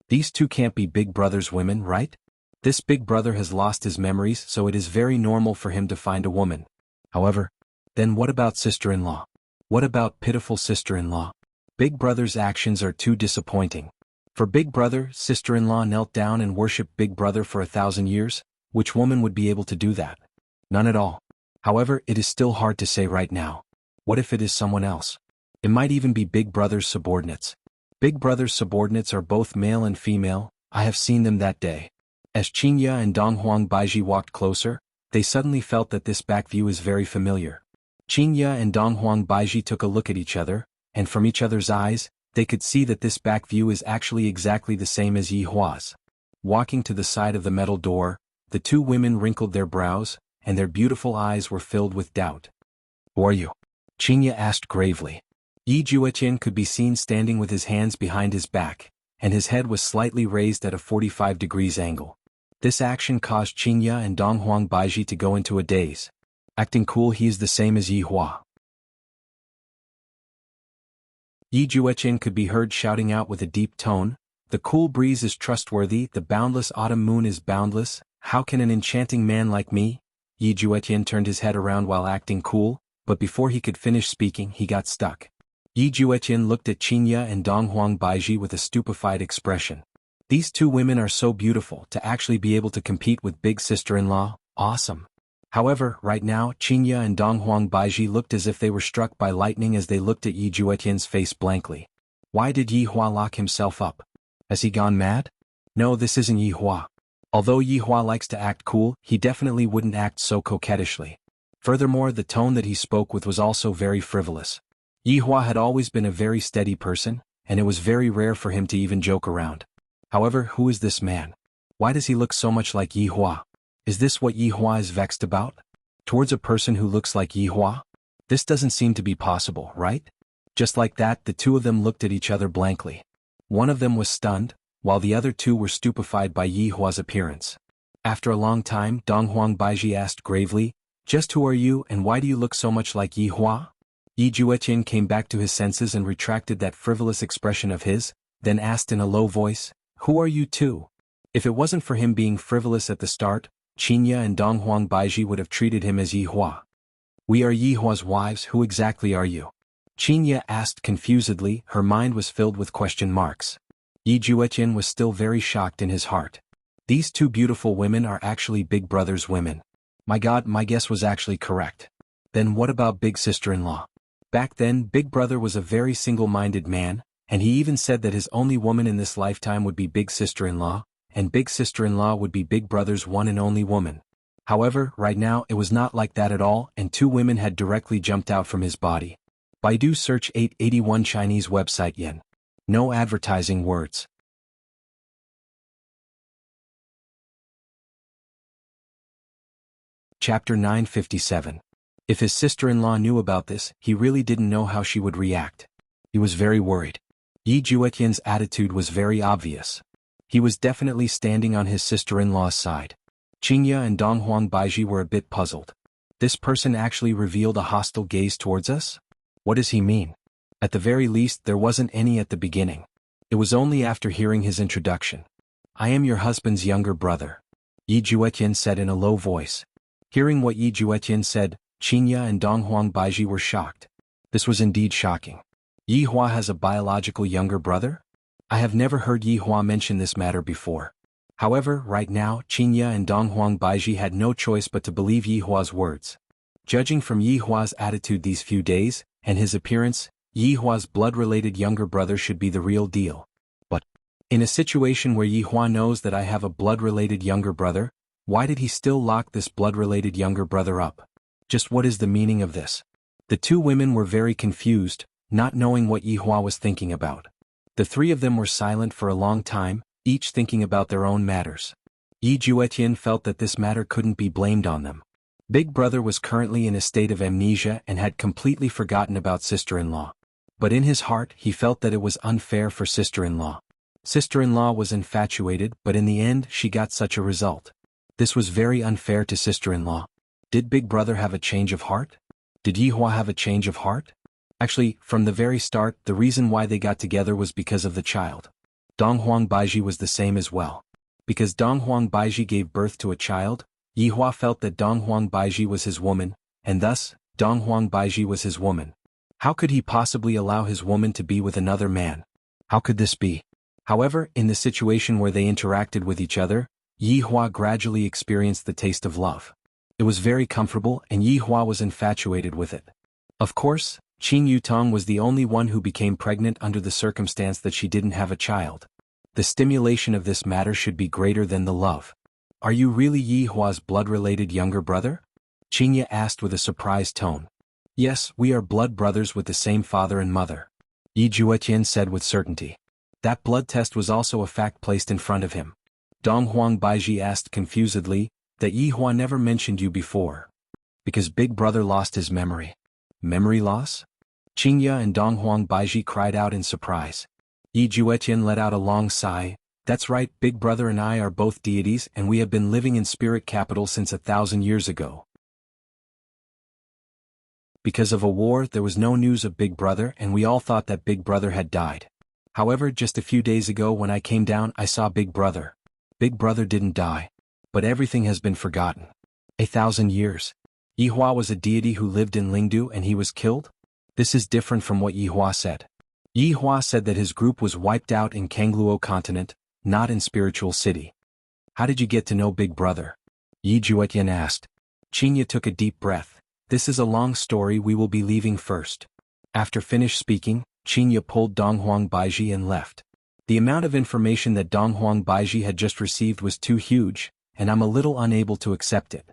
These two can't be Big Brother's women, right? This Big Brother has lost his memories, so it is very normal for him to find a woman. However, then what about sister-in-law? What about pitiful sister-in-law? Big Brother's actions are too disappointing. For Big Brother, sister-in-law knelt down and worshipped Big Brother for 1,000 years? Which woman would be able to do that? None at all. However, it is still hard to say right now. What if it is someone else? It might even be Big Brother's subordinates. Big Brother's subordinates are both male and female. I have seen them that day. As Qinya and Donghuang Baiji walked closer, they suddenly felt that this back view is very familiar. Qinya and Donghuang Baiji took a look at each other, and from each other's eyes, they could see that this back view is actually exactly the same as Yi Hua's. Walking to the side of the metal door, the two women wrinkled their brows, and their beautiful eyes were filled with doubt. "Who are you?" Qinya asked gravely. Yi Juetian could be seen standing with his hands behind his back, and his head was slightly raised at a 45 degrees angle. This action caused Qinya and Donghuang Baiji to go into a daze. Acting cool, he is the same as Yi Hua. Yi Juetian could be heard shouting out with a deep tone, "The cool breeze is trustworthy, the boundless autumn moon is boundless, how can an enchanting man like me?" Yi Juetian turned his head around while acting cool, but before he could finish speaking he got stuck. Yi Juetian looked at Qinya and Donghuang Baiji with a stupefied expression. These two women are so beautiful, to actually be able to compete with big sister-in-law, awesome. However, right now Qinya and Donghuang Baiji looked as if they were struck by lightning as they looked at Yi Juetian's face blankly. Why did Yi Hua lock himself up? Has he gone mad? No, this isn't Yi Hua. Although Yi Hua likes to act cool, he definitely wouldn't act so coquettishly. Furthermore, the tone that he spoke with was also very frivolous. Yi Hua had always been a very steady person, and it was very rare for him to even joke around. However, who is this man? Why does he look so much like Yi Hua? Is this what Yi Hua is vexed about? Towards a person who looks like Yi Hua? This doesn't seem to be possible, right? Just like that, the two of them looked at each other blankly. One of them was stunned, while the other two were stupefied by Yi Hua's appearance. After a long time, Donghuang Baiji asked gravely, "Just who are you and why do you look so much like Yi Hua?" Yi Juetian came back to his senses and retracted that frivolous expression of his, then asked in a low voice, "Who are you too?" If it wasn't for him being frivolous at the start, Qinya and Donghuang Baiji would have treated him as Yi Hua. "We are Yi Hua's wives, who exactly are you?" Qinya asked confusedly, her mind was filled with question marks. Yi Juetian was still very shocked in his heart. These two beautiful women are actually Big Brother's women. My God, my guess was actually correct. Then what about Big Sister-in-law? Back then, Big Brother was a very single-minded man, and he even said that his only woman in this lifetime would be Big Sister-in-law, and Big Sister-in-law would be Big Brother's one and only woman. However, right now it was not like that at all, and two women had directly jumped out from his body. Baidu search 881 Chinese website yen. No advertising words. Chapter 957. If his sister-in-law knew about this, he really didn't know how she would react. He was very worried. Yi Juetian's attitude was very obvious. He was definitely standing on his sister-in-law's side. Qinya and Donghuang Baiji were a bit puzzled. This person actually revealed a hostile gaze towards us? What does he mean? At the very least, there wasn't any at the beginning. It was only after hearing his introduction. "I am your husband's younger brother," Yi Juetian said in a low voice. Hearing what Yi Juetian said, Qinya and Donghuang Baiji were shocked. This was indeed shocking. Yi Hua has a biological younger brother? I have never heard Yi Hua mention this matter before. However, right now, Qinya and Donghuang Baiji had no choice but to believe Yi Hua's words. Judging from Yi Hua's attitude these few days, and his appearance, Yi Hua's blood-related younger brother should be the real deal. But, in a situation where Yi Hua knows that I have a blood-related younger brother, why did he still lock this blood-related younger brother up? Just what is the meaning of this? The two women were very confused, not knowing what Yi Hua was thinking about. The three of them were silent for a long time, each thinking about their own matters. Yi Juetian felt that this matter couldn't be blamed on them. Big Brother was currently in a state of amnesia and had completely forgotten about sister-in-law. But in his heart he felt that it was unfair for sister-in-law. Sister-in-law was infatuated, but in the end she got such a result. This was very unfair to sister-in-law. Did Big Brother have a change of heart? Did Yi Hua have a change of heart? Actually, from the very start, the reason why they got together was because of the child. Donghuang Baiji was the same as well. Because Donghuang Baiji gave birth to a child, Yi Hua felt that Donghuang Baiji was his woman, and thus, Donghuang Baiji was his woman. How could he possibly allow his woman to be with another man? How could this be? However, in the situation where they interacted with each other, Yi Hua gradually experienced the taste of love. It was very comfortable and Yi Hua was infatuated with it. Of course, Qing Yutong was the only one who became pregnant under the circumstance that she didn't have a child. The stimulation of this matter should be greater than the love. Are you really Yi Hua's blood-related younger brother? Qingya asked with a surprised tone. Yes, we are blood brothers with the same father and mother. Yi Juetian said with certainty. That blood test was also a fact placed in front of him. Dong Huang Baiji asked confusedly, that Yi Hua never mentioned you before. Because Big Brother lost his memory. Memory loss? Qingya and Dong Huang Baiji cried out in surprise. Yi Juetian let out a long sigh. That's right, Big Brother and I are both deities and we have been living in spirit capital since 1,000 years ago. Because of a war, there was no news of Big Brother and we all thought that Big Brother had died. However, just a few days ago when I came down I saw Big Brother. Big Brother didn't die. But everything has been forgotten. 1,000 years. Yi Hua was a deity who lived in Lingdu and he was killed? This is different from what Yi Hua said. Yi Hua said that his group was wiped out in Kangluo continent, not in Spiritual City. How did you get to know Big Brother? Yi Juetian asked. Qingya took a deep breath. This is a long story, we will be leaving first. After finished speaking, Qingya pulled Dong Huang Baiji and left. The amount of information that Dong Huang Baiji had just received was too huge, and I'm a little unable to accept it.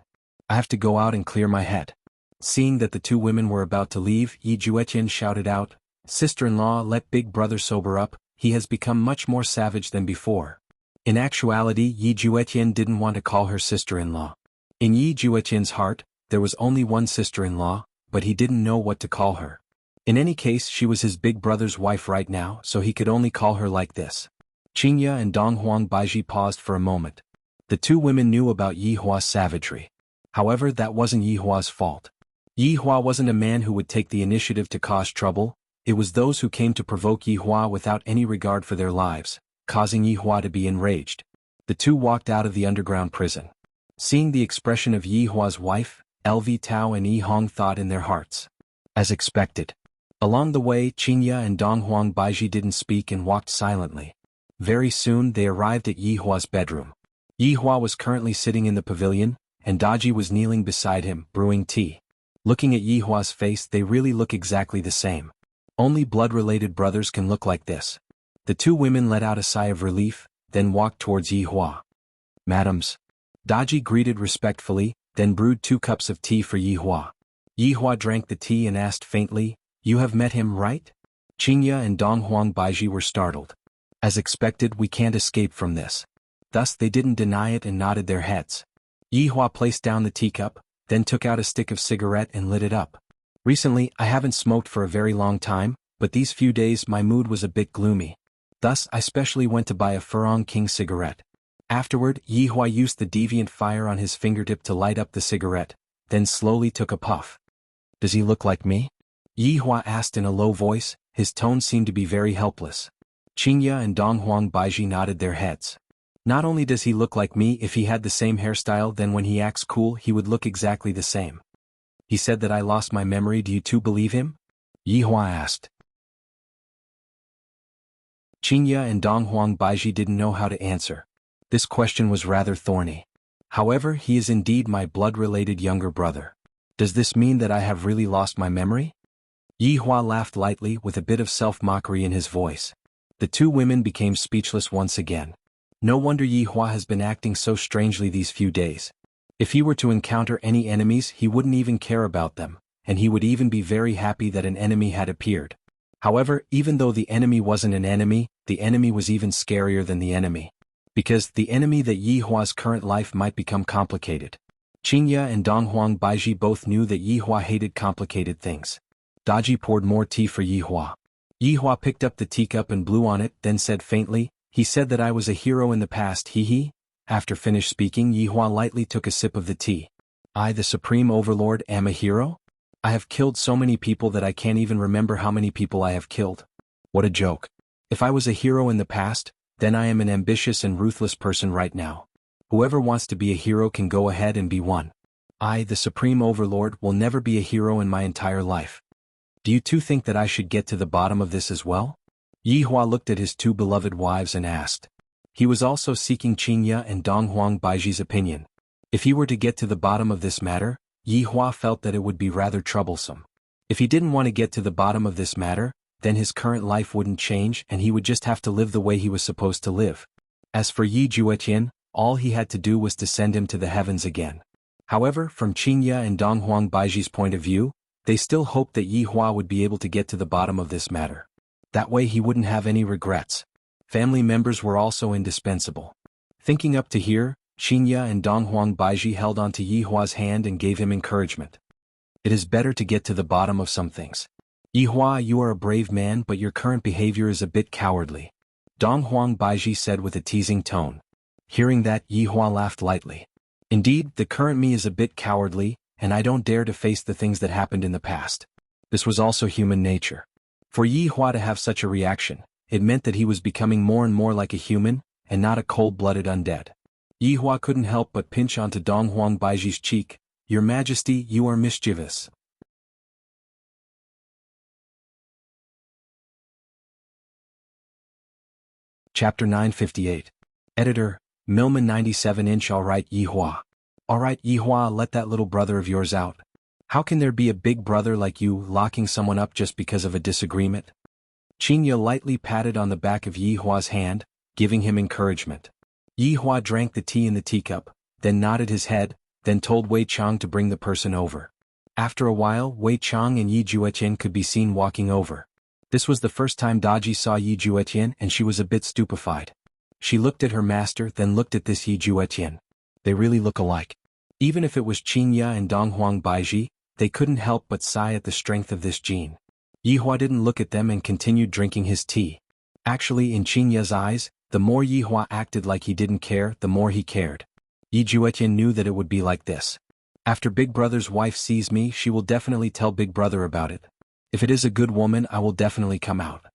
I have to go out and clear my head. Seeing that the two women were about to leave, Yi Juetian shouted out, Sister-in-law, let Big Brother sober up, he has become much more savage than before. In actuality, Yi Juetian didn't want to call her sister-in-law. In Yi Juetian's heart, there was only one sister-in-law, but he didn't know what to call her. In any case, she was his big brother's wife right now, so he could only call her like this. Qingya and Dong Huang Baiji paused for a moment. The two women knew about Yi Hua's savagery. However, that wasn't Yi Hua's fault. Yi Hua wasn't a man who would take the initiative to cause trouble, it was those who came to provoke Yi Hua without any regard for their lives, causing Yi Hua to be enraged. The two walked out of the underground prison. Seeing the expression of Yi Hua's wife, LV Tao and Yi Hong thought in their hearts. As expected. Along the way, Qingya and Dong Huang Baiji didn't speak and walked silently. Very soon they arrived at Yi Hua's bedroom. Yi Hua was currently sitting in the pavilion, and Daji was kneeling beside him, brewing tea. Looking at Yi Hua's face, they really look exactly the same. Only blood-related brothers can look like this. The two women let out a sigh of relief, then walked towards Yi Hua. Madams. Daji greeted respectfully, then brewed 2 cups of tea for Yi Hua. Yi Hua drank the tea and asked faintly, You have met him, right? Qingya and Dong Huang Baiji were startled. As expected, we can't escape from this. Thus they didn't deny it and nodded their heads. Yi Hua placed down the teacup, then took out a stick of cigarette and lit it up. Recently, I haven't smoked for a very long time, but these few days my mood was a bit gloomy. Thus, I specially went to buy a Furong King cigarette. Afterward, Yi Hua used the deviant fire on his fingertip to light up the cigarette, then slowly took a puff. Does he look like me? Yi Hua asked in a low voice, his tone seemed to be very helpless. Qingya and Dong Huang Baiji nodded their heads. Not only does he look like me, if he had the same hairstyle, then when he acts cool he would look exactly the same. He said that I lost my memory, do you too believe him? Yi Hua asked. Qingya and Dong Huang Baiji didn't know how to answer. This question was rather thorny. However, he is indeed my blood-related younger brother. Does this mean that I have really lost my memory? Yi Hua laughed lightly with a bit of self-mockery in his voice. The two women became speechless once again. No wonder Yi Hua has been acting so strangely these few days. If he were to encounter any enemies he wouldn't even care about them, and he would even be very happy that an enemy had appeared. However, even though the enemy wasn't an enemy, the enemy was even scarier than the enemy. Because the enemy that Yi Hua's current life might become complicated. Qingya and Dong Huang Baiji both knew that Yi Hua hated complicated things. Daji poured more tea for Yi Hua. Yi Hua picked up the teacup and blew on it, then said faintly, He said that I was a hero in the past, hee. After finished speaking, Yi Hua lightly took a sip of the tea. I, the Supreme Overlord, am a hero? I have killed so many people that I can't even remember how many people I have killed. What a joke. If I was a hero in the past, then I am an ambitious and ruthless person right now. Whoever wants to be a hero can go ahead and be one. I, the Supreme Overlord, will never be a hero in my entire life. Do you two think that I should get to the bottom of this as well? Yi Hua looked at his two beloved wives and asked. He was also seeking Qingya and Donghuang Baiji's opinion. If he were to get to the bottom of this matter, Yi Hua felt that it would be rather troublesome. If he didn't want to get to the bottom of this matter, then his current life wouldn't change and he would just have to live the way he was supposed to live. As for Yi Juetian, all he had to do was to send him to the heavens again. However, from Qingya and Donghuang Baiji's point of view, they still hoped that Yi Hua would be able to get to the bottom of this matter. That way he wouldn't have any regrets. Family members were also indispensable. Thinking up to here, Qingya and Donghuang Baiji held onto Yi Hua's hand and gave him encouragement. It is better to get to the bottom of some things. Yi Hua, you are a brave man, but your current behavior is a bit cowardly, Donghuang Baiji said with a teasing tone. Hearing that, Yi Hua laughed lightly. Indeed, the current me is a bit cowardly, and I don't dare to face the things that happened in the past. This was also human nature. For Yi Hua to have such a reaction, it meant that he was becoming more and more like a human, and not a cold-blooded undead. Yi Hua couldn't help but pinch onto Donghuang Baiji's cheek. Your Majesty, you are mischievous. Chapter 958. Editor, Milman 97-inch. Alright Yi Hua. Alright Yi Hua, let that little brother of yours out. How can there be a big brother like you locking someone up just because of a disagreement? Qingya lightly patted on the back of Yi Hua's hand, giving him encouragement. Yi Hua drank the tea in the teacup, then nodded his head, then told Wei Chang to bring the person over. After a while, Wei Chang and Yi Juetian could be seen walking over. This was the first time Daji saw Yi Juetian and she was a bit stupefied. She looked at her master, then looked at this Yi Juetian. They really look alike. Even if it was Qingya and Donghuang Baiji, they couldn't help but sigh at the strength of this gene. Yi Hua didn't look at them and continued drinking his tea. Actually, in Qingya's eyes, the more Yi Hua acted like he didn't care, the more he cared. Yi Juetian knew that it would be like this. After Big Brother's wife sees me, she will definitely tell Big Brother about it. If it is a good woman, I will definitely come out.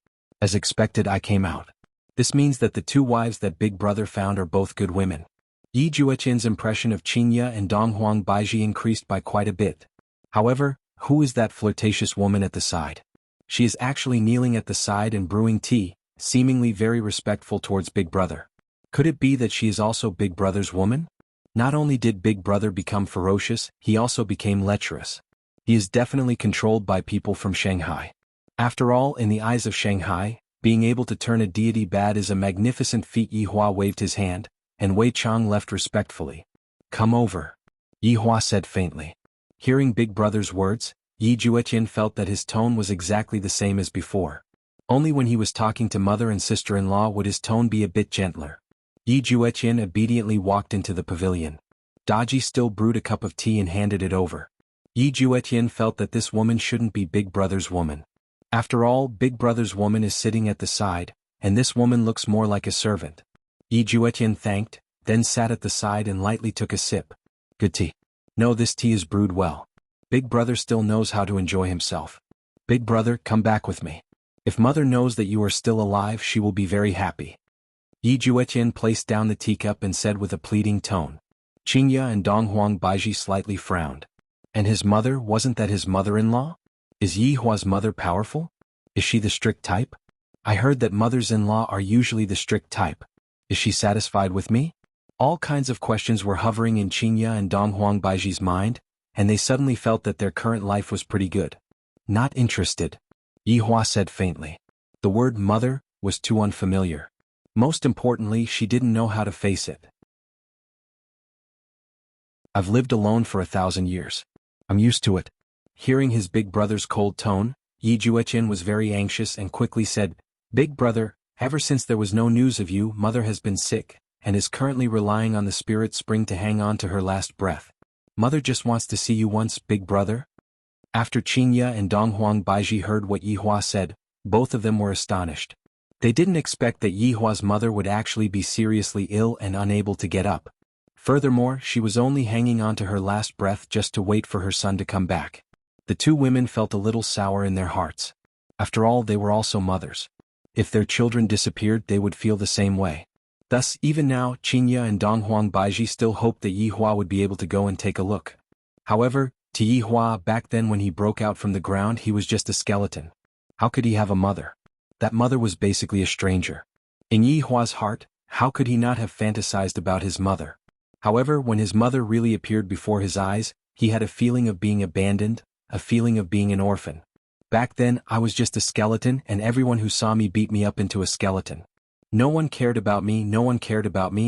As expected, I came out. This means that the two wives that Big Brother found are both good women. Yi Juetian's impression of Qingya and Donghuang Baiji increased by quite a bit. However, who is that flirtatious woman at the side? She is actually kneeling at the side and brewing tea, seemingly very respectful towards Big Brother. Could it be that she is also Big Brother's woman? Not only did Big Brother become ferocious, he also became lecherous. He is definitely controlled by people from Shanghai. After all, in the eyes of Shanghai, being able to turn a deity bad is a magnificent feat. Yi Hua waved his hand, and Wei Chang left respectfully. Come over, Yi Hua said faintly. Hearing Big Brother's words, Yi Juetian felt that his tone was exactly the same as before. Only when he was talking to mother and sister-in-law would his tone be a bit gentler. Yi Juetian obediently walked into the pavilion. Daji still brewed a cup of tea and handed it over. Yi Juetian felt that this woman shouldn't be Big Brother's woman. After all, Big Brother's woman is sitting at the side, and this woman looks more like a servant. Yi Juetian thanked, then sat at the side and lightly took a sip. Good tea. No, this tea is brewed well. Big Brother still knows how to enjoy himself. Big Brother, come back with me. If mother knows that you are still alive, she will be very happy. Yi Juetian placed down the teacup and said with a pleading tone. Qingya and Donghuang Baiji slightly frowned. And his mother, wasn't that his mother-in-law? Is Yi Hua's mother powerful? Is she the strict type? I heard that mothers-in-law are usually the strict type. Is she satisfied with me? All kinds of questions were hovering in Qingya and Donghuang Baiji's mind, and they suddenly felt that their current life was pretty good. Not interested, Yi Hua said faintly. The word mother was too unfamiliar. Most importantly, she didn't know how to face it. I've lived alone for 1,000 years. I'm used to it. Hearing his big brother's cold tone, Yi Juetian was very anxious and quickly said, Big Brother, ever since there was no news of you, mother has been sick, and is currently relying on the spirit spring to hang on to her last breath. Mother just wants to see you once, Big Brother. After Qingya and Donghuang Baiji heard what Yi Hua said, both of them were astonished. They didn't expect that Yi Hua's mother would actually be seriously ill and unable to get up. Furthermore, she was only hanging on to her last breath just to wait for her son to come back. The two women felt a little sour in their hearts. After all, they were also mothers. If their children disappeared, they would feel the same way. Thus, even now, Qingya and Donghuang Baiji still hoped that Yi Hua would be able to go and take a look. However, to Yi Hua back then when he broke out from the ground, he was just a skeleton. How could he have a mother? That mother was basically a stranger. In Yi Hua's heart, how could he not have fantasized about his mother? However, when his mother really appeared before his eyes, he had a feeling of being abandoned, a feeling of being an orphan. Back then, I was just a skeleton and everyone who saw me beat me up into a skeleton. No one cared about me,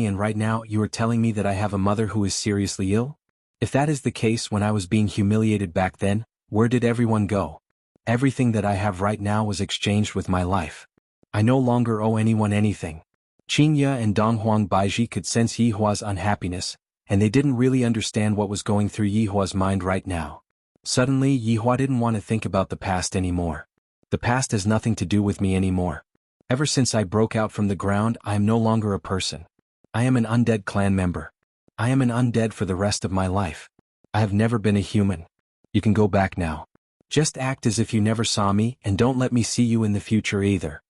and right now you are telling me that I have a mother who is seriously ill? If that is the case, when I was being humiliated back then, where did everyone go? Everything that I have right now was exchanged with my life. I no longer owe anyone anything. Qing Ye and Donghuang Baiji could sense Yi Hua's unhappiness, and they didn't really understand what was going through Yi Hua's mind right now. Suddenly, Yi Hua didn't want to think about the past anymore. The past has nothing to do with me anymore. Ever since I broke out from the ground, I am no longer a person. I am an undead clan member. I am an undead for the rest of my life. I have never been a human. You can go back now. Just act as if you never saw me and don't let me see you in the future either.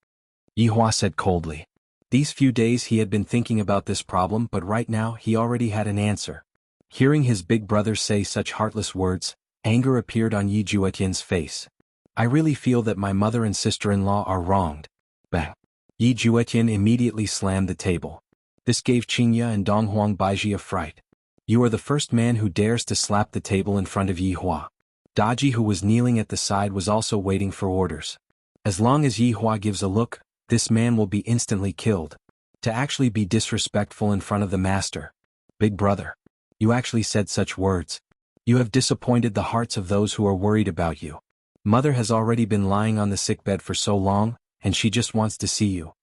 Yi Hua said coldly. These few days he had been thinking about this problem, but right now he already had an answer. Hearing his big brother say such heartless words, anger appeared on Yi Juetian's face. I really feel that my mother and sister-in-law are wronged. Bang. Yi Juetian immediately slammed the table. This gave Qing Ye and Donghuang Baiji a fright. You are the first man who dares to slap the table in front of Yi Hua. Daji, who was kneeling at the side, was also waiting for orders. As long as Yi Hua gives a look, this man will be instantly killed. To actually be disrespectful in front of the master. Big brother. You actually said such words. You have disappointed the hearts of those who are worried about you. Mother has already been lying on the sickbed for so long, and she just wants to see you.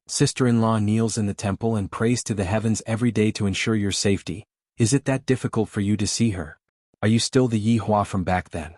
Sister-in-law kneels in the temple and prays to the heavens every day to ensure your safety. Is it that difficult for you to see her? Are you still the Yi Hua from back then?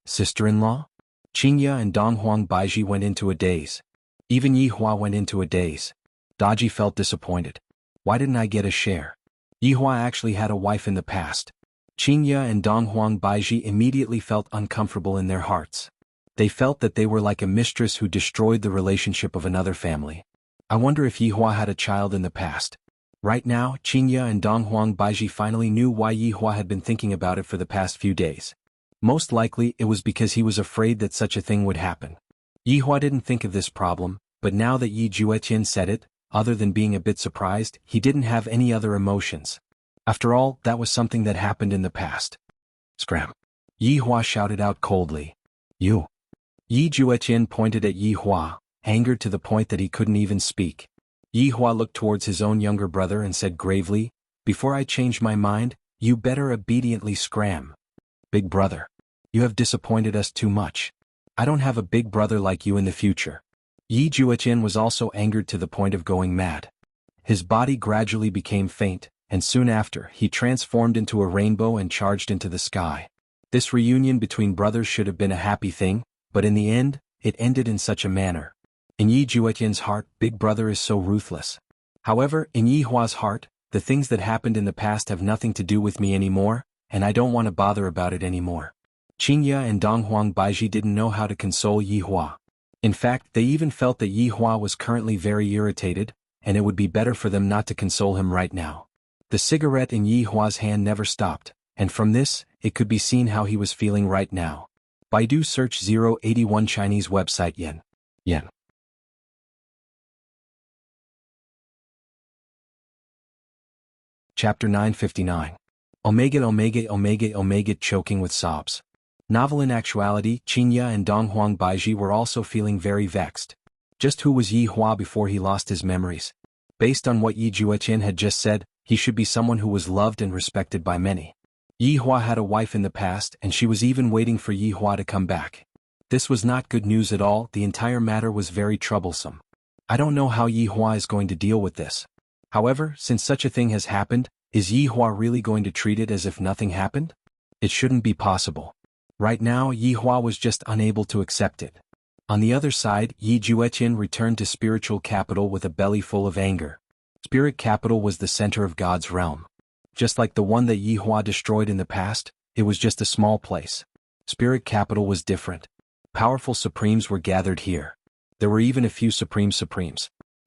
Sister-in-law? Qing Ye and Donghuang Baiji went into a daze. Even Yi Hua went into a daze. Daji felt disappointed. Why didn't I get a share? Yi Hua actually had a wife in the past. Qing Ye and Donghuang Baiji immediately felt uncomfortable in their hearts. They felt that they were like a mistress who destroyed the relationship of another family. I wonder if Yi Hua had a child in the past. Right now, Qing Ye and Donghuang Baiji finally knew why Yi Hua had been thinking about it for the past few days. Most likely, it was because he was afraid that such a thing would happen. Yi Hua didn't think of this problem, but now that Yi Juetian said it, other than being a bit surprised, he didn't have any other emotions. After all, that was something that happened in the past. Scram. Yi Hua shouted out coldly. You. Yi Juetian pointed at Yi Hua, angered to the point that he couldn't even speak. Yi Hua looked towards his own younger brother and said gravely, Before I change my mind, you better obediently scram. Big brother. You have disappointed us too much. I don't have a big brother like you in the future. Yi Juetian was also angered to the point of going mad. His body gradually became faint, and soon after, he transformed into a rainbow and charged into the sky. This reunion between brothers should have been a happy thing, but in the end, it ended in such a manner. In Yi Juetian's heart, Big Brother is so ruthless. However, in Yi Hua's heart, the things that happened in the past have nothing to do with me anymore, and I don't want to bother about it anymore. Qing Ye and Donghuang Baiji didn't know how to console Yi Hua. In fact, they even felt that Yi Hua was currently very irritated, and it would be better for them not to console him right now. The cigarette in Yi Hua's hand never stopped, and from this, it could be seen how he was feeling right now. Baidu search 081 Chinese website yen. Chapter 959. Omega choking with sobs. Novel. In actuality, Qing Ye and Donghuang Baiji were also feeling very vexed. Just who was Yi Hua before he lost his memories? Based on what Yi Juetian had just said, he should be someone who was loved and respected by many. Yi Hua had a wife in the past and she was even waiting for Yi Hua to come back. This was not good news at all. The entire matter was very troublesome. I don't know how Yi Hua is going to deal with this. However, since such a thing has happened, is Yi Hua really going to treat it as if nothing happened? It shouldn't be possible. Right now, Yi Hua was just unable to accept it. On the other side, Yi Juetian returned to spiritual capital with a belly full of anger. Spirit capital was the center of God's realm. Just like the one that Yi Hua destroyed in the past, it was just a small place. Spirit capital was different. Powerful supremes were gathered here. There were even a few supremes.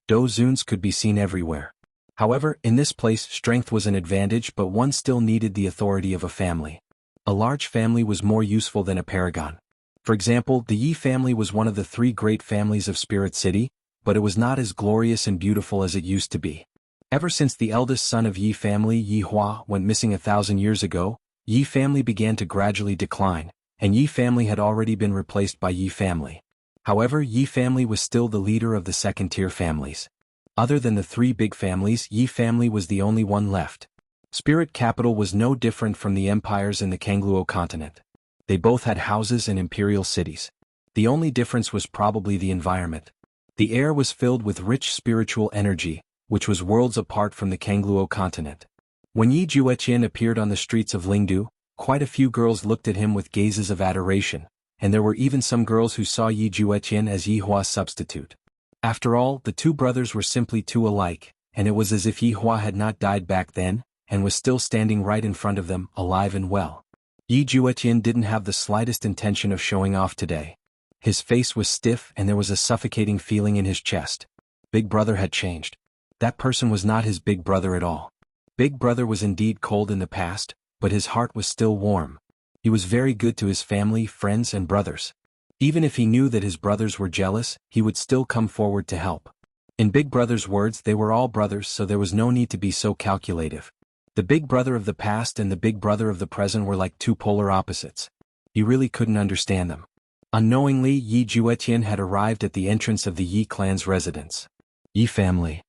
Dozuns could be seen everywhere. However, in this place strength was an advantage, but one still needed the authority of a family. A large family was more useful than a paragon. For example, the Yi family was one of the three great families of Spirit City, but it was not as glorious and beautiful as it used to be. Ever since the eldest son of Yi family, Yi Hua, went missing 1,000 years ago, Yi family began to gradually decline, and Yi family had already been replaced by Yi family. However, Yi family was still the leader of the second-tier families. Other than the three big families, Yi family was the only one left. Spirit capital was no different from the empires in the Kangluo continent. They both had houses and imperial cities. The only difference was probably the environment. The air was filled with rich spiritual energy, which was worlds apart from the Kangluo continent. When Yi Jueqian appeared on the streets of Lingdu, quite a few girls looked at him with gazes of adoration, and there were even some girls who saw Yi Jueqian as Yi Hua's substitute. After all, the two brothers were simply too alike, and it was as if Yi Hua had not died back then, and was still standing right in front of them, alive and well. Yi Jueqian didn't have the slightest intention of showing off today. His face was stiff and there was a suffocating feeling in his chest. Big Brother had changed. That person was not his big brother at all. Big Brother was indeed cold in the past, but his heart was still warm. He was very good to his family, friends and brothers. Even if he knew that his brothers were jealous, he would still come forward to help. In Big Brother's words, they were all brothers, so there was no need to be so calculative. The Big Brother of the past and the Big Brother of the present were like two polar opposites. You really couldn't understand them. Unknowingly, Yi Jueqian had arrived at the entrance of the Yi clan's residence. Yi family.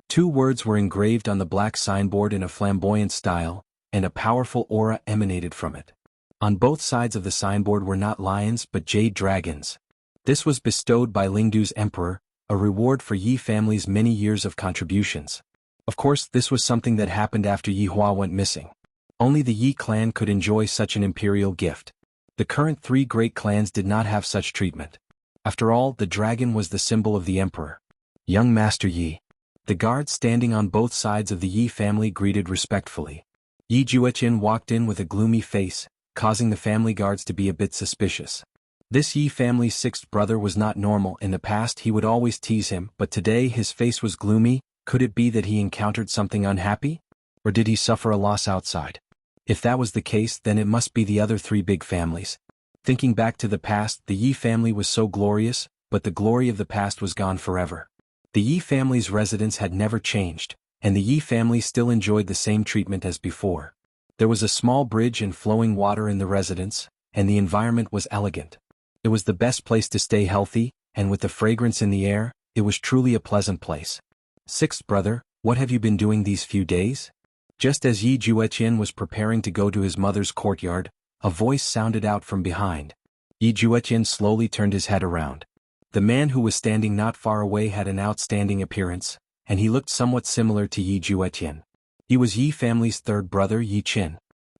Two words were engraved on the black signboard in a flamboyant style, and a powerful aura emanated from it. On both sides of the signboard were not lions but jade dragons. This was bestowed by Lingdu's emperor, a reward for Yi family's many years of contributions. Of course, this was something that happened after Yi Hua went missing. Only the Yi clan could enjoy such an imperial gift. The current three great clans did not have such treatment. After all, the dragon was the symbol of the emperor. Young Master Yi. The guards standing on both sides of the Yi family greeted respectfully. Yi Jueqian walked in with a gloomy face, causing the family guards to be a bit suspicious. This Yi family's sixth brother was not normal. In the past he would always tease him, but today his face was gloomy. Could it be that he encountered something unhappy? Or did he suffer a loss outside? If that was the case, then it must be the other three big families. Thinking back to the past, the Yi family was so glorious, but the glory of the past was gone forever. The Yi family's residence had never changed, and the Yi family still enjoyed the same treatment as before. There was a small bridge and flowing water in the residence, and the environment was elegant. It was the best place to stay healthy, and with the fragrance in the air, it was truly a pleasant place. Sixth brother, what have you been doing these few days? Just as Yi Jueqian was preparing to go to his mother's courtyard, a voice sounded out from behind. Yi Jueqian slowly turned his head around. The man who was standing not far away had an outstanding appearance, and he looked somewhat similar to Yi Jueqian. He was Yi family's third brother, Yi Qin.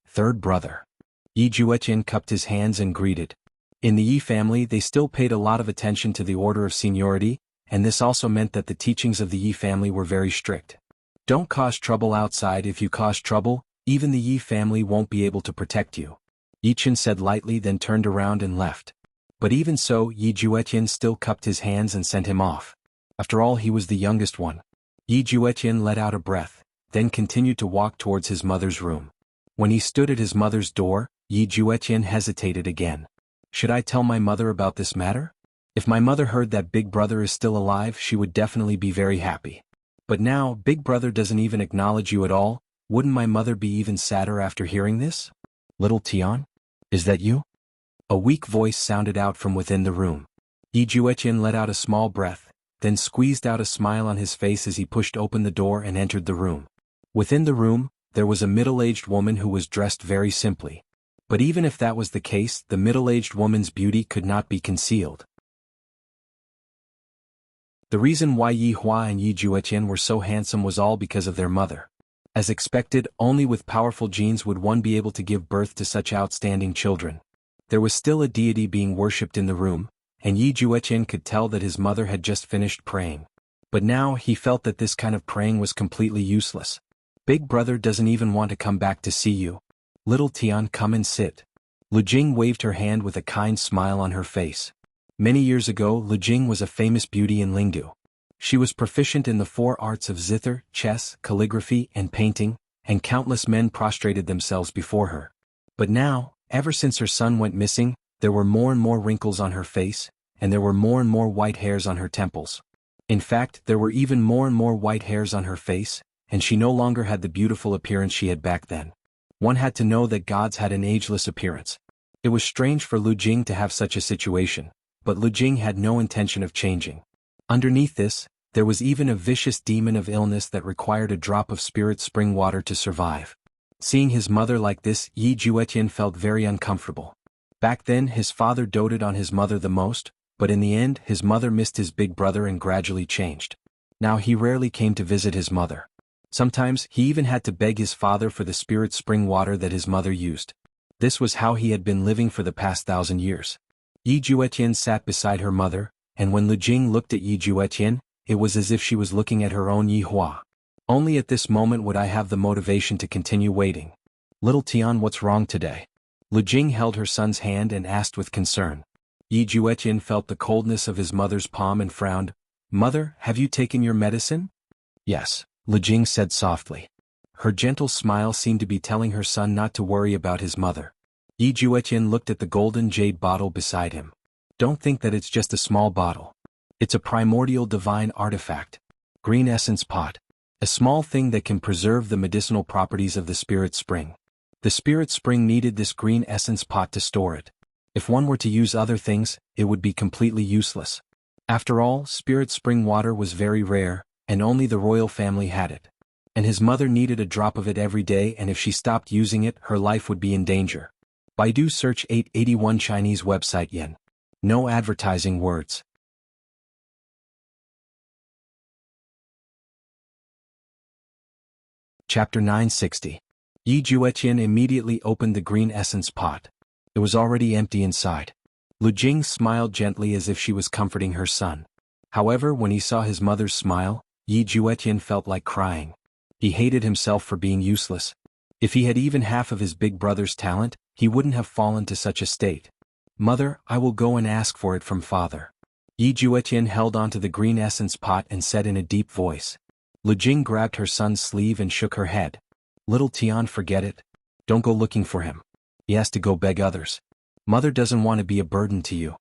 Third brother. Yi Jueqian cupped his hands and greeted. In the Yi family, they still paid a lot of attention to the order of seniority, and this also meant that the teachings of the Yi family were very strict. Don't cause trouble outside. If you cause trouble, even the Yi family won't be able to protect you. Yi Qin said lightly, then turned around and left. But even so, Yi Jueqian still cupped his hands and sent him off. After all, he was the youngest one. Yi Jueqian let out a breath, then continued to walk towards his mother's room. When he stood at his mother's door, Yi Jueqian hesitated again. Should I tell my mother about this matter? If my mother heard that Big Brother is still alive, she would definitely be very happy. But now, Big Brother doesn't even acknowledge you at all. Wouldn't my mother be even sadder after hearing this? Little Tian? Is that you? A weak voice sounded out from within the room. Yi Jueqian let out a small breath, then squeezed out a smile on his face as he pushed open the door and entered the room. Within the room, there was a middle-aged woman who was dressed very simply. But even if that was the case, the middle-aged woman's beauty could not be concealed. The reason why Yi Hua and Yi Jueqian were so handsome was all because of their mother. As expected, only with powerful genes would one be able to give birth to such outstanding children. There was still a deity being worshipped in the room, and Yi Jueqian could tell that his mother had just finished praying. But now he felt that this kind of praying was completely useless. Big Brother doesn't even want to come back to see you. Little Tian, come and sit. Lu Jing waved her hand with a kind smile on her face. Many years ago, Lu Jing was a famous beauty in Lingdu. She was proficient in the 4 arts of zither, chess, calligraphy, and painting, and countless men prostrated themselves before her. But now, Ever since her son went missing, there were more and more wrinkles on her face, and there were more and more white hairs on her temples. In fact, there were even more and more white hairs on her face, and she no longer had the beautiful appearance she had back then. One had to know that gods had an ageless appearance. It was strange for Lu Jing to have such a situation, but Lu Jing had no intention of changing. Underneath this, there was even a vicious demon of illness that required a drop of spirit spring water to survive. Seeing his mother like this, Yi Juetian felt very uncomfortable. Back then his father doted on his mother the most, but in the end his mother missed his big brother and gradually changed. Now he rarely came to visit his mother. Sometimes he even had to beg his father for the spirit spring water that his mother used. This was how he had been living for the past 1,000 years. Yi Juetian sat beside her mother, and when Lu Jing looked at Yi Juetian, it was as if she was looking at her own Yi Hua. Only at this moment would I have the motivation to continue waiting. Little Tian, what's wrong today? Lu Jing held her son's hand and asked with concern. Yi Juetian felt the coldness of his mother's palm and frowned. Mother, have you taken your medicine? Yes, Lu Jing said softly. Her gentle smile seemed to be telling her son not to worry about his mother. Yi Juetian looked at the golden jade bottle beside him. Don't think that it's just a small bottle. It's a primordial divine artifact. Green essence pot. A small thing that can preserve the medicinal properties of the spirit spring. The spirit spring needed this green essence pot to store it. If one were to use other things, it would be completely useless. After all, spirit spring water was very rare, and only the royal family had it. And his mother needed a drop of it every day, and if she stopped using it, her life would be in danger. Baidu search 881 Chinese website yen. No advertising words. Chapter 960. Yi Juetian immediately opened the green essence pot. It was already empty inside. Lu Jing smiled gently as if she was comforting her son. However, when he saw his mother's smile, Yi Juetian felt like crying. He hated himself for being useless. If he had even half of his big brother's talent, he wouldn't have fallen to such a state. Mother, I will go and ask for it from father. Yi Juetian held onto the green essence pot and said in a deep voice. Lu Jing grabbed her son's sleeve and shook her head. Little Tian, forget it. Don't go looking for him. He has to go beg others. Mother doesn't want to be a burden to you.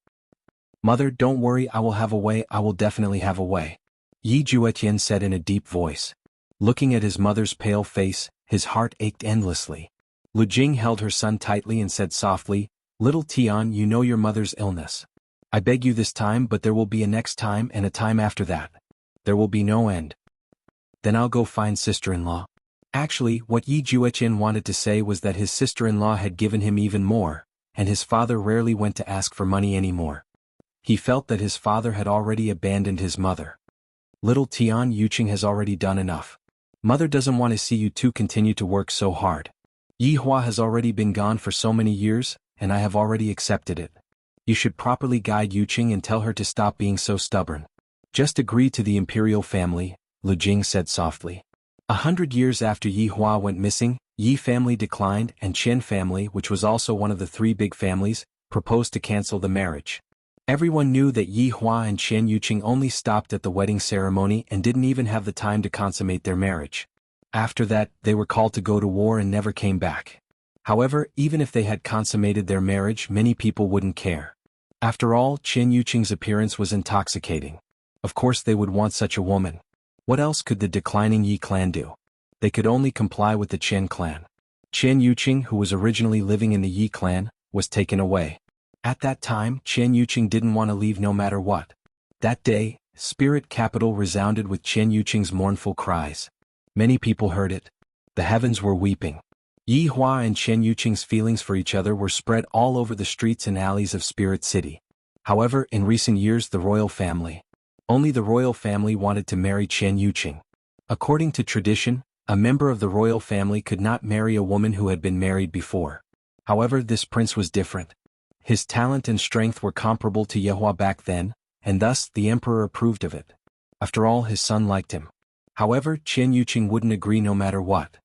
Mother, don't worry, I will have a way, I will definitely have a way. Yi Juetian said in a deep voice. Looking at his mother's pale face, his heart ached endlessly. Lu Jing held her son tightly and said softly, Little Tian, you know your mother's illness. I beg you this time, but there will be a next time and a time after that. There will be no end. Then I'll go find sister-in-law. Actually, what Yi Juetian wanted to say was that his sister-in-law had given him even more, and his father rarely went to ask for money anymore. He felt that his father had already abandoned his mother. Little Tian, Yuqing has already done enough. Mother doesn't want to see you two continue to work so hard. Yi Hua has already been gone for so many years, and I have already accepted it. You should properly guide Yuqing and tell her to stop being so stubborn. Just agree to the imperial family, Lu Jing said softly. 100 years after Yi Hua went missing, Yi family declined and Chen family, which was also one of the three big families, proposed to cancel the marriage. Everyone knew that Yi Hua and Chen Yuqing only stopped at the wedding ceremony and didn't even have the time to consummate their marriage. After that, they were called to go to war and never came back. However, even if they had consummated their marriage, many people wouldn't care. After all, Chen Yuqing's appearance was intoxicating. Of course they would want such a woman. What else could the declining Yi clan do? They could only comply with the Chen clan. Chen Yuqing, who was originally living in the Yi clan, was taken away. At that time, Chen Yuqing didn't want to leave no matter what. That day, spirit capital resounded with Chen Yuqing's mournful cries. Many people heard it. The heavens were weeping. Yi Hua and Chen Yuqing's feelings for each other were spread all over the streets and alleys of Spirit City. However, in recent years only the royal family wanted to marry Chen Yuqing. According to tradition, a member of the royal family could not marry a woman who had been married before. However, this prince was different. His talent and strength were comparable to Yehua back then, and thus the emperor approved of it. After all, his son liked him. However, Chen Yuqing wouldn't agree no matter what.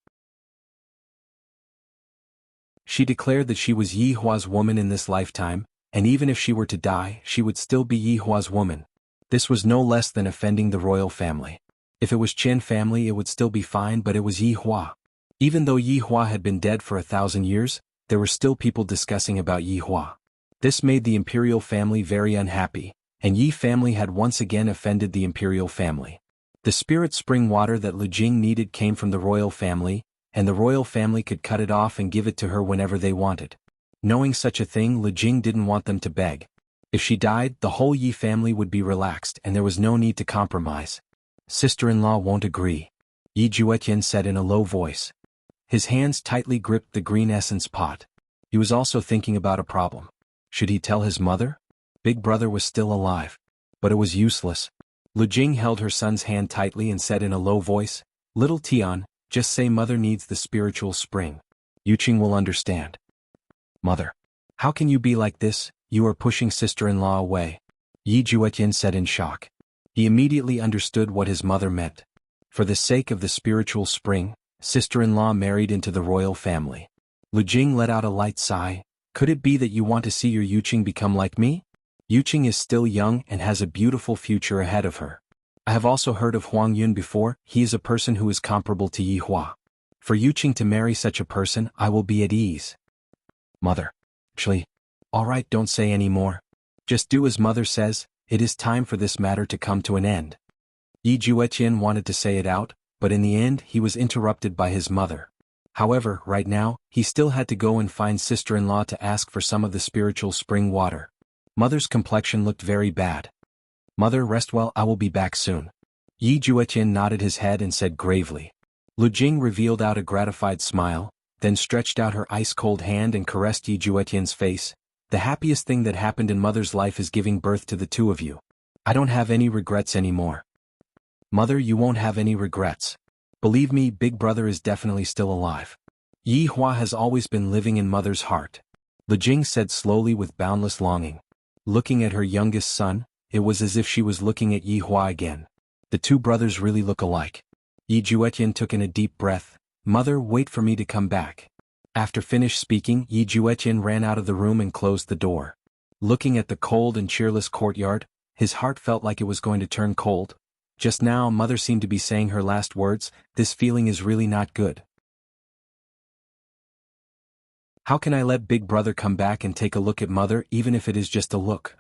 She declared that she was Yi Hua's woman in this lifetime, and even if she were to die, she would still be Yi Hua's woman. This was no less than offending the royal family. If it was Chen family, it would still be fine, but it was Yi Hua. Even though Yi Hua had been dead for 1,000 years, there were still people discussing about Yi Hua. This made the imperial family very unhappy, and Yi family had once again offended the imperial family. The spirit spring water that Lu Jing needed came from the royal family, and the royal family could cut it off and give it to her whenever they wanted. Knowing such a thing, Lu Jing didn't want them to beg. If she died, the whole Yi family would be relaxed and there was no need to compromise. Sister-in-law won't agree, Yi Juetian said in a low voice. His hands tightly gripped the green essence pot. He was also thinking about a problem. Should he tell his mother? Big brother was still alive. But it was useless. Lu Jing held her son's hand tightly and said in a low voice, "Little Tian, just say mother needs the spiritual spring. Yuqing will understand." "Mother, how can you be like this? You are pushing sister-in-law away," Yi Juetian said in shock. He immediately understood what his mother meant. For the sake of the spiritual spring, sister-in-law married into the royal family. Lu Jing let out a light sigh. "Could it be that you want to see your Yuqing become like me? Yuqing is still young and has a beautiful future ahead of her. I have also heard of Huang Yun before. He is a person who is comparable to Yi Hua. For Yuqing to marry such a person, I will be at ease." "Mother. Actually. All right, don't say any more. Just do as mother says. It is time for this matter to come to an end." Yi Juetian wanted to say it out, but in the end he was interrupted by his mother. However, right now, he still had to go and find sister-in-law to ask for some of the spiritual spring water. Mother's complexion looked very bad. "Mother, rest well, I will be back soon." Yi Juetian nodded his head and said gravely. Lu Jing revealed out a gratified smile, then stretched out her ice-cold hand and caressed Yi Juetian's face. "The happiest thing that happened in mother's life is giving birth to the two of you. I don't have any regrets anymore." "Mother, you won't have any regrets. Believe me, big brother is definitely still alive. Yi Hua has always been living in mother's heart," Lu Jing said slowly with boundless longing. Looking at her youngest son, it was as if she was looking at Yi Hua again. The two brothers really look alike. Yi Juetian took in a deep breath. "Mother, wait for me to come back." After finished speaking, Yi Juetian ran out of the room and closed the door. Looking at the cold and cheerless courtyard, his heart felt like it was going to turn cold. Just now, mother seemed to be saying her last words. This feeling is really not good. How can I let big brother come back and take a look at mother even if it is just a look?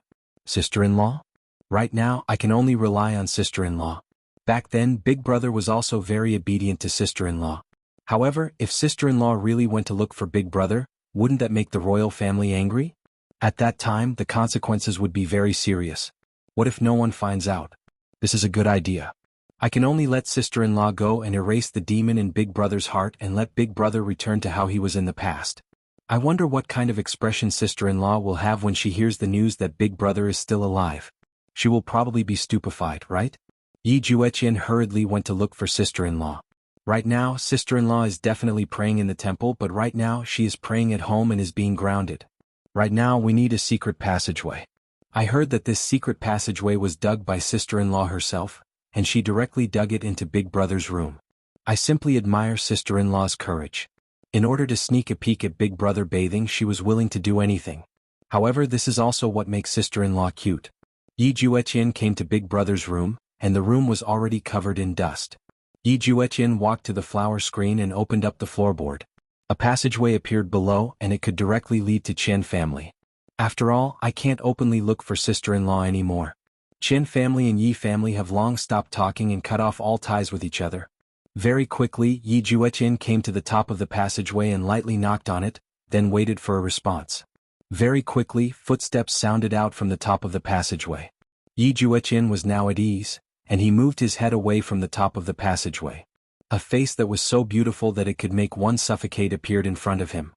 Sister-in-law? Right now, I can only rely on sister-in-law. Back then, big brother was also very obedient to sister-in-law. However, if sister-in-law really went to look for big brother, wouldn't that make the royal family angry? At that time, the consequences would be very serious. What if no one finds out? This is a good idea. I can only let sister-in-law go and erase the demon in big brother's heart and let big brother return to how he was in the past. I wonder what kind of expression sister-in-law will have when she hears the news that big brother is still alive. She will probably be stupefied, right? Yi Juetian hurriedly went to look for sister-in-law. Right now, sister-in-law is definitely praying in the temple, but right now she is praying at home and is being grounded. Right now we need a secret passageway. I heard that this secret passageway was dug by sister-in-law herself, and she directly dug it into big brother's room. I simply admire sister-in-law's courage. In order to sneak a peek at big brother bathing, she was willing to do anything. However, this is also what makes sister-in-law cute. Yi Juetian came to big brother's room, and the room was already covered in dust. Yi Juetian walked to the flower screen and opened up the floorboard. A passageway appeared below and it could directly lead to Qian family. After all, I can't openly look for sister-in-law anymore. Qian family and Yi family have long stopped talking and cut off all ties with each other. Very quickly, Yi Juetian came to the top of the passageway and lightly knocked on it, then waited for a response. Very quickly, footsteps sounded out from the top of the passageway. Yi Juetian was now at ease, and he moved his head away from the top of the passageway. A face that was so beautiful that it could make one suffocate appeared in front of him.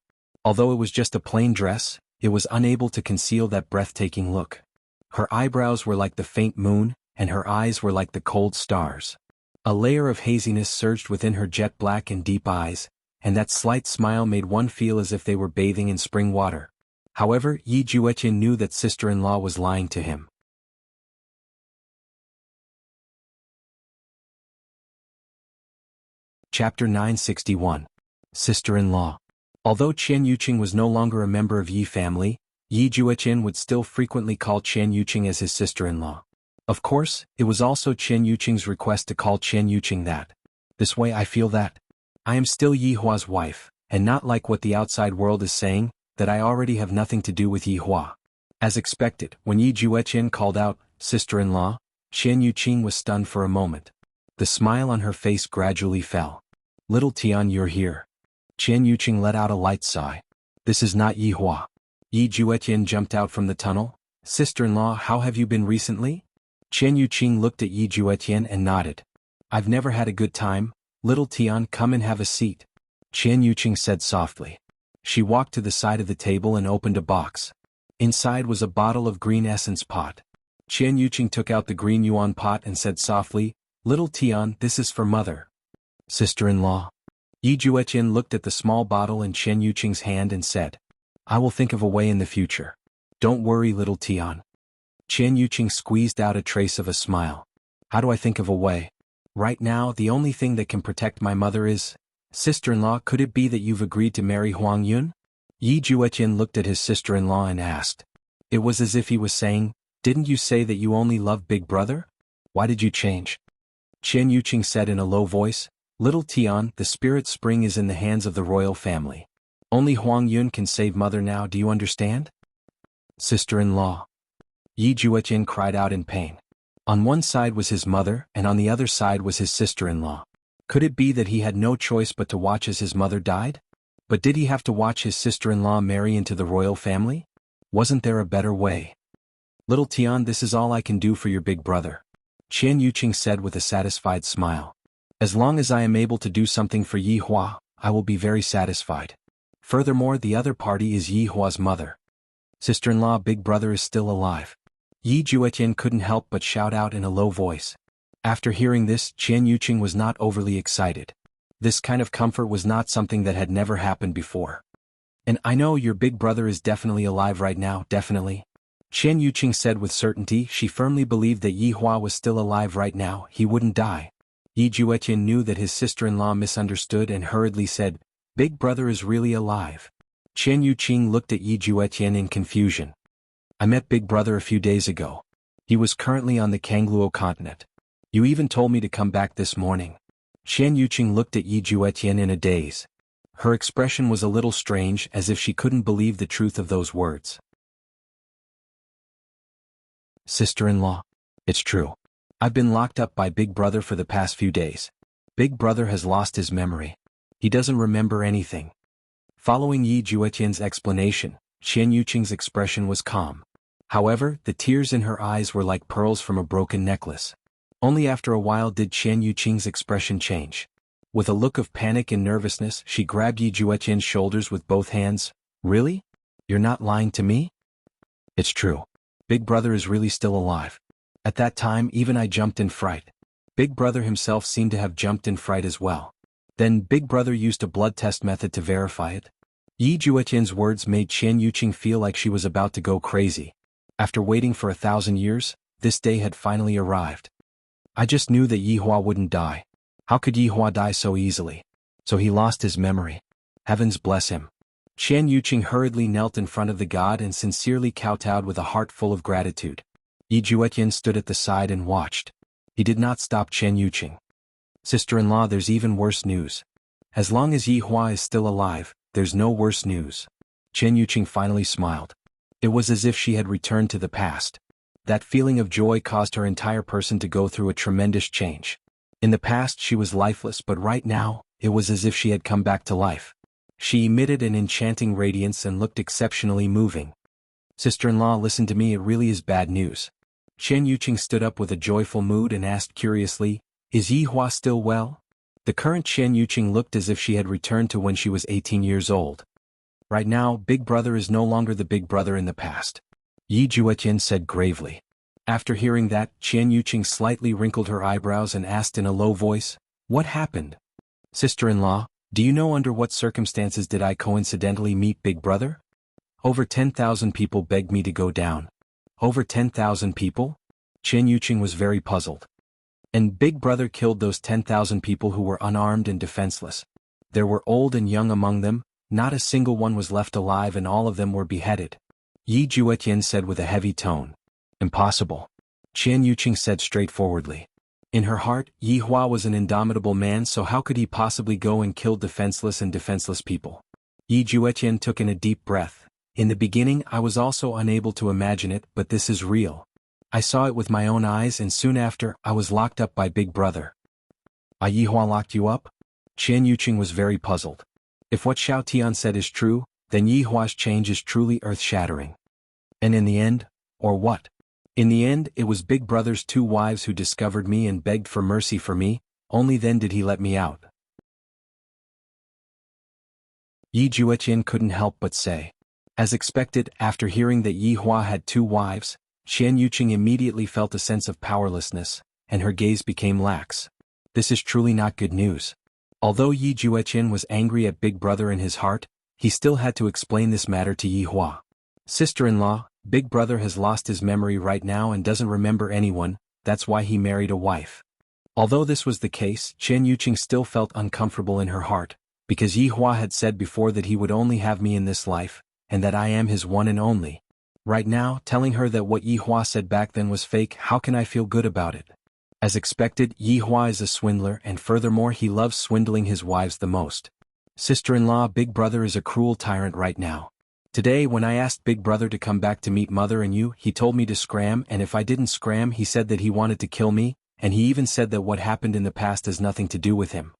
Although it was just a plain dress, it was unable to conceal that breathtaking look. Her eyebrows were like the faint moon, and her eyes were like the cold stars. A layer of haziness surged within her jet black and deep eyes, and that slight smile made one feel as if they were bathing in spring water. However, Yi Juetian knew that sister-in-law was lying to him. Chapter 961. Sister-in-law. Although Qian Yuqing was no longer a member of Yi family, Yi Juetian would still frequently call Qian Yuqing as his sister-in-law. Of course, it was also Qian Yuqing's request to call Qian Yuqing that. This way I feel that I am still Yi Hua's wife, and not like what the outside world is saying, that I already have nothing to do with Yi Hua. As expected, when Yi Juetian called out, "Sister-in-law," Qian Yuqing was stunned for a moment. The smile on her face gradually fell. "Little Tian, you're here." Qian Yuqing let out a light sigh. "This is not Yi Hua." Yi Juetian jumped out from the tunnel. "Sister-in-law, how have you been recently?" Qian Yuqing looked at Yi Juetian and nodded. "I've never had a good time. Little Tian, come and have a seat," Qian Yuqing said softly. She walked to the side of the table and opened a box. Inside was a bottle of green essence pot. Qian Yuqing took out the green yuan pot and said softly, "Little Tian, this is for mother." "Sister-in-law?" Yi Juetian looked at the small bottle in Qian Yuqing's hand and said, "I will think of a way in the future. Don't worry, little Tian." Qian Yuqing squeezed out a trace of a smile. "How do I think of a way? Right now, the only thing that can protect my mother is, sister-in-law, could it be that you've agreed to marry Huang Yun?" Yi Juetian looked at his sister-in-law and asked. It was as if he was saying, "Didn't you say that you only love Big Brother? Why did you change?" Qian Yuqing said in a low voice, "Little Tian, the spirit spring is in the hands of the royal family. Only Huang Yun can save mother now, do you understand?" "Sister-in-law." Yi Juetian cried out in pain. On one side was his mother, and on the other side was his sister-in-law. Could it be that he had no choice but to watch as his mother died? But did he have to watch his sister-in-law marry into the royal family? Wasn't there a better way? "Little Tian, this is all I can do for your big brother," Qian Yuqing said with a satisfied smile. "As long as I am able to do something for Yi Hua, I will be very satisfied. Furthermore, the other party is Yi Hua's mother. Sister-in-law, big brother is still alive." Yi Juetian couldn't help but shout out in a low voice. After hearing this, Qian Yuqing was not overly excited. This kind of comfort was not something that had never happened before. "And I know your big brother is definitely alive right now, definitely," Qian Yuqing said with certainty. She firmly believed that Yi Hua was still alive right now, he wouldn't die. Yi Juetian knew that his sister-in-law misunderstood and hurriedly said, "Big brother is really alive." Qian Yuqing looked at Yi Juetian in confusion. "I met Big Brother a few days ago. He was currently on the Kangluo continent. You even told me to come back this morning." Qian Yuqing looked at Yi Juetian in a daze. Her expression was a little strange, as if she couldn't believe the truth of those words. "Sister-in-law, it's true. I've been locked up by Big Brother for the past few days. Big Brother has lost his memory. He doesn't remember anything." Following Yi Juetian's explanation, Qian Yuqing's expression was calm. However, the tears in her eyes were like pearls from a broken necklace. Only after a while did Qian Yuqing's expression change. With a look of panic and nervousness, she grabbed Yi Juetian's shoulders with both hands. "Really? You're not lying to me?" "It's true. Big Brother is really still alive. At that time even I jumped in fright. Big Brother himself seemed to have jumped in fright as well. Then Big Brother used a blood test method to verify it." Yi Juetian's words made Qian Yuqing feel like she was about to go crazy. After waiting for 1,000 years, this day had finally arrived. "I just knew that Yi Hua wouldn't die. How could Yi Hua die so easily? So he lost his memory. Heavens bless him." Qian Yuqing hurriedly knelt in front of the god and sincerely kowtowed with a heart full of gratitude. Yi Juetian stood at the side and watched. He did not stop Qian Yuqing. "Sister-in-law, there's even worse news. As long as Yi Hua is still alive, there's no worse news." Qian Yuqing finally smiled. It was as if she had returned to the past. That feeling of joy caused her entire person to go through a tremendous change. In the past she was lifeless, but right now, it was as if she had come back to life. She emitted an enchanting radiance and looked exceptionally moving. "Sister-in-law, listen to me, it really is bad news." Qian Yuqing stood up with a joyful mood and asked curiously, "Is Yi Hua still well?" The current Qian Yuqing looked as if she had returned to when she was 18 years old. "Right now, Big Brother is no longer the Big Brother in the past," Yi Juetian said gravely. After hearing that, Qian Yuqing slightly wrinkled her eyebrows and asked in a low voice, "What happened?" "Sister-in-law, do you know under what circumstances did I coincidentally meet Big Brother? Over 10,000 people begged me to go down." "Over 10,000 people?" Qian Yuqing was very puzzled. "And Big Brother killed those 10,000 people who were unarmed and defenseless. There were old and young among them, not a single one was left alive and all of them were beheaded," Yi Juetian said with a heavy tone. "Impossible," Qian Yuqing said straightforwardly. In her heart, Yi Hua was an indomitable man, so how could he possibly go and kill defenseless and defenseless people? Yi Juetian took in a deep breath. In the beginning I was also unable to imagine it, but this is real. I saw it with my own eyes, and soon after, I was locked up by Big Brother. Yi Hua locked you up? Qian Yuqing was very puzzled. If what Xiao Tian said is true, then Yi Hua's change is truly earth-shattering. And in the end, or what? In the end, it was Big Brother's 2 wives who discovered me and begged for mercy for me, only then did he let me out. Yi Juetian couldn't help but say. As expected, after hearing that Yi Hua had 2 wives, Qian Yuqing immediately felt a sense of powerlessness, and her gaze became lax. This is truly not good news. Although Yi Juetian was angry at Big Brother in his heart, he still had to explain this matter to Yi Hua. Sister-in-law, Big Brother has lost his memory right now and doesn't remember anyone, that's why he married a wife. Although this was the case, Qian Yuqing still felt uncomfortable in her heart, because Yi Hua had said before that he would only have me in this life, and that I am his one and only. Right now, telling her that what Yi Hua said back then was fake, how can I feel good about it? As expected, Yi Hua is a swindler, and furthermore he loves swindling his wives the most. Sister-in-law, Big Brother is a cruel tyrant right now. Today when I asked Big Brother to come back to meet Mother and you, he told me to scram, and if I didn't scram he said that he wanted to kill me, and he even said that what happened in the past has nothing to do with him.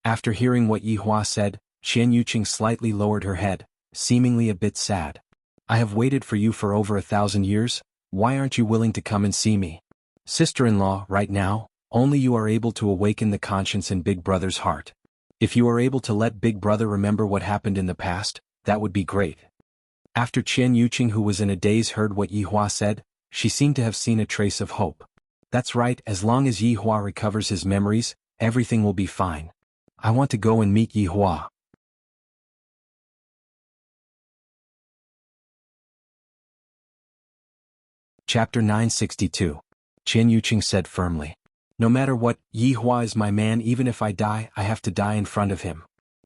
After hearing what Yi Hua said, Qian Yuqing slightly lowered her head, seemingly a bit sad. I have waited for you for over 1,000 years, why aren't you willing to come and see me? Sister-in-law, right now, only you are able to awaken the conscience in Big Brother's heart. If you are able to let Big Brother remember what happened in the past, that would be great. After Qian Yuqing, who was in a daze, heard what Yi Hua said, she seemed to have seen a trace of hope. That's right, as long as Yi Hua recovers his memories, everything will be fine. I want to go and meet Yi Hua. Chapter 962. Qian Yuqing said firmly. No matter what, Yi Hua is my man. Even if I die, I have to die in front of him.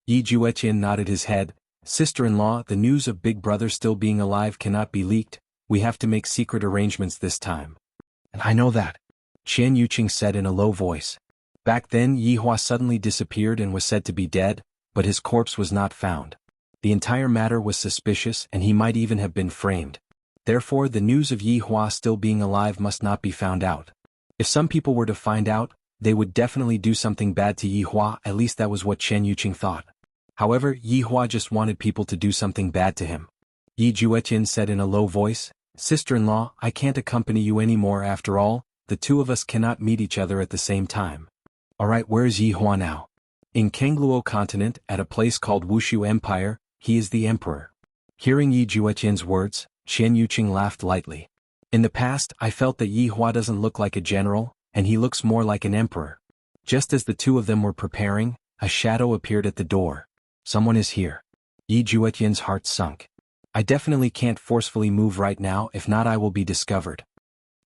Yi Juetian nodded his head. Sister-in-law, the news of Big Brother still being alive cannot be leaked, we have to make secret arrangements this time. And I know that. Qian Yuqing said in a low voice. Back then Yi Hua suddenly disappeared and was said to be dead, but his corpse was not found. The entire matter was suspicious and he might even have been framed. Therefore the news of Yi Hua still being alive must not be found out. If some people were to find out, they would definitely do something bad to Yi Hua, at least that was what Qian Yuqing thought. However, Yi Hua just wanted people to do something bad to him. Yi Juetian said in a low voice, Sister-in-law, I can't accompany you anymore. After all, the 2 of us cannot meet each other at the same time. Alright, where is Yi Hua now? In Kangluo continent, at a place called Wuxia Empire, he is the emperor. Hearing Yi Juetian's words, Qian Yuqing laughed lightly. In the past, I felt that Yi Hua doesn't look like a general, and he looks more like an emperor. Just as the 2 of them were preparing, a shadow appeared at the door. Someone is here. Yi Juetian's heart sunk. I definitely can't forcefully move right now, if not I will be discovered.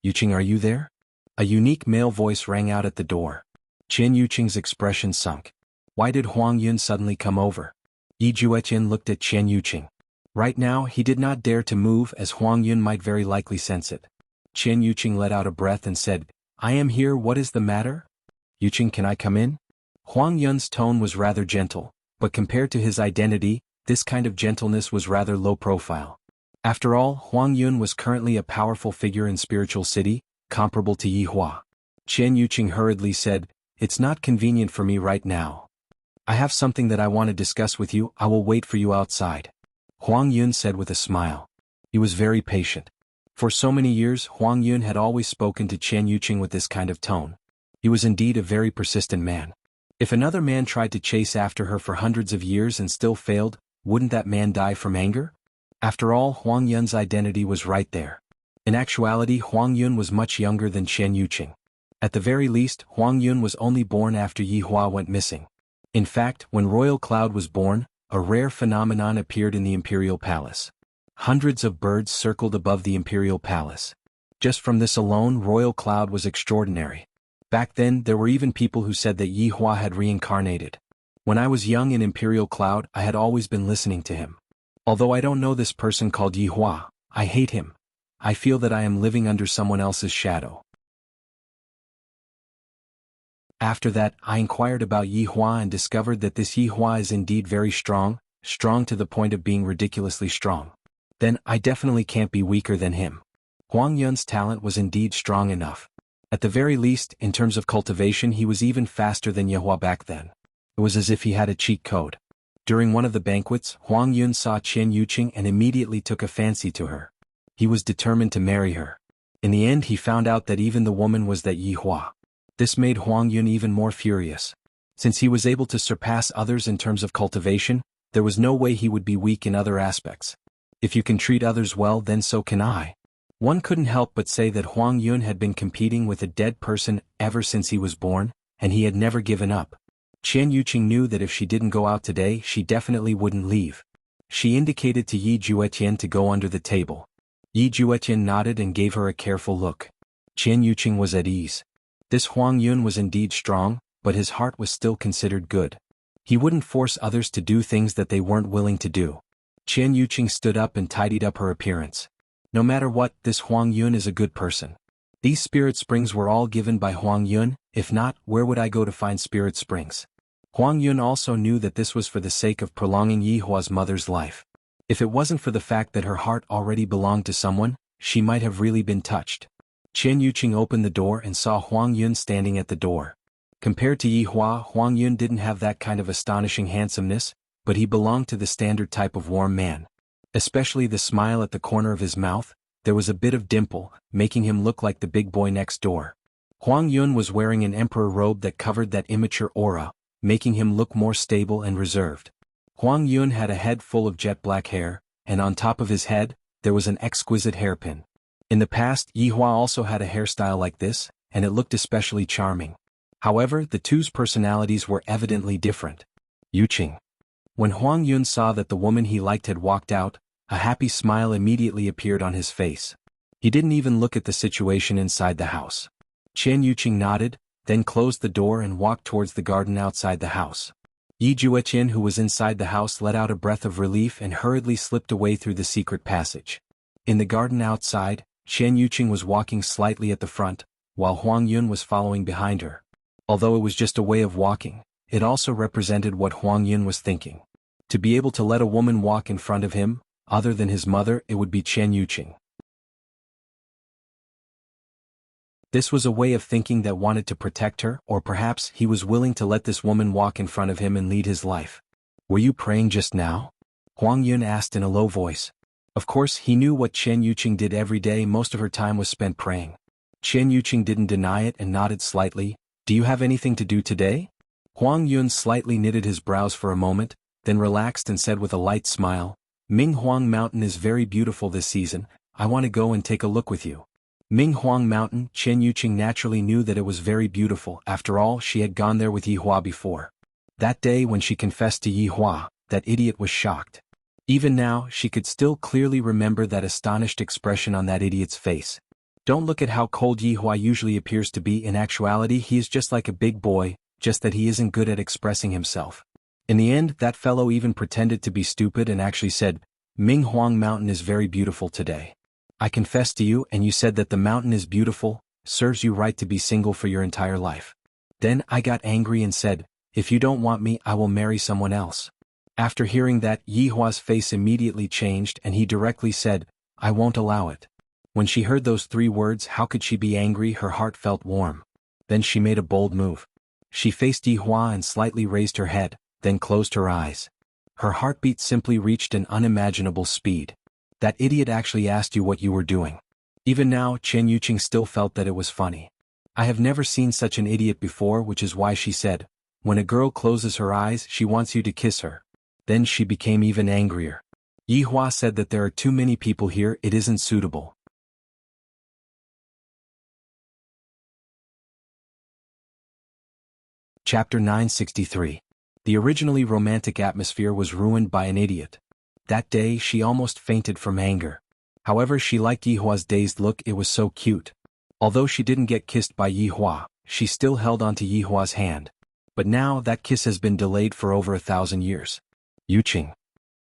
Yuqing, are you there? A unique male voice rang out at the door. Qian Yuqing's expression sunk. Why did Huang Yun suddenly come over? Yi Juetian looked at Qian Yuqing. Right now he did not dare to move as Huang Yun might very likely sense it. Qian Yuqing let out a breath and said, I am here, what is the matter? Yuqing, can I come in? Huang Yun's tone was rather gentle, but compared to his identity, this kind of gentleness was rather low profile. After all, Huang Yun was currently a powerful figure in Spiritual City, comparable to Yi Hua. Qian Yuqing hurriedly said, It's not convenient for me right now. I have something that I want to discuss with you, I will wait for you outside. Huang Yun said with a smile. He was very patient. For so many years Huang Yun had always spoken to Qian Yuqing with this kind of tone. He was indeed a very persistent man. If another man tried to chase after her for hundreds of years and still failed, wouldn't that man die from anger? After all, Huang Yun's identity was right there. In actuality, Huang Yun was much younger than Qian Yuqing. At the very least, Huang Yun was only born after Yi Hua went missing. In fact, when Royal Cloud was born, a rare phenomenon appeared in the Imperial Palace. Hundreds of birds circled above the Imperial Palace. Just from this alone, Royal Cloud was extraordinary. Back then, there were even people who said that Yi Hua had reincarnated. When I was young in Imperial Cloud, I had always been listening to him. Although I don't know this person called Yi Hua, I hate him. I feel that I am living under someone else's shadow. After that, I inquired about Yi Hua and discovered that this Yi Hua is indeed very strong, strong to the point of being ridiculously strong. Then, I definitely can't be weaker than him. Huang Yun's talent was indeed strong enough. At the very least, in terms of cultivation, he was even faster than Yi Hua back then. It was as if he had a cheat code. During one of the banquets, Huang Yun saw Qian Yuqing and immediately took a fancy to her. He was determined to marry her. In the end, he found out that even the woman was that Yi Hua. This made Huang Yun even more furious. Since he was able to surpass others in terms of cultivation, there was no way he would be weak in other aspects. If you can treat others well, then so can I. One couldn't help but say that Huang Yun had been competing with a dead person ever since he was born, and he had never given up. Qian Yuqing knew that if she didn't go out today, she definitely wouldn't leave. She indicated to Yi Juetian to go under the table. Yi Juetian nodded and gave her a careful look. Qian Yuqing was at ease. This Huang Yun was indeed strong, but his heart was still considered good. He wouldn't force others to do things that they weren't willing to do. Qian Yuqing stood up and tidied up her appearance. No matter what, this Huang Yun is a good person. These spirit springs were all given by Huang Yun, if not, where would I go to find spirit springs? Huang Yun also knew that this was for the sake of prolonging Yi Hua's mother's life. If it wasn't for the fact that her heart already belonged to someone, she might have really been touched. Qian Yuqing opened the door and saw Huang Yun standing at the door. Compared to Yi Hua, Huang Yun didn't have that kind of astonishing handsomeness, but he belonged to the standard type of warm man. Especially the smile at the corner of his mouth, there was a bit of dimple, making him look like the big boy next door. Huang Yun was wearing an emperor robe that covered that immature aura, making him look more stable and reserved. Huang Yun had a head full of jet black hair, and on top of his head, there was an exquisite hairpin. In the past, Yi Hua also had a hairstyle like this, and it looked especially charming. However, the two's personalities were evidently different. Yuqing. When Huang Yun saw that the woman he liked had walked out, a happy smile immediately appeared on his face. He didn't even look at the situation inside the house. Qian Yuqing nodded, then closed the door and walked towards the garden outside the house. Yi Juetian, who was inside the house, let out a breath of relief and hurriedly slipped away through the secret passage. In the garden outside, Qian Yuqing was walking slightly at the front, while Huang Yun was following behind her. Although it was just a way of walking, it also represented what Huang Yun was thinking. To be able to let a woman walk in front of him, other than his mother, it would be Qian Yuqing. This was a way of thinking that wanted to protect her, or perhaps he was willing to let this woman walk in front of him and lead his life. Were you praying just now? Huang Yun asked in a low voice. Of course, he knew what Qian Yuqing did every day. Most of her time was spent praying. Qian Yuqing didn't deny it and nodded slightly. Do you have anything to do today? Huang Yun slightly knitted his brows for a moment, then relaxed and said with a light smile, Minghuang Mountain is very beautiful this season. I want to go and take a look with you. Minghuang Mountain. Qian Yuqing naturally knew that it was very beautiful. After all, she had gone there with Yi Hua before. That day when she confessed to Yi Hua, that idiot was shocked. Even now, she could still clearly remember that astonished expression on that idiot's face. Don't look at how cold Yi Hua usually appears to be. In actuality, he is just like a big boy, just that he isn't good at expressing himself. In the end, that fellow even pretended to be stupid and actually said, Minghuang Mountain is very beautiful today. I confess to you, and you said that the mountain is beautiful, serves you right to be single for your entire life. Then I got angry and said, if you don't want me, I will marry someone else. After hearing that, Yi Hua's face immediately changed and he directly said, I won't allow it. When she heard those 3 words, how could she be angry? Her heart felt warm. Then she made a bold move. She faced Yi Hua and slightly raised her head, then closed her eyes. Her heartbeat simply reached an unimaginable speed. That idiot actually asked you what you were doing. Even now, Qian Yuqing still felt that it was funny. I have never seen such an idiot before, which is why she said, when a girl closes her eyes, she wants you to kiss her. Then she became even angrier. Yi Hua said that there are too many people here, it isn't suitable. Chapter 963. The originally romantic atmosphere was ruined by an idiot. That day she almost fainted from anger. However, she liked Yi Hua's dazed look, it was so cute. Although she didn't get kissed by Yi Hua, she still held onto Yi Hua's hand. But now that kiss has been delayed for over 1,000 years. Yuqing.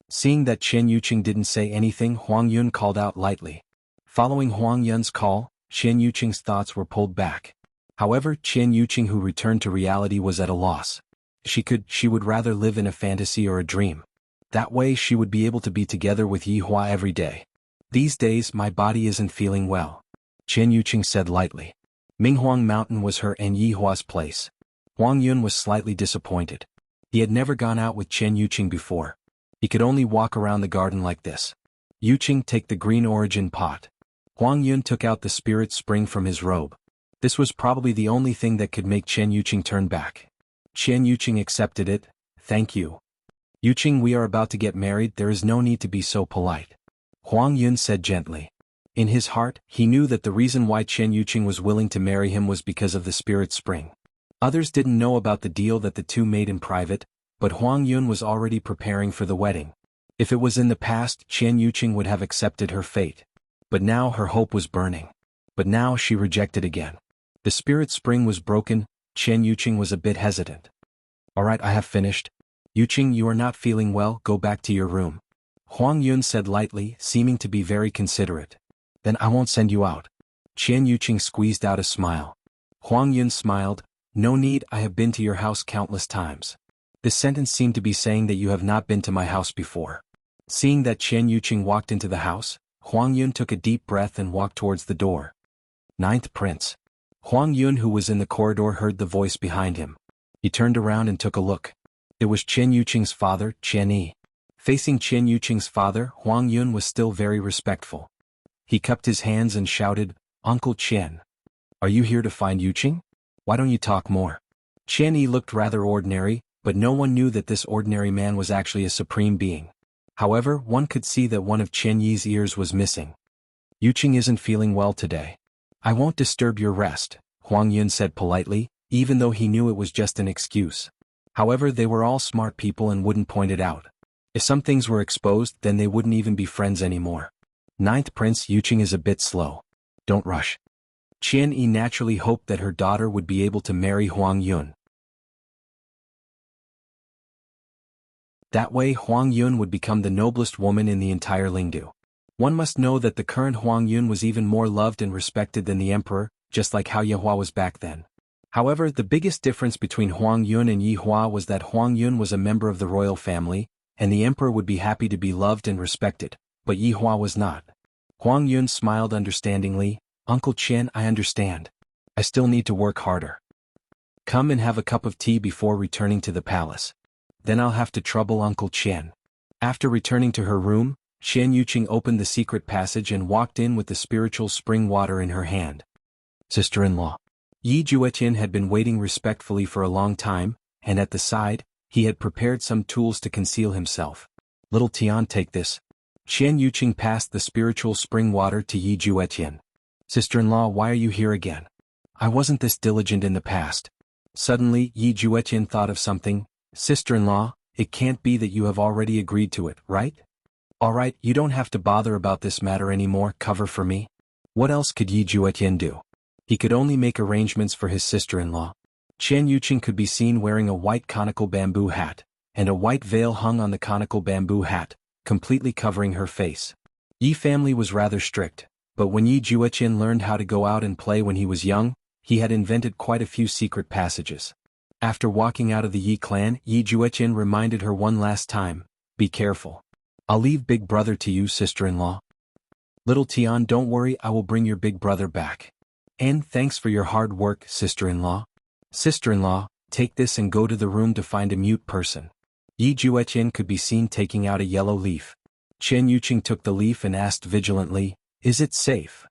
Seeing that Qian Yuqing didn't say anything, Huang Yun called out lightly. Following Huang Yun's call, Qian Yuqing's thoughts were pulled back. However, Chen Yuqing, who returned to reality, was at a loss. She would rather live in a fantasy or a dream. That way she would be able to be together with Yi Hua every day. These days my body isn't feeling well, Chen Yuqing said lightly. Minghuang Mountain was her and Yi Hua's place. Huang Yun was slightly disappointed. He had never gone out with Chen Yuqing before. He could only walk around the garden like this. Yuqing, take the green origin pot. Huang Yun took out the spirit spring from his robe. This was probably the only thing that could make Chen Yuqing turn back. Chen Yuqing accepted it. Thank you. Yuqing, we are about to get married, there is no need to be so polite, Huang Yun said gently. In his heart, he knew that the reason why Chen Yuqing was willing to marry him was because of the spirit spring. Others didn't know about the deal that the two made in private, but Huang Yun was already preparing for the wedding. If it was in the past, Chen Yuqing would have accepted her fate. But now her hope was burning. But now she rejected again. The spirit spring was broken. Chen Yuqing was a bit hesitant. Alright, I have finished. Yuqing, you are not feeling well, go back to your room, Huang Yun said lightly, seeming to be very considerate. Then I won't send you out. Chen Yuqing squeezed out a smile. Huang Yun smiled. No need, I have been to your house countless times. This sentence seemed to be saying that you have not been to my house before. Seeing that Chen Yuqing walked into the house, Huang Yun took a deep breath and walked towards the door. Ninth Prince. Huang Yun, who was in the corridor, heard the voice behind him. He turned around and took a look. It was Chen Yuqing's father, Chen Yi. Facing Chen Yuqing's father, Huang Yun was still very respectful. He cupped his hands and shouted, Uncle Chen. Are you here to find Yuqing? Why don't you talk more? Chen Yi looked rather ordinary, but no one knew that this ordinary man was actually a supreme being. However, one could see that one of Chen Yi's ears was missing. Yuqing isn't feeling well today. I won't disturb your rest, Huang Yun said politely, even though he knew it was just an excuse. However, they were all smart people and wouldn't point it out. If some things were exposed, then they wouldn't even be friends anymore. Ninth Prince, Yuqing is a bit slow. Don't rush. Chen Yi naturally hoped that her daughter would be able to marry Huang Yun. That way Huang Yun would become the noblest woman in the entire Lingdu. One must know that the current Huang Yun was even more loved and respected than the emperor, just like how Yi Hua was back then. However, the biggest difference between Huang Yun and Yi Hua was that Huang Yun was a member of the royal family, and the emperor would be happy to be loved and respected, but Yi Hua was not. Huang Yun smiled understandingly. Uncle Chen, I understand. I still need to work harder. Come and have a cup of tea before returning to the palace. Then I'll have to trouble Uncle Chen. After returning to her room, Chen Yuqing opened the secret passage and walked in with the spiritual spring water in her hand. Sister-in-law. Yi Juetian had been waiting respectfully for a long time, and at the side, he had prepared some tools to conceal himself. Little Tian, take this. Chen Yuqing passed the spiritual spring water to Yi Juetian. Sister-in-law, why are you here again? I wasn't this diligent in the past. Suddenly, Yi Juetian thought of something. Sister-in-law, it can't be that you have already agreed to it, right? Alright, you don't have to bother about this matter anymore, cover for me. What else could Yi Juetian do? He could only make arrangements for his sister-in-law. Chen Yuqing could be seen wearing a white conical bamboo hat, and a white veil hung on the conical bamboo hat, completely covering her face. Yi family was rather strict, but when Yi Juetian learned how to go out and play when he was young, he had invented quite a few secret passages. After walking out of the Yi clan, Yi Juetian reminded her one last time, be careful. I'll leave big brother to you, sister-in-law. Little Tian, don't worry, I will bring your big brother back. And thanks for your hard work, sister-in-law. Sister-in-law, take this and go to the room to find a mute person. Yi Juetian could be seen taking out a yellow leaf. Chen Yuqing took the leaf and asked vigilantly, is it safe?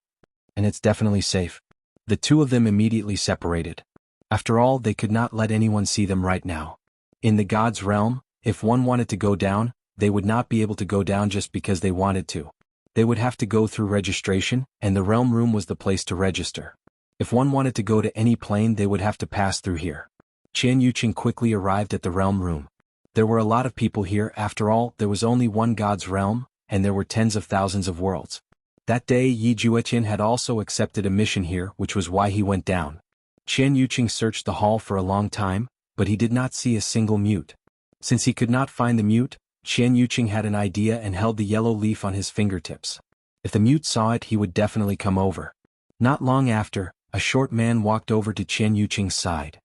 And it's definitely safe. The two of them immediately separated. After all, they could not let anyone see them right now. In the God's realm, if one wanted to go down, they would not be able to go down just because they wanted to. They would have to go through registration, and the realm room was the place to register. If one wanted to go to any plane, they would have to pass through here. Chen Yuqing quickly arrived at the realm room. There were a lot of people here. After all, there was only one God's realm, and there were tens of thousands of worlds. That day Yi Juetian had also accepted a mission here, which was why he went down. Chen Yuqing searched the hall for a long time, but he did not see a single mute. Since he could not find the mute, Chen Yuqing had an idea and held the yellow leaf on his fingertips. If the mute saw it, he would definitely come over. Not long after, a short man walked over to Qian Yuqing's side.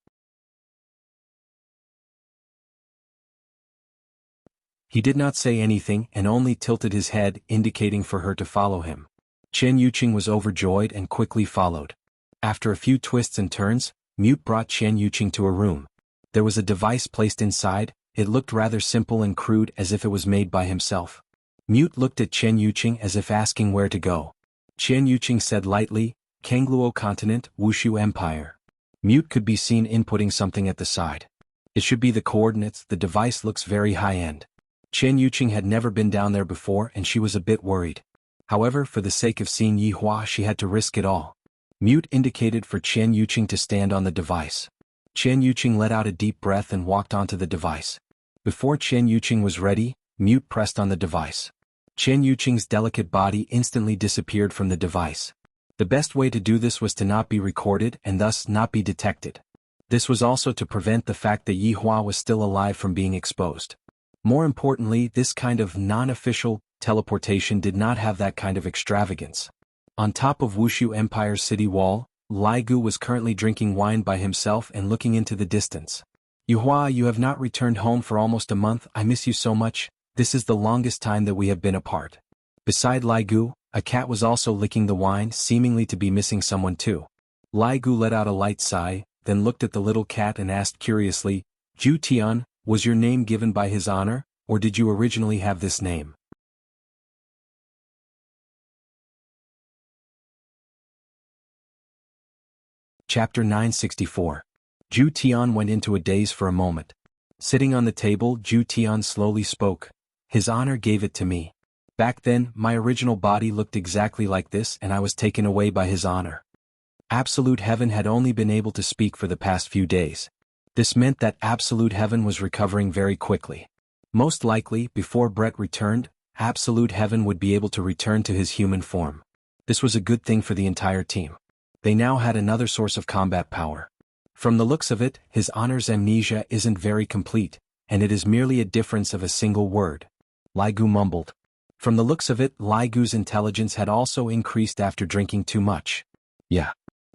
He did not say anything and only tilted his head, indicating for her to follow him. Qian Yuqing was overjoyed and quickly followed. After a few twists and turns, Mute brought Qian Yuqing to a room. There was a device placed inside. It looked rather simple and crude, as if it was made by himself. Mute looked at Qian Yuqing as if asking where to go. Qian Yuqing said lightly, Kangluo Continent, Wuxia Empire. Mute could be seen inputting something at the side. It should be the coordinates. The device looks very high-end. Qian Yuqing had never been down there before and she was a bit worried. However, for the sake of seeing Yi Hua, she had to risk it all. Mute indicated for Qian Yuqing to stand on the device. Qian Yuqing let out a deep breath and walked onto the device. Before Qian Yuqing was ready, Mute pressed on the device. Qian Yuqing's delicate body instantly disappeared from the device. The best way to do this was to not be recorded and thus not be detected. This was also to prevent the fact that Yi Hua was still alive from being exposed. More importantly, this kind of non-official teleportation did not have that kind of extravagance. On top of Wuxia Empire's city wall, Lai Gu was currently drinking wine by himself and looking into the distance. Yi Hua, you have not returned home for almost a month. I miss you so much. This is the longest time that we have been apart. Beside Lai Gu, a cat was also licking the wine, seemingly to be missing someone too. Lai Gu let out a light sigh, then looked at the little cat and asked curiously, Zhu Tian, was your name given by his honor, or did you originally have this name? Chapter 964. Zhu Tian went into a daze for a moment. Sitting on the table, Zhu Tian slowly spoke. His honor gave it to me. Back then, my original body looked exactly like this and I was taken away by his honor. Absolute Heaven had only been able to speak for the past few days. This meant that Absolute Heaven was recovering very quickly. Most likely, before Brett returned, Absolute Heaven would be able to return to his human form. This was a good thing for the entire team. They now had another source of combat power. From the looks of it, his honor's amnesia isn't very complete, and it is merely a difference of a single word. Lai Gu mumbled. From the looks of it, Lai Gu's intelligence had also increased after drinking too much. Yeah.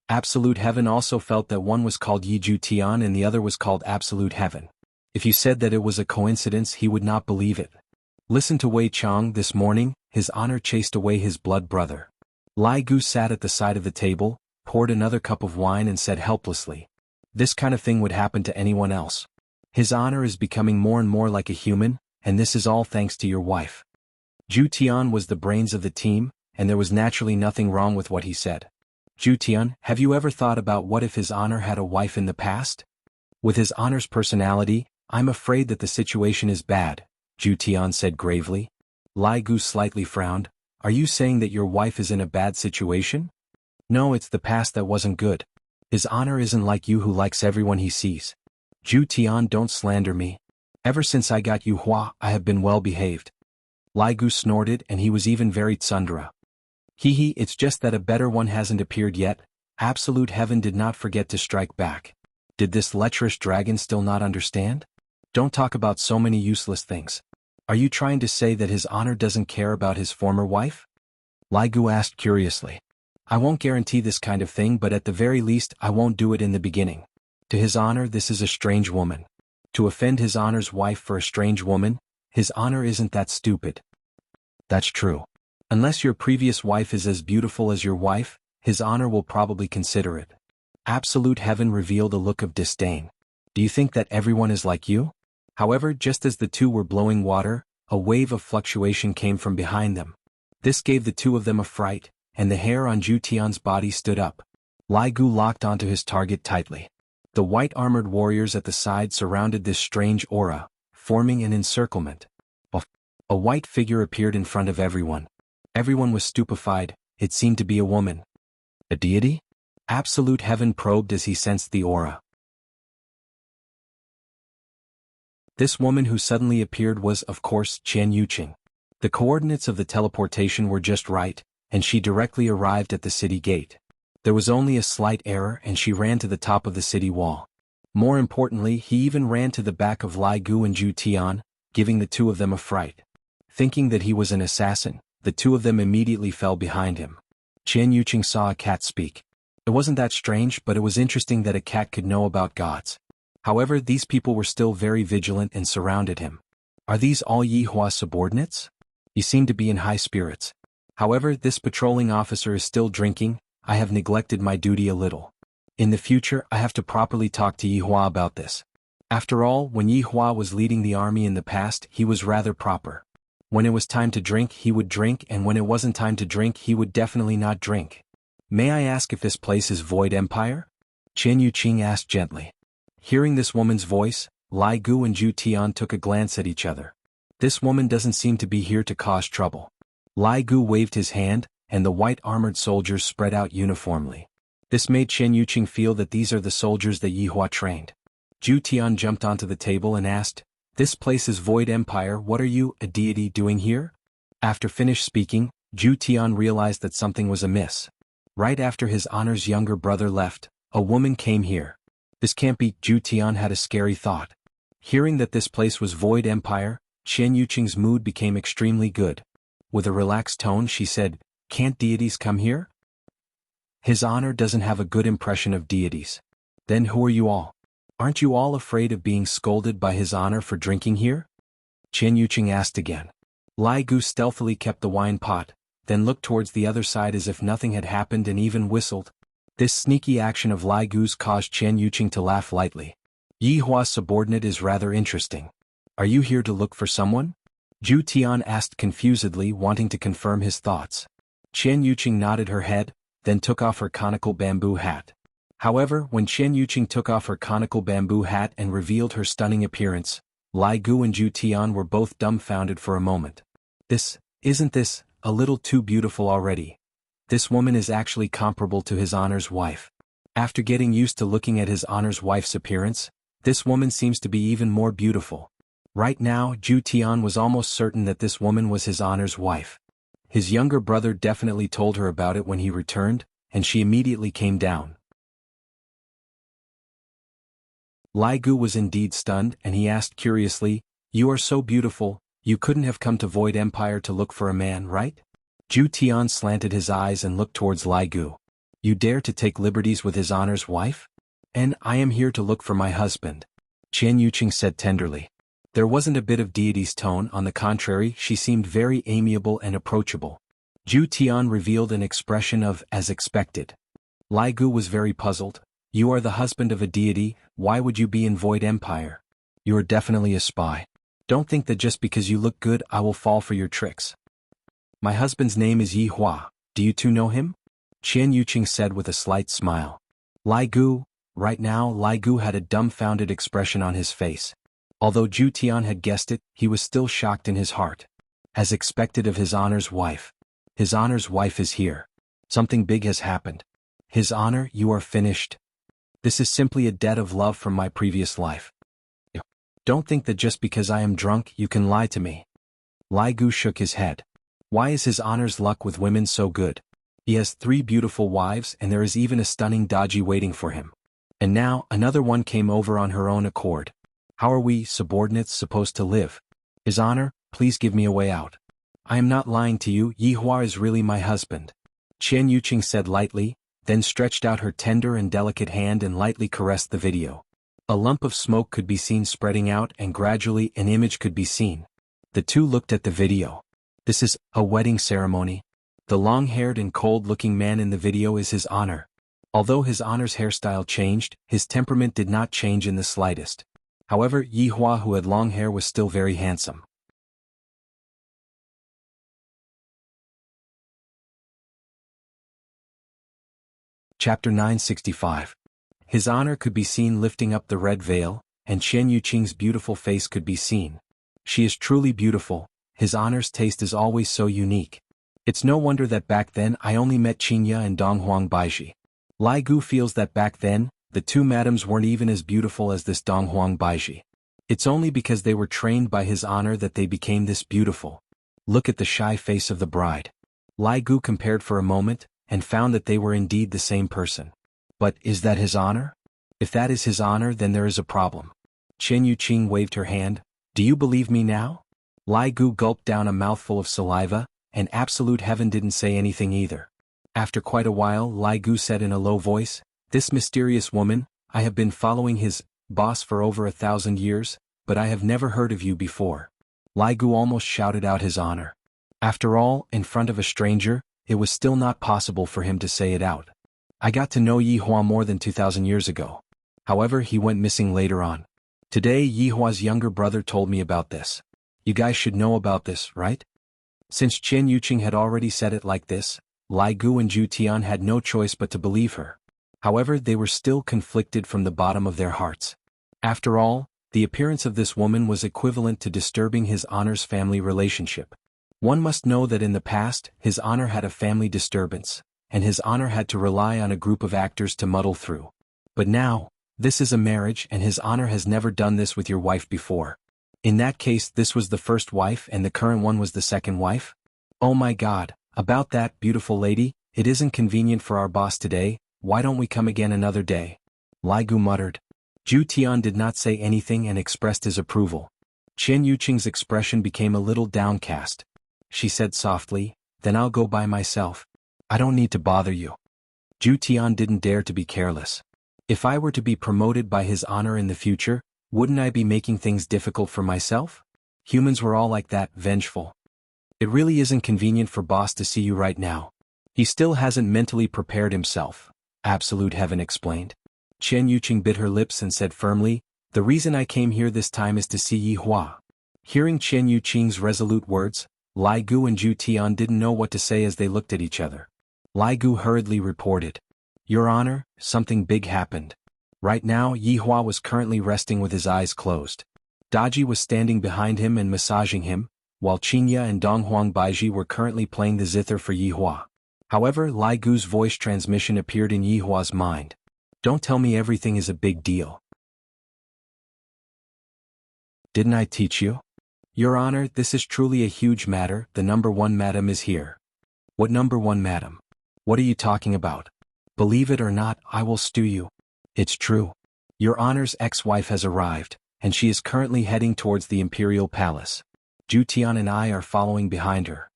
Absolute Heaven also felt that one was called Yi Zhu Tian and the other was called Absolute Heaven. If you said that it was a coincidence, he would not believe it. Listen to Wei Chang. This morning, his honor chased away his blood brother. Lai Gu sat at the side of the table, poured another cup of wine and said helplessly, this kind of thing would happen to anyone else. His honor is becoming more and more like a human, and this is all thanks to your wife. Zhu Tian was the brains of the team, and there was naturally nothing wrong with what he said. Zhu Tian, have you ever thought about what if his honor had a wife in the past? With his honor's personality, I'm afraid that the situation is bad, Zhu Tian said gravely. Lai Gu slightly frowned. Are you saying that your wife is in a bad situation? No, it's the past that wasn't good. His honor isn't like you who likes everyone he sees. Zhu Tian, don't slander me. Ever since I got Yi Hua, I have been well behaved. Lai Gu snorted and he was even very tsundere. Hee, it's just that a better one hasn't appeared yet. Absolute Heaven did not forget to strike back. Did this lecherous dragon still not understand? Don't talk about so many useless things. Are you trying to say that his honor doesn't care about his former wife? Lai Gu asked curiously. I won't guarantee this kind of thing, but at the very least I won't do it in the beginning. To his honor, this is a strange woman. To offend his honor's wife for a strange woman, his honor isn't that stupid. That's true. Unless your previous wife is as beautiful as your wife, his honor will probably consider it. Absolute Heaven revealed a look of disdain. Do you think that everyone is like you? However, just as the two were blowing water, a wave of fluctuation came from behind them. This gave the two of them a fright, and the hair on Zhu Tian's body stood up. Lai Gu locked onto his target tightly. The white-armored warriors at the side surrounded this strange aura, forming an encirclement. A white figure appeared in front of everyone. Everyone was stupefied. It seemed to be a woman. A deity? Absolute Heaven probed as he sensed the aura. This woman who suddenly appeared was, of course, Qian Yuqing. The coordinates of the teleportation were just right, and she directly arrived at the city gate. There was only a slight error and she ran to the top of the city wall. More importantly, he even ran to the back of Lai Gu and Zhu Tian, giving the two of them a fright. Thinking that he was an assassin, the two of them immediately fell behind him. Qian Yuqing saw a cat speak. It wasn't that strange, but it was interesting that a cat could know about gods. However, these people were still very vigilant and surrounded him. Are these all Yi Hua's subordinates? You seem to be in high spirits. However, this patrolling officer is still drinking. I have neglected my duty a little. In the future, I have to properly talk to Yi Hua about this. After all, when Yi Hua was leading the army in the past, he was rather proper. When it was time to drink, he would drink, and when it wasn't time to drink, he would definitely not drink. May I ask if this place is Void Empire? Chen Yuqing asked gently. Hearing this woman's voice, Lai Gu and Zhu Tian took a glance at each other. This woman doesn't seem to be here to cause trouble. Lai Gu waved his hand, and the white armored soldiers spread out uniformly. This made Chen Yuqing feel that these are the soldiers that Yi Hua trained. Zhu Tian jumped onto the table and asked, "This place is Void Empire, what are you, a deity, doing here?" After finished speaking, Zhu Tian realized that something was amiss. Right after his honor's younger brother left, a woman came here. This can't be. Zhu Tian had a scary thought. Hearing that this place was Void Empire, Chen Yuqing's mood became extremely good. With a relaxed tone she said, "Can't deities come here?" His honor doesn't have a good impression of deities. Then who are you all? Aren't you all afraid of being scolded by his honor for drinking here? Chen Yuqing asked again. Lai Gu stealthily kept the wine pot, then looked towards the other side as if nothing had happened and even whistled. This sneaky action of Lai Gu's caused Chen Yuqing to laugh lightly. Yi Hua's subordinate is rather interesting. Are you here to look for someone? Zhu Tian asked confusedly, wanting to confirm his thoughts. Chen Yuqing nodded her head, then took off her conical bamboo hat. However, when Chen Yuqing took off her conical bamboo hat and revealed her stunning appearance, Lai Gu and Zhu Tian were both dumbfounded for a moment. Isn't this a little too beautiful already? This woman is actually comparable to his honor's wife. After getting used to looking at his honor's wife's appearance, this woman seems to be even more beautiful. Right now, Zhu Tian was almost certain that this woman was his honor's wife. His younger brother definitely told her about it when he returned, and she immediately came down. Lai Gu was indeed stunned, and he asked curiously, "You are so beautiful, you couldn't have come to Void Empire to look for a man, right?" Zhu Tian slanted his eyes and looked towards Lai Gu. "You dare to take liberties with his honor's wife? And I am here to look for my husband," Chen Yuqing said tenderly. There wasn't a bit of deity's tone, on the contrary, she seemed very amiable and approachable. Zhu Tian revealed an expression of, as expected. Lai Gu was very puzzled. "You are the husband of a deity, why would you be in Void Empire? You are definitely a spy. Don't think that just because you look good I will fall for your tricks." "My husband's name is Yi Hua, do you two know him?" Chen Yuqing said with a slight smile. Lai Gu, right now Lai Gu had a dumbfounded expression on his face. Although Zhu Tian had guessed it, he was still shocked in his heart. As expected of his honor's wife. His honor's wife is here. Something big has happened. His honor, you are finished. This is simply a debt of love from my previous life. Don't think that just because I am drunk you can lie to me. Lai Gu shook his head. Why is his honor's luck with women so good? He has 3 beautiful wives and there is even a stunning Daji waiting for him. And now, another one came over on her own accord. How are we, subordinates, supposed to live? His honor, please give me a way out. I am not lying to you, Yi Hua is really my husband. Chen Yuqing said lightly, then stretched out her tender and delicate hand and lightly caressed the video. A lump of smoke could be seen spreading out and gradually an image could be seen. The two looked at the video. This is a wedding ceremony. The long-haired and cold-looking man in the video is his honor. Although his honor's hairstyle changed, his temperament did not change in the slightest. However, Yi Hua, who had long hair, was still very handsome. Chapter 965. His honor could be seen lifting up the red veil, and Chen Yuqing's beautiful face could be seen. She is truly beautiful. His honor's taste is always so unique. It's no wonder that back then I only met Qingya and Donghuang Baiji. Lai Gu feels that back then, the two madams weren't even as beautiful as this Donghuang Baiji. It's only because they were trained by his honor that they became this beautiful. Look at the shy face of the bride. Lai Gu compared for a moment, and found that they were indeed the same person. But is that his honor? If that is his honor, then there is a problem. Chen Yuqing waved her hand. Do you believe me now? Lai Gu gulped down a mouthful of saliva, and absolute heaven didn't say anything either. After quite a while, Lai Gu said in a low voice, "This mysterious woman, I have been following his boss for over 1,000 years, but I have never heard of you before." Lai Gu almost shouted out his honor. After all, in front of a stranger, it was still not possible for him to say it out. "I got to know Yi Hua more than 2,000 years ago. However, he went missing later on. Today Yi Hua's younger brother told me about this. You guys should know about this, right?" Since Chen Yuqing had already said it like this, Lai Gu and Zhu Tian had no choice but to believe her. However, they were still conflicted from the bottom of their hearts. After all, the appearance of this woman was equivalent to disturbing his honor's family relationship. One must know that in the past, his honor had a family disturbance, and his honor had to rely on a group of actors to muddle through. But now, this is a marriage and his honor has never done this with your wife before. In that case, this was the first wife and the current one was the second wife? Oh my God, about that, beautiful lady, it isn't convenient for our boss today, why don't we come again another day? Lai Gu muttered. Zhu Tian did not say anything and expressed his approval. Chen Yuqing's expression became a little downcast. She said softly, "Then I'll go by myself. I don't need to bother you." Zhu Tian didn't dare to be careless. If I were to be promoted by his honor in the future, wouldn't I be making things difficult for myself? Humans were all like that, vengeful. It really isn't convenient for boss to see you right now. He still hasn't mentally prepared himself, Absolute Heaven explained. Chen Yuqing bit her lips and said firmly, "The reason I came here this time is to see Yi Hua." Hearing Chen Yuqing's resolute words, Lai Gu and Zhu Tian didn't know what to say as they looked at each other. Lai Gu hurriedly reported, "Your Honor, something big happened." Right now, Yi Hua was currently resting with his eyes closed. Daji was standing behind him and massaging him, while Qingya and Donghuang Baiji were currently playing the zither for Yi Hua. However, Lai Gu's voice transmission appeared in Yi Hua's mind. "Don't tell me everything is a big deal. Didn't I teach you? Your Honor, this is truly a huge matter, the number one madam is here." "What number one madam? What are you talking about? Believe it or not, I will stew you." "It's true. Your Honor's ex-wife has arrived, and she is currently heading towards the Imperial Palace. Zhu Tian and I are following behind her."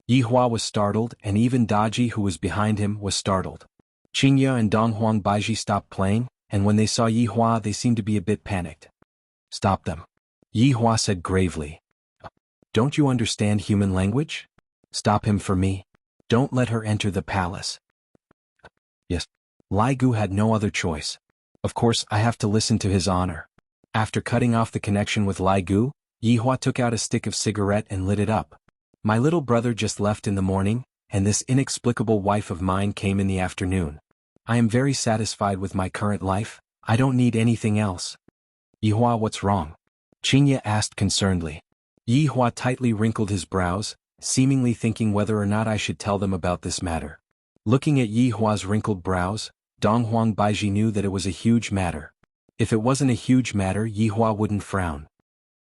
Yi Hua was startled, and even Daji, who was behind him, was startled. Qingya and Donghuang Baiji stopped playing, and when they saw Yi Hua they seemed to be a bit panicked. "Stop them," Yi Hua said gravely. "Don't you understand human language? Stop him for me. Don't let her enter the palace." "Yes." Lai Gu had no other choice. "Of course, I have to listen to his honor." After cutting off the connection with Lai Gu, Yi Hua took out a stick of cigarette and lit it up. "My little brother just left in the morning, and this inexplicable wife of mine came in the afternoon. I am very satisfied with my current life, I don't need anything else." "Yi Hua, what's wrong?" Qingya asked concernedly. Yi Hua tightly wrinkled his brows, seemingly thinking whether or not I should tell them about this matter. Looking at Yi Hua's wrinkled brows, Donghuang Baiji knew that it was a huge matter. If it wasn't a huge matter, Yi Hua wouldn't frown.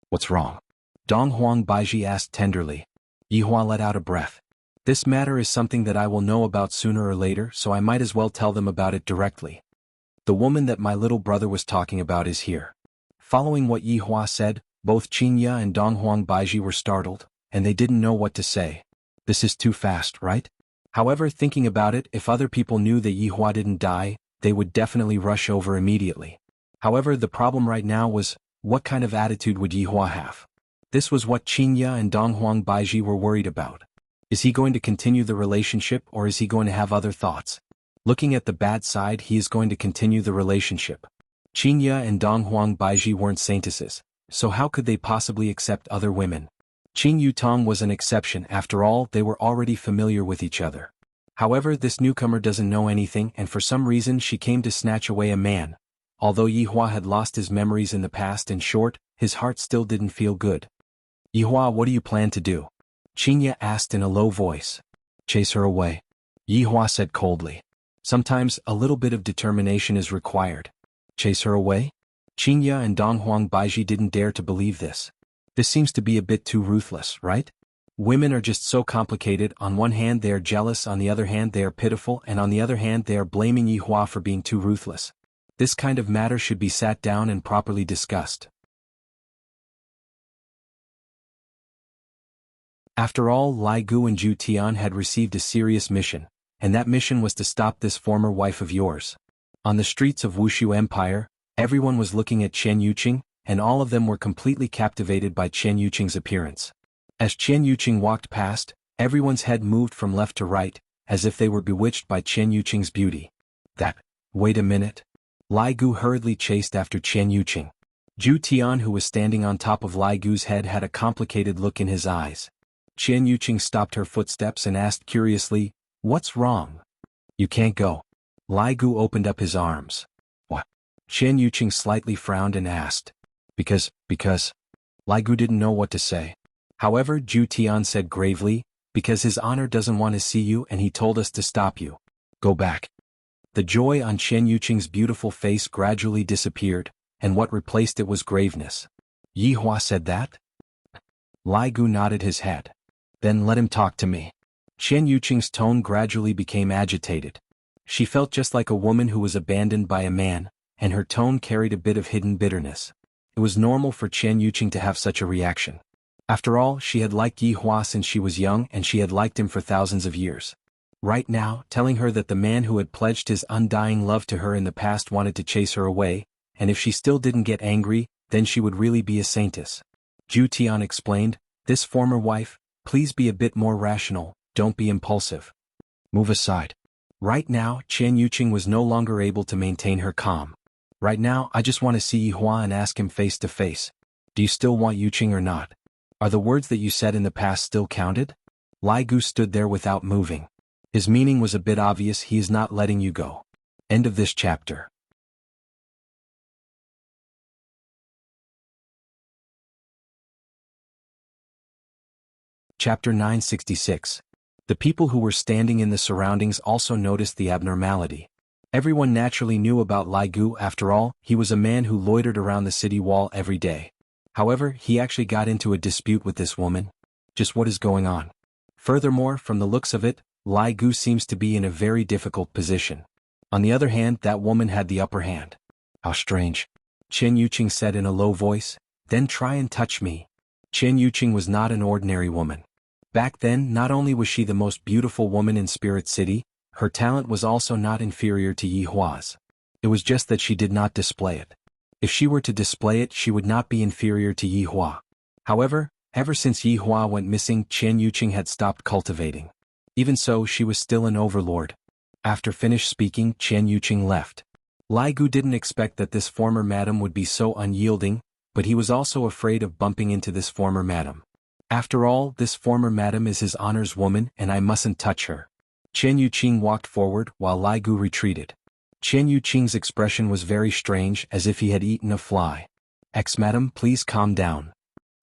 "What's wrong?" Donghuang Baiji asked tenderly. Yi Hua let out a breath. "This matter is something that I will know about sooner or later, so I might as well tell them about it directly. The woman that my little brother was talking about is here." Following what Yi Hua said, both Qingya and Donghuang Baiji were startled, and they didn't know what to say. This is too fast, right? However, thinking about it, if other people knew that Yi Hua didn't die, they would definitely rush over immediately. However, the problem right now was, what kind of attitude would Yi Hua have? This was what Qingya and Donghuang Baiji were worried about. Is he going to continue the relationship or is he going to have other thoughts? Looking at the bad side, he is going to continue the relationship. Qingya and Donghuang Baiji weren't saintesses, so how could they possibly accept other women? Qing Yutong was an exception, after all, they were already familiar with each other. However, this newcomer doesn't know anything and for some reason she came to snatch away a man. Although Yi Hua had lost his memories in the past, in short, his heart still didn't feel good. "Yi Hua, what do you plan to do?" Qingya asked in a low voice. "Chase her away," Yi Hua said coldly. "Sometimes, a little bit of determination is required." "Chase her away?" Qingya and Donghuang Baiji didn't dare to believe this. This seems to be a bit too ruthless, right? Women are just so complicated, on one hand they are jealous, on the other hand they are pitiful, and on the other hand they are blaming Yi Hua for being too ruthless. This kind of matter should be sat down and properly discussed. After all, Lai Gu and Zhu Tian had received a serious mission, and that mission was to stop this former wife of yours. On the streets of Wuxia Empire, everyone was looking at Chen Yuqing, and all of them were completely captivated by Chen Yuqing's appearance. As Chen Yuqing walked past, everyone's head moved from left to right, as if they were bewitched by Chen Yuqing's beauty. Wait a minute. Lai Gu hurriedly chased after Chen Yuqing. Zhu Tian, who was standing on top of Lai Gu's head, had a complicated look in his eyes. Chen Yuqing stopped her footsteps and asked curiously, "What's wrong? You can't go." Lai Gu opened up his arms. "What?" Chen Yuqing slightly frowned and asked. Because. Lai Gu didn't know what to say. However, Zhu Tian said gravely, "Because his honor doesn't want to see you and he told us to stop you. Go back." The joy on Chen Yuqing's beautiful face gradually disappeared, and what replaced it was graveness. "Yi Hua said that?" Lai Gu nodded his head. "Then let him talk to me." Chen Yuqing's tone gradually became agitated. She felt just like a woman who was abandoned by a man, and her tone carried a bit of hidden bitterness. It was normal for Chen Yuqing to have such a reaction. After all, she had liked Yi Hua since she was young, and she had liked him for thousands of years. Right now, telling her that the man who had pledged his undying love to her in the past wanted to chase her away, and if she still didn't get angry, then she would really be a saintess. Zhu Tian explained, "This former wife, please be a bit more rational, don't be impulsive. Move aside." Right now, Chen Yuqing was no longer able to maintain her calm. "Right now, I just want to see Yi Hua and ask him face to face. Do you still want Yuqing or not? Are the words that you said in the past still counted?" Lai Gu stood there without moving. His meaning was a bit obvious: he is not letting you go. End of this chapter. Chapter 966. The people who were standing in the surroundings also noticed the abnormality. Everyone naturally knew about Lai Gu. After all, he was a man who loitered around the city wall every day. However, he actually got into a dispute with this woman. Just what is going on? Furthermore, from the looks of it, Lai Gu seems to be in a very difficult position. On the other hand, that woman had the upper hand. "How strange," Chen Yuqing said in a low voice. "Then try and touch me." Chen Yuqing was not an ordinary woman. Back then, not only was she the most beautiful woman in Spirit City, her talent was also not inferior to Yi Hua's. It was just that she did not display it. If she were to display it, she would not be inferior to Yi Hua. However, ever since Yi Hua went missing, Chen Yuqing had stopped cultivating. Even so, she was still an overlord. After finished speaking, Chen Yuqing left. Lai Gu didn't expect that this former madam would be so unyielding, but he was also afraid of bumping into this former madam. After all, this former madam is his honor's woman, and I mustn't touch her. Chen Yuqing walked forward while Lai Gu retreated. Chen Yuqing's expression was very strange, as if he had eaten a fly. "Ex-madam, please calm down.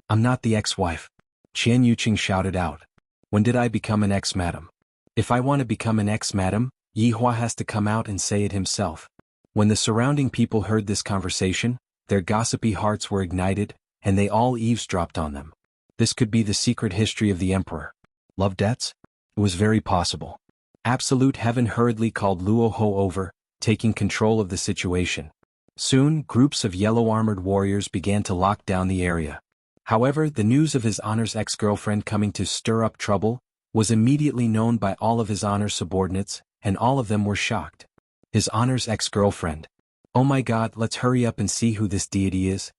I'm not the ex-wife," Chen Yuqing shouted out. "When did I become an ex-madam? If I want to become an ex-madam, Yi Hua has to come out and say it himself." When the surrounding people heard this conversation, their gossipy hearts were ignited, and they all eavesdropped on them. This could be the secret history of the emperor. Love debts? It was very possible. Absolute Heaven hurriedly called Luo Ho over, taking control of the situation. Soon, groups of yellow-armored warriors began to lock down the area. However, the news of his honor's ex-girlfriend coming to stir up trouble was immediately known by all of his honor's subordinates, and all of them were shocked. His honor's ex-girlfriend. Oh my god, let's hurry up and see who this deity is.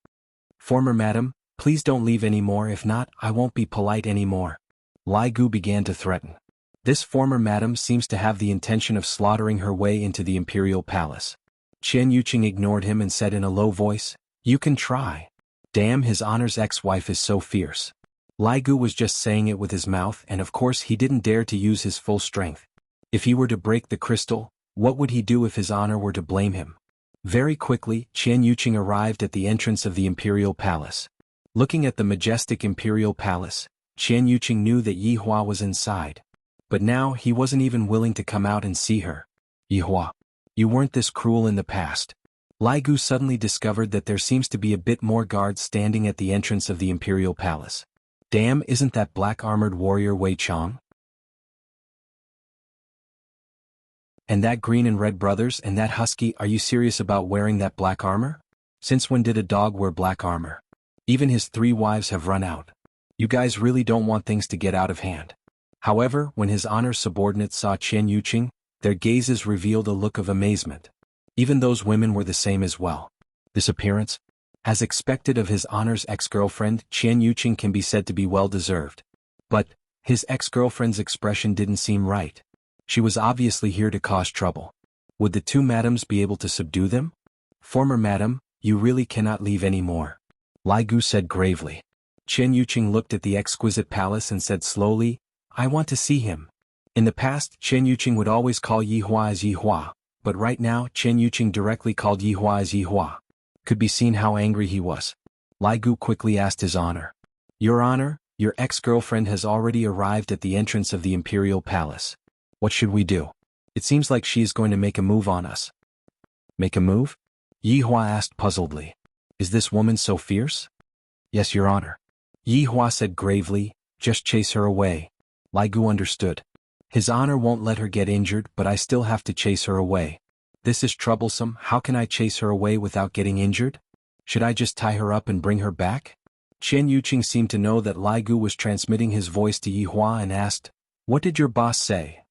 Former madam, please don't leave anymore, if not, I won't be polite anymore. Lai Gu began to threaten. This former madam seems to have the intention of slaughtering her way into the imperial palace. Chen Yuqing ignored him and said in a low voice, "You can try." Damn, his honor's ex-wife is so fierce. Lai Gu was just saying it with his mouth, and of course he didn't dare to use his full strength. If he were to break the crystal, what would he do if his honor were to blame him? Very quickly, Chen Yuqing arrived at the entrance of the imperial palace. Looking at the majestic imperial palace, Chen Yuqing knew that Yi Hua was inside. But now he wasn't even willing to come out and see her. "Yi Hua, you weren't this cruel in the past." Lai Gu suddenly discovered that there seems to be a bit more guards standing at the entrance of the imperial palace. Damn, isn't that black-armored warrior Wei Chong? And that green and red brothers and that husky, are you serious about wearing that black armor? Since when did a dog wear black armor? Even his 3 wives have run out. You guys really don't want things to get out of hand. However, when his honor's subordinates saw Chen Yuqing, their gazes revealed a look of amazement. Even those women were the same as well. This appearance, as expected of his honor's ex-girlfriend, Chen Yuqing can be said to be well-deserved. But his ex-girlfriend's expression didn't seem right. She was obviously here to cause trouble. Would the two madams be able to subdue them? Former madam, you really cannot leave any more, Lai Gu said gravely. Chen Yuqing looked at the exquisite palace and said slowly, I want to see him. In the past, Chen Yuqing would always call Yi Hua as Yi Hua, but right now Chen Yuqing directly called Yi Hua as Yi Hua. Could be seen how angry he was. Lai Gu quickly asked his honor. Your honor, your ex-girlfriend has already arrived at the entrance of the imperial palace. What should we do? It seems like she is going to make a move on us. Make a move? Yi Hua asked puzzledly. Is this woman so fierce? Yes, your honor. Yi Hua said gravely, just chase her away. Lai Gu understood. His honor won't let her get injured, but I still have to chase her away. This is troublesome. How can I chase her away without getting injured? Should I just tie her up and bring her back? Chen Yuqing seemed to know that Lai Gu was transmitting his voice to Yi Hua and asked, What did your boss say?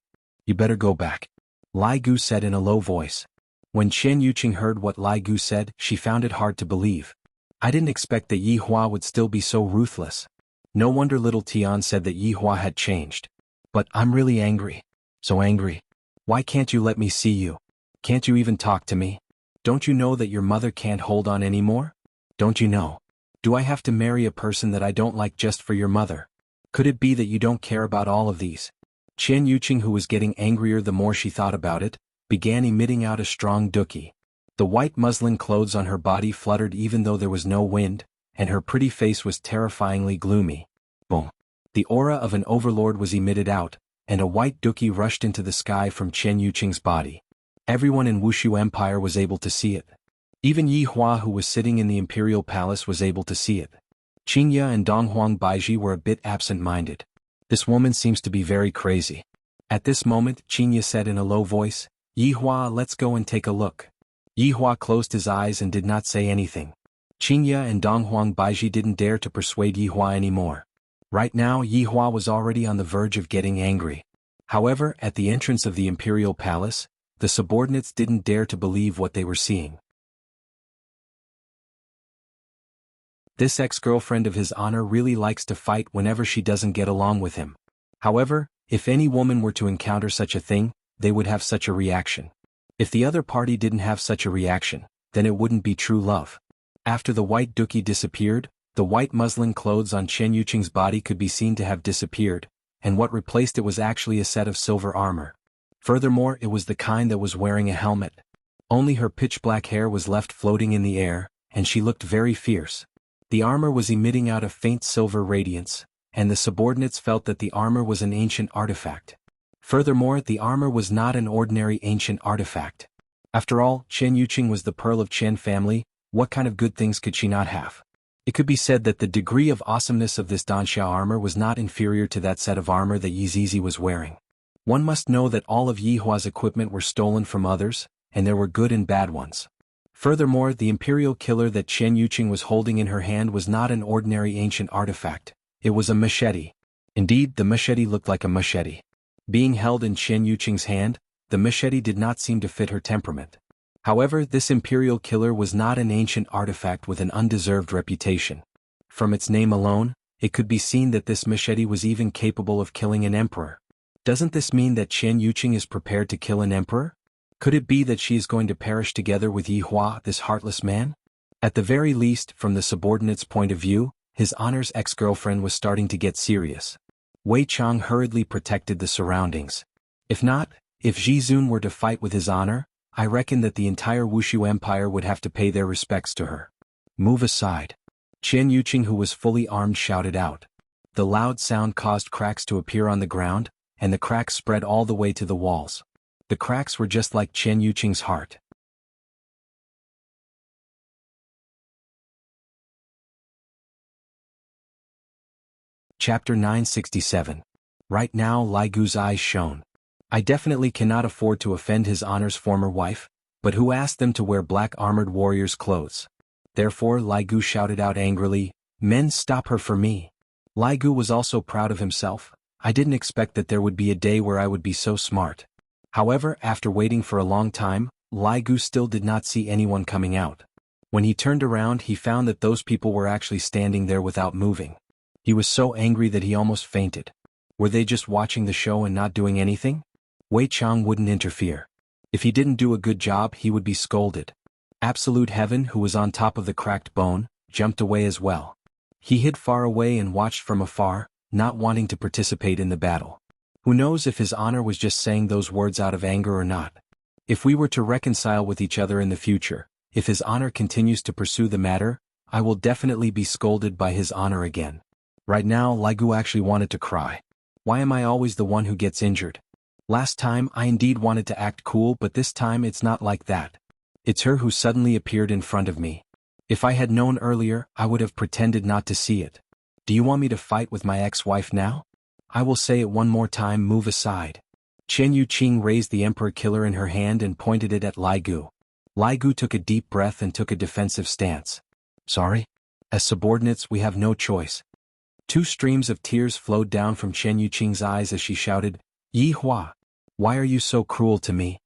You better go back, Lai Gu said in a low voice. When Chen Yuqing heard what Lai Gu said, she found it hard to believe. I didn't expect that Yi Hua would still be so ruthless. No wonder little Tian said that Yi Hua had changed. But I'm really angry. So angry. Why can't you let me see you? Can't you even talk to me? Don't you know that your mother can't hold on anymore? Don't you know? Do I have to marry a person that I don't like just for your mother? Could it be that you don't care about all of these? Chen Yuqing, who was getting angrier the more she thought about it, began emitting out a strong dookie. The white muslin clothes on her body fluttered even though there was no wind, and her pretty face was terrifyingly gloomy. Boom. The aura of an overlord was emitted out, and a white dookie rushed into the sky from Chen Yuqing's body. Everyone in Wuxia Empire was able to see it. Even Yi Hua, who was sitting in the imperial palace, was able to see it. Qingya and Donghuang Baiji were a bit absent-minded. This woman seems to be very crazy. At this moment, Qingya said in a low voice, Yi Hua, let's go and take a look. Yi Hua closed his eyes and did not say anything. Qingya and Donghuang Baiji didn't dare to persuade Yi Hua anymore. Right now, Yi Hua was already on the verge of getting angry. However, at the entrance of the imperial palace, the subordinates didn't dare to believe what they were seeing. This ex-girlfriend of his honor really likes to fight whenever she doesn't get along with him. However, if any woman were to encounter such a thing, they would have such a reaction. If the other party didn't have such a reaction, then it wouldn't be true love. After the white dookie disappeared, the white muslin clothes on Chen Yuqing's body could be seen to have disappeared, and what replaced it was actually a set of silver armor. Furthermore, it was the kind that was wearing a helmet. Only her pitch-black hair was left floating in the air, and she looked very fierce. The armor was emitting out a faint silver radiance, and the subordinates felt that the armor was an ancient artifact. Furthermore, the armor was not an ordinary ancient artifact. After all, Chen Yuqing was the pearl of Chen family. What kind of good things could she not have? It could be said that the degree of awesomeness of this Danxia armor was not inferior to that set of armor that Yi Zizi was wearing. One must know that all of Yi Hua's equipment were stolen from others, and there were good and bad ones. Furthermore, the imperial killer that Chen Yuqing was holding in her hand was not an ordinary ancient artifact. It was a machete. Indeed, the machete looked like a machete. Being held in Chen Yuqing's hand, the machete did not seem to fit her temperament. However, this imperial killer was not an ancient artifact with an undeserved reputation. From its name alone, it could be seen that this machete was even capable of killing an emperor. Doesn't this mean that Chen Yuqing is prepared to kill an emperor? Could it be that she is going to perish together with Yi Hua, this heartless man? At the very least, from the subordinate's point of view, his honor's ex-girlfriend was starting to get serious. Wei Chang hurriedly protected the surroundings. If Ji Zun were to fight with his honor, I reckon that the entire Wuxia Empire would have to pay their respects to her. Move aside. Chen Yuqing, who was fully armed, shouted out. The loud sound caused cracks to appear on the ground, and the cracks spread all the way to the walls. The cracks were just like Chen Yuqing's heart. Chapter 967. Right now Lai Gu's eyes shone. I definitely cannot afford to offend his honor's former wife, but who asked them to wear black armored warriors' clothes? Therefore Lai Gu shouted out angrily, Men, stop her for me. Lai Gu was also proud of himself. I didn't expect that there would be a day where I would be so smart. However, after waiting for a long time, Lai Gu still did not see anyone coming out. When he turned around, he found that those people were actually standing there without moving. He was so angry that he almost fainted. Were they just watching the show and not doing anything? Wei Chang wouldn't interfere. If he didn't do a good job, he would be scolded. Absolute Heaven, who was on top of the cracked bone, jumped away as well. He hid far away and watched from afar, not wanting to participate in the battle. Who knows if his honor was just saying those words out of anger or not? If we were to reconcile with each other in the future, if his honor continues to pursue the matter, I will definitely be scolded by his honor again. Right now, Lai Gu actually wanted to cry. Why am I always the one who gets injured? Last time I indeed wanted to act cool, but this time it's not like that. It's her who suddenly appeared in front of me. If I had known earlier, I would have pretended not to see it. Do you want me to fight with my ex-wife now? I will say it one more time, move aside. Chen Yuqing raised the Emperor Killer in her hand and pointed it at Lai Gu. Lai Gu took a deep breath and took a defensive stance. Sorry? As subordinates, we have no choice. 2 streams of tears flowed down from Chen Yuqing's eyes as she shouted, Yi Hua! Why are you so cruel to me?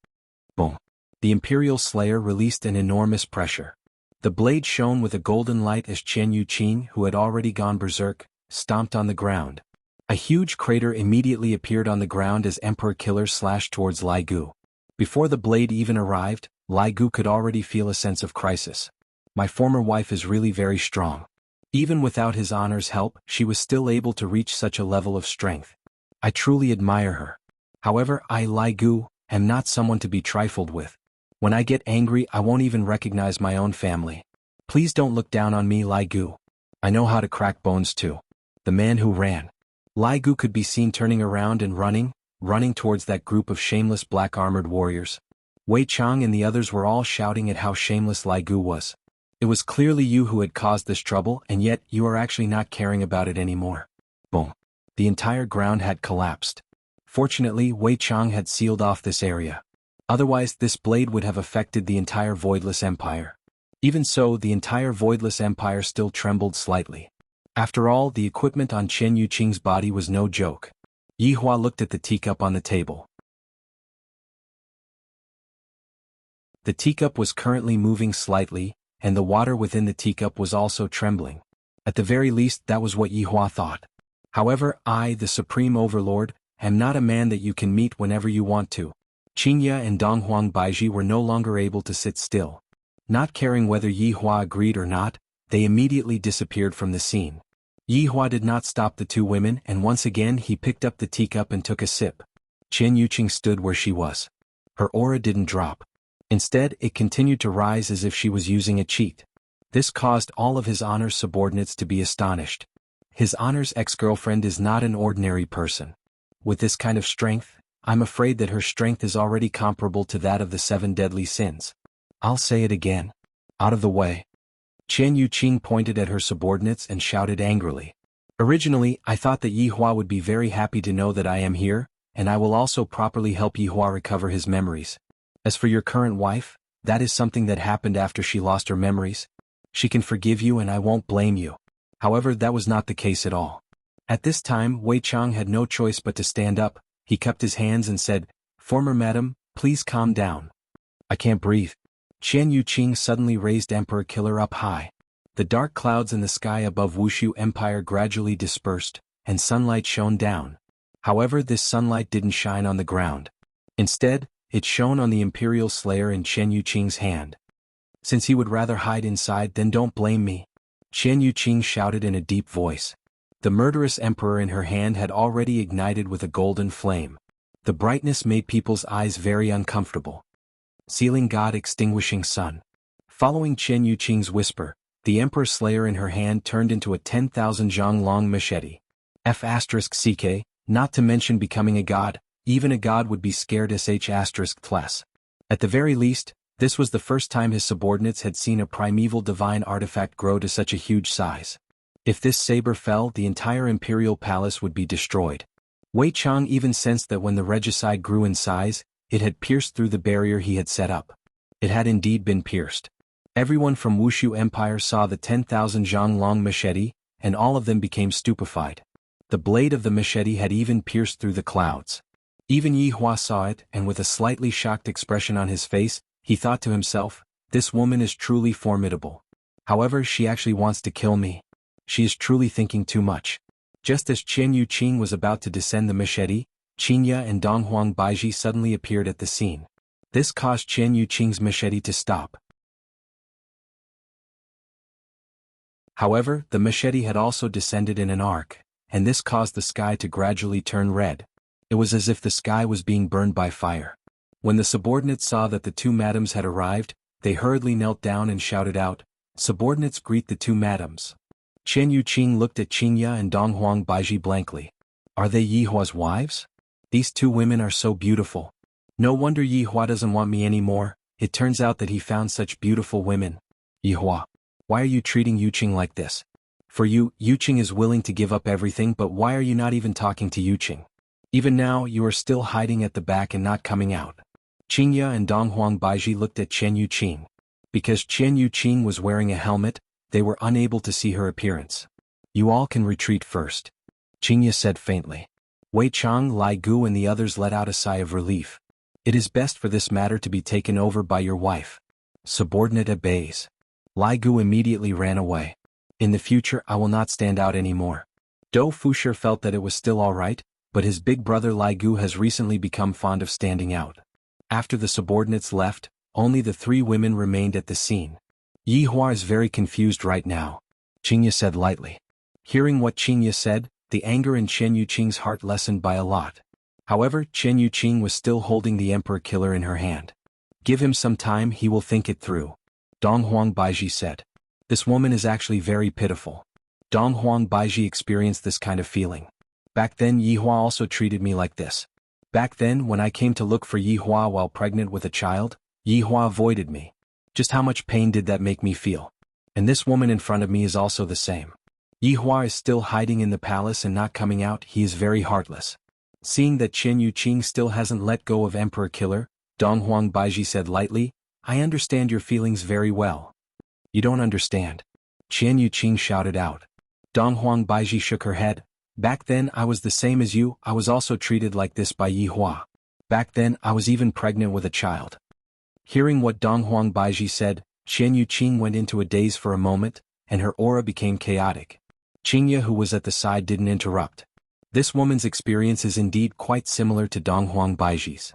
Boom. The Imperial Slayer released an enormous pressure. The blade shone with a golden light as Chen Yuqing, who had already gone berserk, stomped on the ground. A huge crater immediately appeared on the ground as Emperor Killer slashed towards Lai Gu. Before the blade even arrived, Lai Gu could already feel a sense of crisis. My former wife is really very strong. Even without his honor's help, she was still able to reach such a level of strength. I truly admire her. However, I, Lai Gu, am not someone to be trifled with. When I get angry, I won't even recognize my own family. Please don't look down on me, Lai Gu. I know how to crack bones too. The man who ran. Lai Gu could be seen turning around and running towards that group of shameless black-armored warriors. Wei Chang and the others were all shouting at how shameless Lai Gu was. It was clearly you who had caused this trouble, and yet you are actually not caring about it anymore. Boom. The entire ground had collapsed. Fortunately, Wei Chang had sealed off this area. Otherwise, this blade would have affected the entire Voidless Empire. Even so, the entire Voidless Empire still trembled slightly. After all, the equipment on Chen Yuqing's body was no joke. Yi Hua looked at the teacup on the table. The teacup was currently moving slightly, and the water within the teacup was also trembling. At the very least, that was what Yi Hua thought. However, I, the Supreme Overlord, am not a man that you can meet whenever you want to. Qingya and Donghuang Baiji were no longer able to sit still. Not caring whether Yi Hua agreed or not, they immediately disappeared from the scene. Yi Hua did not stop the 2 women, and once again he picked up the teacup and took a sip. Chen Yuqing stood where she was. Her aura didn't drop. Instead, it continued to rise as if she was using a cheat. This caused all of his honor's subordinates to be astonished. His honor's ex-girlfriend is not an ordinary person. With this kind of strength, I'm afraid that her strength is already comparable to that of the 7 deadly sins. I'll say it again. Out of the way. Chen Yuqing pointed at her subordinates and shouted angrily. Originally, I thought that Yi Hua would be very happy to know that I am here, and I will also properly help Yi Hua recover his memories. As for your current wife, that is something that happened after she lost her memories. She can forgive you and I won't blame you. However, that was not the case at all. At this time, Wei Chang had no choice but to stand up. He cupped his hands and said, Former madam, please calm down. I can't breathe. Chen Yuqing suddenly raised Emperor Killer up high. The dark clouds in the sky above Wuxia Empire gradually dispersed, and sunlight shone down. However, this sunlight didn't shine on the ground. Instead, it shone on the Imperial Slayer in Chen Yuqing's hand. Since he would rather hide inside, then don't blame me. Chen Yuqing shouted in a deep voice. The murderous emperor in her hand had already ignited with a golden flame. The brightness made people's eyes very uncomfortable. Sealing God extinguishing sun. Following Chen Yuqing's whisper, the Emperor Slayer in her hand turned into a 10,000 zhang long machete. F***ck, not to mention becoming a god, even a god would be scared **+. At the very least, this was the first time his subordinates had seen a primeval divine artifact grow to such a huge size. If this saber fell, the entire imperial palace would be destroyed. Wei Chang even sensed that when the regicide grew in size, it had pierced through the barrier he had set up. It had indeed been pierced. Everyone from Wuxia Empire saw the 10,000 zhang long machete, and all of them became stupefied. The blade of the machete had even pierced through the clouds. Even Yi Hua saw it, and with a slightly shocked expression on his face, he thought to himself, this woman is truly formidable. However, she actually wants to kill me. She is truly thinking too much. Just as Qian Yuqing was about to descend the machete, Qingya and Donghuang Baiji suddenly appeared at the scene. This caused Qian Yuqing's machete to stop. However, the machete had also descended in an arc, and this caused the sky to gradually turn red. It was as if the sky was being burned by fire. When the subordinates saw that the two madams had arrived, they hurriedly knelt down and shouted out, "Subordinates, greet the two madams." Qian Yuqing looked at Qingya and Donghuang Baiji blankly. Are they Yi Hua's wives? These two women are so beautiful. No wonder Yi Hua doesn't want me anymore. It turns out that he found such beautiful women. Yi Hua, why are you treating Yuqing like this? For you, Yuqing is willing to give up everything, but why are you not even talking to Yuqing? Even now, you are still hiding at the back and not coming out. Qingya and Donghuang Baiji looked at Qian Yuqing. Because Qian Yuqing was wearing a helmet, they were unable to see her appearance. You all can retreat first, Qingya said faintly. Wei Chang, Lai Gu and the others let out a sigh of relief. It is best for this matter to be taken over by your wife. Subordinate obeys. Lai Gu immediately ran away. In the future I will not stand out anymore. Dou Fushi felt that it was still alright, but his big brother Lai Gu has recently become fond of standing out. After the subordinates left, only the three women remained at the scene. Yi Hua is very confused right now, Qingya said lightly. Hearing what Qingya said, the anger in Qian Yuqing's heart lessened by a lot. However, Qian Yuqing was still holding the Emperor Killer in her hand. Give him some time, he will think it through, Donghuang Baiji said. This woman is actually very pitiful. Donghuang Baiji experienced this kind of feeling. Back then Yi Hua also treated me like this. Back then when I came to look for Yi Hua while pregnant with a child, Yi Hua avoided me. Just how much pain did that make me feel? And this woman in front of me is also the same. Yi Hua is still hiding in the palace and not coming out, he is very heartless. Seeing that Qian Yuqing still hasn't let go of Emperor Killer, Donghuang Baiji said lightly, I understand your feelings very well. You don't understand. Qian Yuqing shouted out. Donghuang Baiji shook her head. Back then I was the same as you, I was also treated like this by Yi Hua. Back then I was even pregnant with a child. Hearing what Donghuang Baiji said, Qian Yuqing went into a daze for a moment, and her aura became chaotic. Qingya, who was at the side, didn't interrupt. This woman's experience is indeed quite similar to Donghuang Baiji's.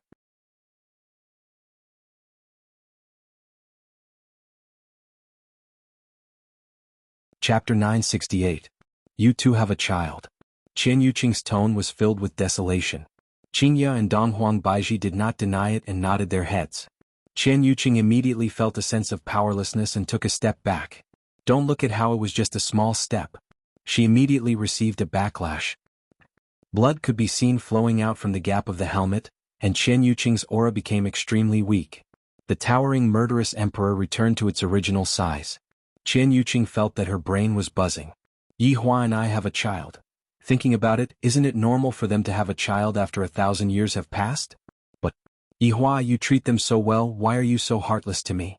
Chapter 968. You two have a child. Qian Yuqing's tone was filled with desolation. Qingya and Donghuang Baiji did not deny it and nodded their heads. Qian Yuqing immediately felt a sense of powerlessness and took a step back. Don't look at how it was just a small step. She immediately received a backlash. Blood could be seen flowing out from the gap of the helmet, and Qian Yuqing's aura became extremely weak. The towering murderous emperor returned to its original size. Qian Yuqing felt that her brain was buzzing. Yi Hua and I have a child. Thinking about it, isn't it normal for them to have a child after 1,000 years have passed? But, Yi Hua, you treat them so well, why are you so heartless to me?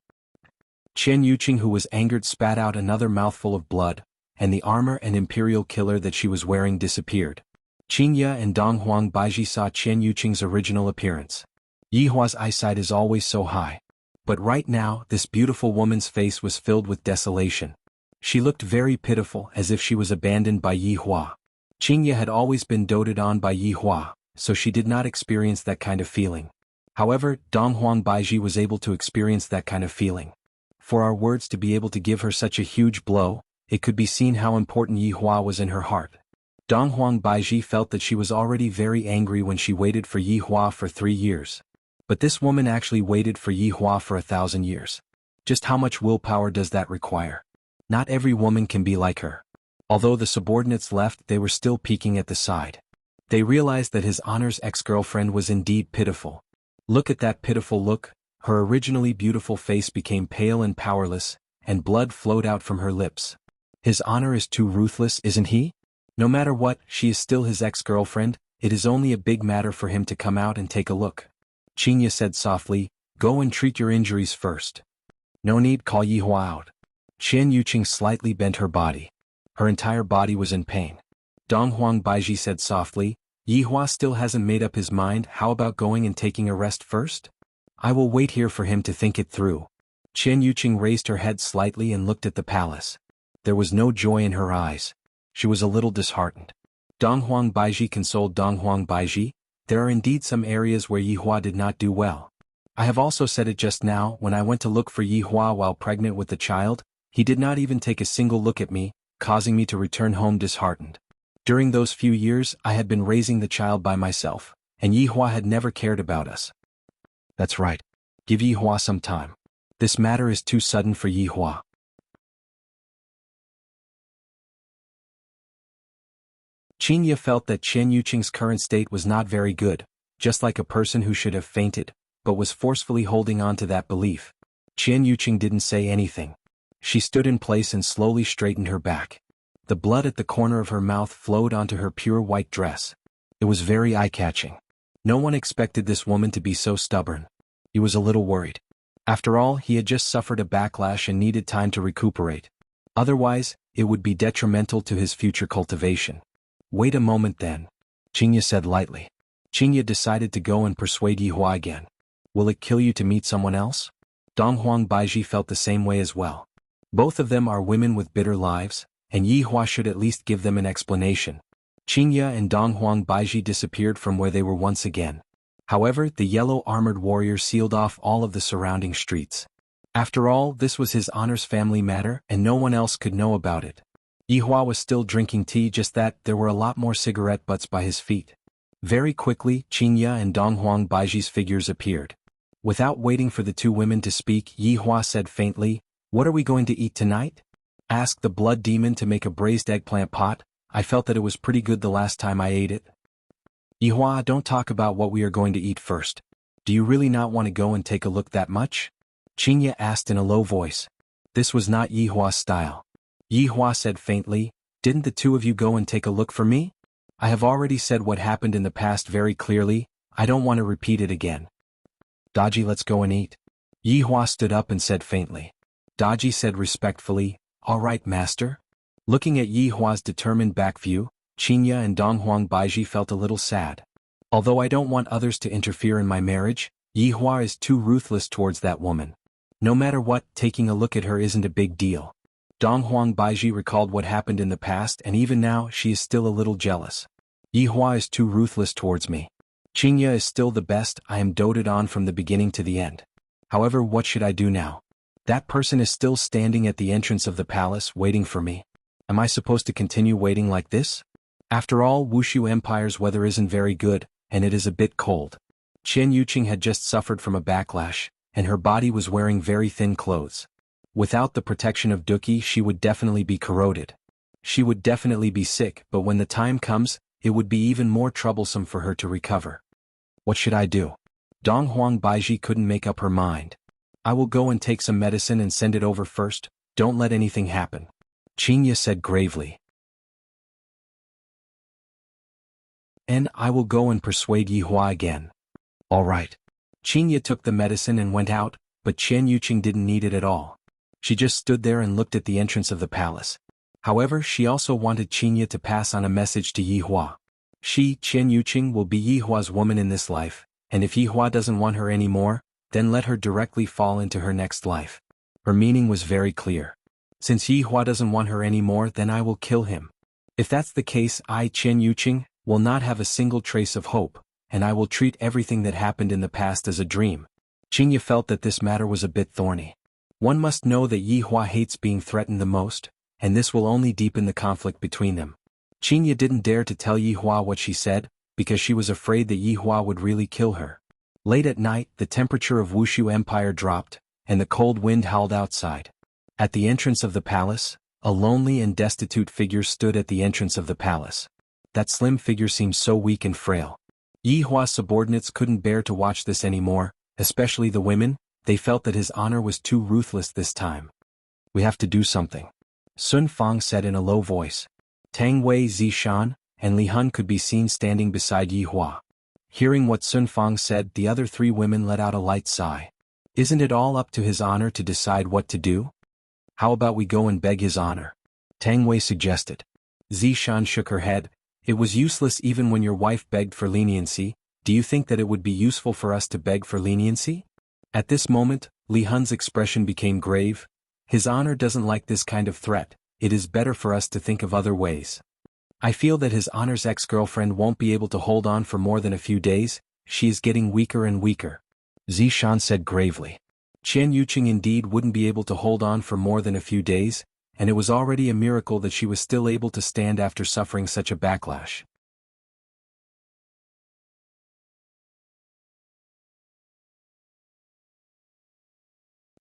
Qian Yuqing, who was angered, spat out another mouthful of blood, and the armor and imperial killer that she was wearing disappeared. Qingya and Donghuang Baiji saw Qian Yuqing's original appearance. Yi Hua's eyesight is always so high. But right now, this beautiful woman's face was filled with desolation. She looked very pitiful, as if she was abandoned by Yi Hua. Qingya had always been doted on by Yi Hua, so she did not experience that kind of feeling. However, Donghuang Baiji was able to experience that kind of feeling. For our words to be able to give her such a huge blow, it could be seen how important Yi Hua was in her heart. Donghuang Baiji felt that she was already very angry when she waited for Yi Hua for 3 years. But this woman actually waited for Yi Hua for 1,000 years. Just how much willpower does that require? Not every woman can be like her. Although the subordinates left, they were still peeking at the side. They realized that his honor's ex-girlfriend was indeed pitiful. Look at that pitiful look, her originally beautiful face became pale and powerless, and blood flowed out from her lips. His honor is too ruthless, isn't he? No matter what, she is still his ex-girlfriend, it is only a big matter for him to come out and take a look. Qingya said softly, go and treat your injuries first. No need, call Yi Hua out. Qian Yuqing slightly bent her body. Her entire body was in pain. Dong Huang Baiji said softly, Yihua still hasn't made up his mind. How about going and taking a rest first? I will wait here for him to think it through. Qian Yuqing raised her head slightly and looked at the palace. There was no joy in her eyes. She was a little disheartened. Dong Huang Baiji consoled Dong Huang Baiji, there are indeed some areas where Yihua did not do well. I have also said it just now. When I went to look for Yihua while pregnant with the child, he did not even take a single look at me, causing me to return home disheartened. During those few years I had been raising the child by myself, and Yihua had never cared about us. That's right. Give Yihua some time. This matter is too sudden for Yihua. Qinya felt that Qian Yuqing's current state was not very good, just like a person who should have fainted, but was forcefully holding on to that belief. Qian Yuqing didn't say anything. She stood in place and slowly straightened her back. The blood at the corner of her mouth flowed onto her pure white dress. It was very eye-catching. No one expected this woman to be so stubborn. He was a little worried. After all, he had just suffered a backlash and needed time to recuperate. Otherwise, it would be detrimental to his future cultivation. Wait a moment then, Qinya said lightly. Qinya decided to go and persuade Yihua again. Will it kill you to meet someone else? Dong Huang Baiji felt the same way as well. Both of them are women with bitter lives, and Yihua should at least give them an explanation. Qinya and Dong Huang Baiji disappeared from where they were once again. However, the yellow armored warrior sealed off all of the surrounding streets. After all, this was his honor's family matter and no one else could know about it. Yihua was still drinking tea, just that there were a lot more cigarette butts by his feet. Very quickly, Qinya and Dong Huang Baiji's figures appeared. Without waiting for the two women to speak, Yihua said faintly, "What are we going to eat tonight?" Asked the blood demon to make a braised eggplant pot. I felt that it was pretty good the last time I ate it. Yihua, don't talk about what we are going to eat first. Do you really not want to go and take a look that much? Qinya asked in a low voice. This was not Yihua's style. Yihua said faintly, didn't the two of you go and take a look for me? I have already said what happened in the past very clearly. I don't want to repeat it again. Daji, let's go and eat. Yihua stood up and said faintly. Daji said respectfully, all right, master. Looking at Yihua's determined back view, Qinya and Dong Huang Baiji felt a little sad. Although I don't want others to interfere in my marriage, Yihua is too ruthless towards that woman. No matter what, taking a look at her isn't a big deal. Dong Huang Baiji recalled what happened in the past, and even now she is still a little jealous. Yihua is too ruthless towards me. Qinya is still the best. I am doted on from the beginning to the end. However, what should I do now? That person is still standing at the entrance of the palace waiting for me. Am I supposed to continue waiting like this? After all, Wuxia Empire's weather isn't very good, and it is a bit cold. Qian Yuqing had just suffered from a backlash, and her body was wearing very thin clothes. Without the protection of Duki, she would definitely be corroded. She would definitely be sick, but when the time comes, it would be even more troublesome for her to recover. What should I do? Dong Huang Baiji couldn't make up her mind. I will go and take some medicine and send it over first. Don't let anything happen. Qinya said gravely. And I will go and persuade Yihua again. All right. Qinya took the medicine and went out, but Qian Yuqing didn't need it at all. She just stood there and looked at the entrance of the palace. However, she also wanted Qinya to pass on a message to Yihua. She, Qian Yuqing, will be Yihua's woman in this life, and if Yihua doesn't want her anymore, then let her directly fall into her next life. Her meaning was very clear. Since Yihua doesn't want her anymore, then I will kill him. If that's the case, I, Qian Yuqing, will not have a single trace of hope, and I will treat everything that happened in the past as a dream. Qinya felt that this matter was a bit thorny. One must know that Yihua hates being threatened the most, and this will only deepen the conflict between them. Qinya didn't dare to tell Yihua what she said, because she was afraid that Yihua would really kill her. Late at night, the temperature of Wuxia Empire dropped, and the cold wind howled outside. At the entrance of the palace, a lonely and destitute figure stood at the entrance of the palace. That slim figure seemed so weak and frail. Yihua's subordinates couldn't bear to watch this anymore, especially the women. They felt that his honor was too ruthless this time. We have to do something. Sun Fang said in a low voice. Tang Wei, Zishan, and Li Hun could be seen standing beside Yihua. Hearing what Sun Fang said, the other three women let out a light sigh. Isn't it all up to his honor to decide what to do? How about we go and beg his honor? Tang Wei suggested. Zishan shook her head. It was useless even when your wife begged for leniency. Do you think that it would be useful for us to beg for leniency? At this moment, Li Hun's expression became grave. His honor doesn't like this kind of threat. It is better for us to think of other ways. I feel that his honor's ex-girlfriend won't be able to hold on for more than a few days. She is getting weaker and weaker. Zishan said gravely. Chen Yuqing indeed wouldn't be able to hold on for more than a few days, and it was already a miracle that she was still able to stand after suffering such a backlash.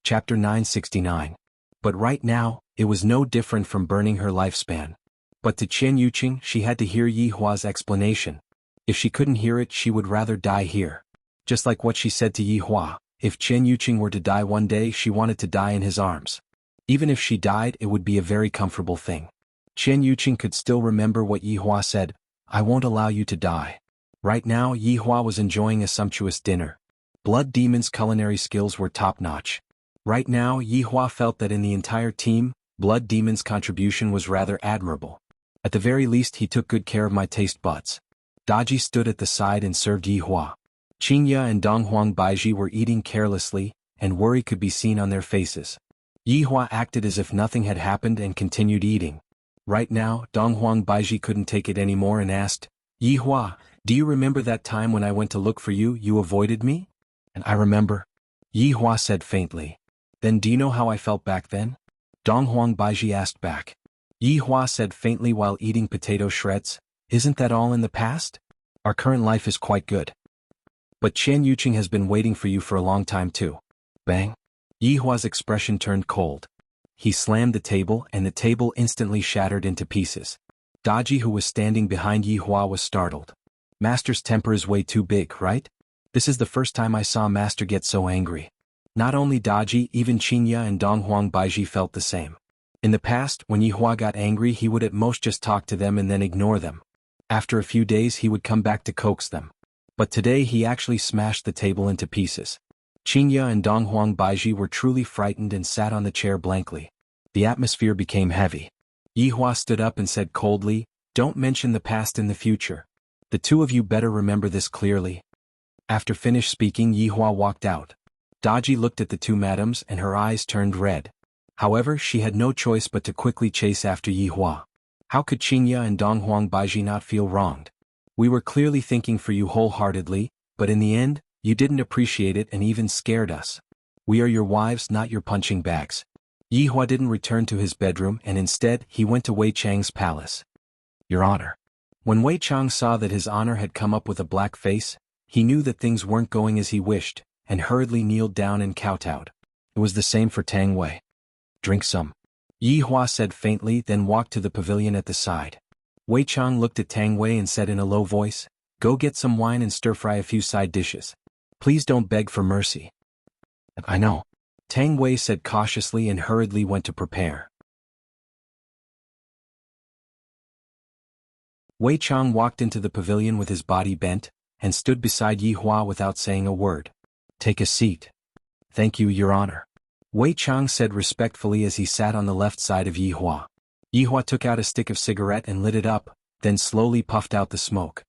Chapter 969. But right now, it was no different from burning her lifespan. But to Chen Yuqing she had to hear Yi Hua's explanation. If she couldn't hear it she would rather die here. Just like what she said to Yi Hua, if Chen Yuqing were to die one day she wanted to die in his arms. Even if she died it would be a very comfortable thing. Chen Yuqing could still remember what Yi Hua said, "I won't allow you to die." Right now Yi Hua was enjoying a sumptuous dinner. Blood Demon's culinary skills were top-notch. Right now Yi Hua felt that in the entire team, Blood Demon's contribution was rather admirable. At the very least he took good care of my taste buds. Daji stood at the side and served Yi Hua. Qingya and Donghuang Baiji were eating carelessly, and worry could be seen on their faces. Yi Hua acted as if nothing had happened and continued eating. Right now, Donghuang Baiji couldn't take it anymore and asked, "Yi Hua, do you remember that time when I went to look for you, you avoided me?" "And I remember," Yi Hua said faintly. "Then do you know how I felt back then?" Donghuang Baiji asked back. Yi Hua said faintly while eating potato shreds, "Isn't that all in the past? Our current life is quite good. But Chen Yuqing has been waiting for you for a long time too." Bang! Yi Hua's expression turned cold. He slammed the table and the table instantly shattered into pieces. Daji who was standing behind Yi Hua was startled. Master's temper is way too big, right? This is the first time I saw Master get so angry. Not only Daji, even Qingya and Donghuang Baiji felt the same. In the past, when Yi Hua got angry he would at most just talk to them and then ignore them. After a few days he would come back to coax them. But today he actually smashed the table into pieces. Qingya and Donghuang Baiji were truly frightened and sat on the chair blankly. The atmosphere became heavy. Yi Hua stood up and said coldly, "Don't mention the past in the future. The two of you better remember this clearly." After finished speaking Yi Hua walked out. Daji looked at the two madams and her eyes turned red. However, she had no choice but to quickly chase after Yi Hua. How could Qingya and Donghuang Baiji not feel wronged? We were clearly thinking for you wholeheartedly, but in the end, you didn't appreciate it and even scared us. We are your wives, not your punching bags. Yi Hua didn't return to his bedroom and instead he went to Wei Chang's palace. "Your Honor." When Wei Chang saw that his honor had come up with a black face, he knew that things weren't going as he wished, and hurriedly kneeled down and kowtowed. It was the same for Tang Wei. "Drink some," Yi Hua said faintly, then walked to the pavilion at the side. Wei Chang looked at Tang Wei and said in a low voice, "Go get some wine and stir-fry a few side dishes. Please don't beg for mercy." "I know," Tang Wei said cautiously and hurriedly went to prepare. Wei Chang walked into the pavilion with his body bent, and stood beside Yi Hua without saying a word. "Take a seat." "Thank you, Your Honor," Wei Chang said respectfully as he sat on the left side of Yi Hua. Yi Hua took out a stick of cigarette and lit it up, then slowly puffed out the smoke.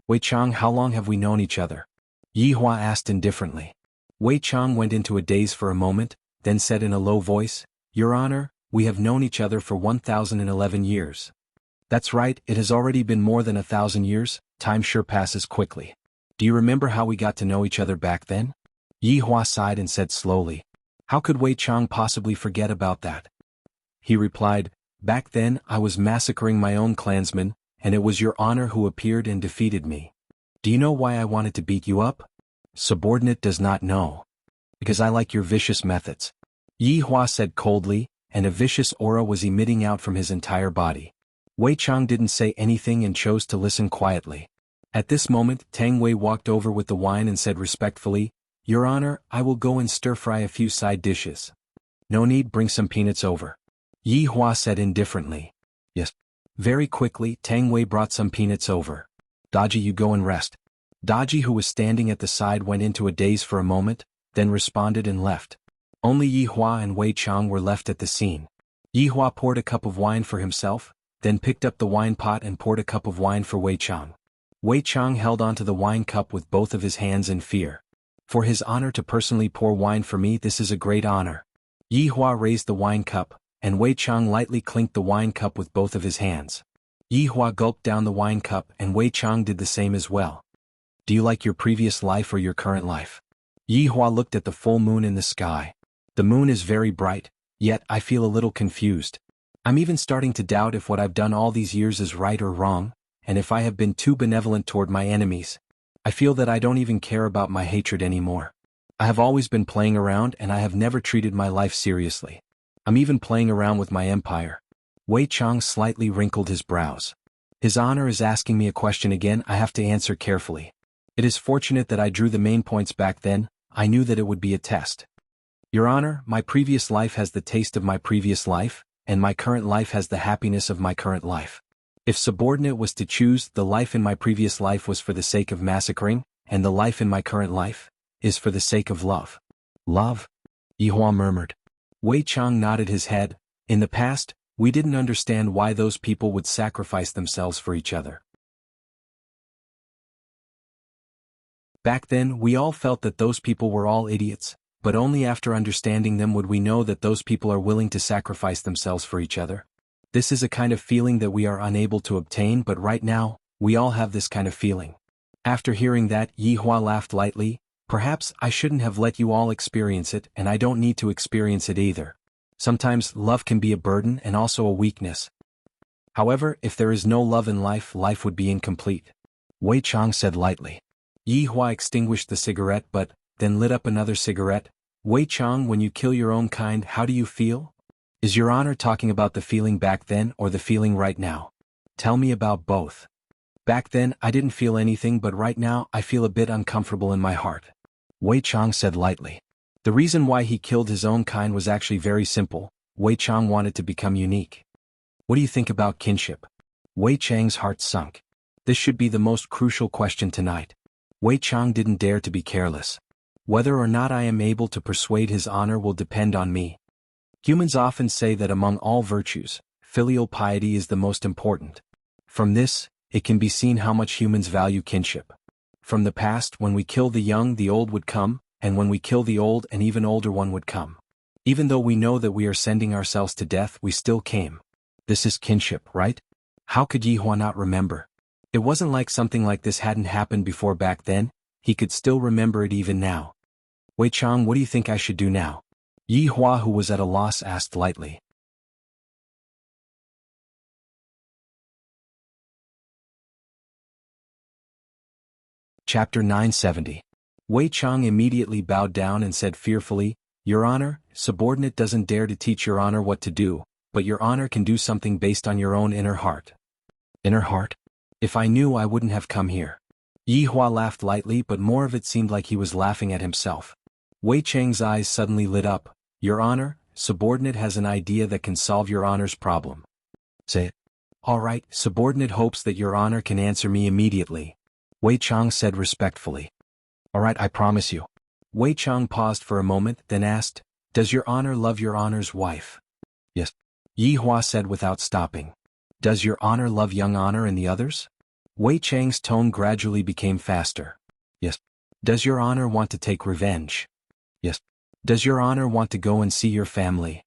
"Wei Chang, how long have we known each other?" Yi Hua asked indifferently. Wei Chang went into a daze for a moment, then said in a low voice, "Your Honor, we have known each other for 1011 years. "That's right, it has already been more than 1,000 years, time sure passes quickly. Do you remember how we got to know each other back then?" Yi Hua sighed and said slowly. "How could Wei Chang possibly forget about that?" He replied, "Back then I was massacring my own clansmen, and it was your honor who appeared and defeated me. Do you know why I wanted to beat you up?" "Subordinate does not know." "Because I like your vicious methods," Yi Hua said coldly, and a vicious aura was emitting out from his entire body. Wei Chang didn't say anything and chose to listen quietly. At this moment, Tang Wei walked over with the wine and said respectfully, "Your Honor, I will go and stir-fry a few side dishes." "No need, bring some peanuts over," Yi Hua said indifferently. "Yes." Very quickly, Tang Wei brought some peanuts over. "Daji, you go and rest." Daji, who was standing at the side, went into a daze for a moment, then responded and left. Only Yi Hua and Wei Chang were left at the scene. Yi Hua poured a cup of wine for himself, then picked up the wine pot and poured a cup of wine for Wei Chang. Wei Chang held onto the wine cup with both of his hands in fear. For his honor to personally pour wine for me, this is a great honor. Yi Hua raised the wine cup, and Wei Chang lightly clinked the wine cup with both of his hands. Yi Hua gulped down the wine cup and Wei Chang did the same as well. Do you like your previous life or your current life? Yi Hua looked at the full moon in the sky. The moon is very bright, yet I feel a little confused. I'm even starting to doubt if what I've done all these years is right or wrong, and if I have been too benevolent toward my enemies. I feel that I don't even care about my hatred anymore. I have always been playing around and I have never treated my life seriously. I'm even playing around with my empire. Wei Chang slightly wrinkled his brows. His honor is asking me a question again. I have to answer carefully. It is fortunate that I drew the main points back then. I knew that it would be a test. Your honor, my previous life has the taste of my previous life, and my current life has the happiness of my current life. If subordinate was to choose, the life in my previous life was for the sake of massacring, and the life in my current life is for the sake of love. Love? Yi Hua murmured. Wei Chang nodded his head. In the past, we didn't understand why those people would sacrifice themselves for each other. Back then, we all felt that those people were all idiots, but only after understanding them would we know that those people are willing to sacrifice themselves for each other. This is a kind of feeling that we are unable to obtain, but right now, we all have this kind of feeling. After hearing that, Yi Hua laughed lightly. Perhaps I shouldn't have let you all experience it, and I don't need to experience it either. Sometimes love can be a burden and also a weakness. However, if there is no love in life, life would be incomplete. Wei Chang said lightly. Yi Hua extinguished the cigarette but then lit up another cigarette. Wei Chang, when you kill your own kind, how do you feel? Is your honor talking about the feeling back then or the feeling right now? Tell me about both. Back then, I didn't feel anything, but right now, I feel a bit uncomfortable in my heart. Wei Chang said lightly. The reason why he killed his own kind was actually very simple. Wei Chang wanted to become unique. What do you think about kinship? Wei Chang's heart sunk. This should be the most crucial question tonight. Wei Chang didn't dare to be careless. Whether or not I am able to persuade his honor will depend on me. Humans often say that among all virtues, filial piety is the most important. From this, it can be seen how much humans value kinship. From the past, when we kill the young, the old would come, and when we kill the old, an even older one would come. Even though we know that we are sending ourselves to death, we still came. This is kinship, right? How could Yi Hua not remember? It wasn't like something like this hadn't happened before back then. He could still remember it even now. Wei Chang, what do you think I should do now? Yi Hua, who was at a loss, asked lightly. Chapter 970. Wei Chang immediately bowed down and said fearfully, Your honor, subordinate doesn't dare to teach your honor what to do, but your honor can do something based on your own inner heart. Inner heart? If I knew, I wouldn't have come here. Yi Hua laughed lightly, but more of it seemed like he was laughing at himself. Wei Chang's eyes suddenly lit up. Your honor, subordinate has an idea that can solve your honor's problem. Say it. All right, subordinate hopes that your honor can answer me immediately. Wei Chang said respectfully. All right, I promise you. Wei Chang paused for a moment, then asked, Does your honor love your honor's wife? Yes. Yi Hua said without stopping. Does your honor love young honor and the others? Wei Chang's tone gradually became faster. Yes. Does your honor want to take revenge? Yes. Does your honor want to go and see your family?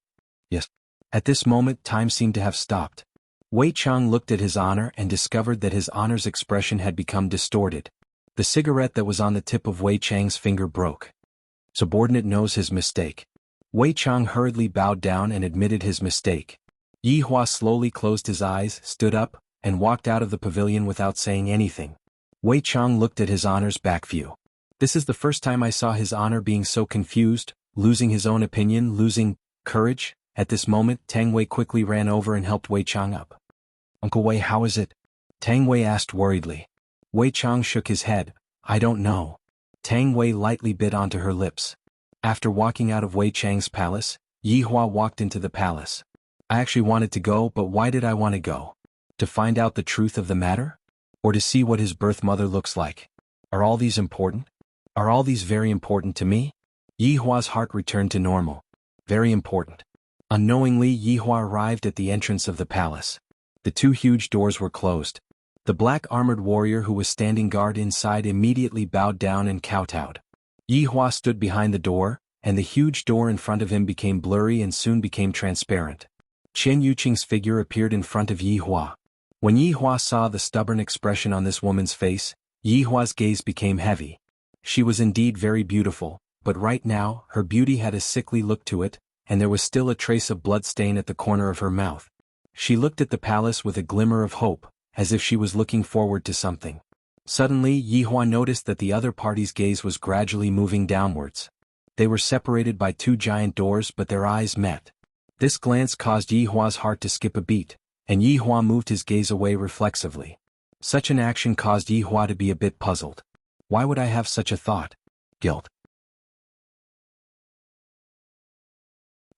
Yes. At this moment, time seemed to have stopped. Wei Chang looked at his honor and discovered that his honor's expression had become distorted. The cigarette that was on the tip of Wei Chang's finger broke. Subordinate knows his mistake. Wei Chang hurriedly bowed down and admitted his mistake. Yi Hua slowly closed his eyes, stood up, and walked out of the pavilion without saying anything. Wei Chang looked at his honor's back view. This is the first time I saw his honor being so confused, losing his own opinion, losing courage. At this moment, Tang Wei quickly ran over and helped Wei Chang up. Uncle Wei, how is it? Tang Wei asked worriedly. Wei Chang shook his head. I don't know. Tang Wei lightly bit onto her lips. After walking out of Wei Chang's palace, Yi Hua walked into the palace. I actually wanted to go, but why did I want to go? To find out the truth of the matter? Or to see what his birth mother looks like? Are all these important? Are all these very important to me? Yi Hua's heart returned to normal. Very important. Unknowingly, Yi Hua arrived at the entrance of the palace. The two huge doors were closed. The black armored warrior who was standing guard inside immediately bowed down and kowtowed. Yi Hua stood behind the door, and the huge door in front of him became blurry and soon became transparent. Chen Yuqing's figure appeared in front of Yi Hua. When Yi Hua saw the stubborn expression on this woman's face, Yi Hua's gaze became heavy. She was indeed very beautiful, but right now, her beauty had a sickly look to it, and there was still a trace of blood stain at the corner of her mouth. She looked at the palace with a glimmer of hope, as if she was looking forward to something. Suddenly Yi Hua noticed that the other party's gaze was gradually moving downwards. They were separated by two giant doors but their eyes met. This glance caused Yi Hua's heart to skip a beat, and Yi Hua moved his gaze away reflexively. Such an action caused Yi Hua to be a bit puzzled. Why would I have such a thought? Guilt.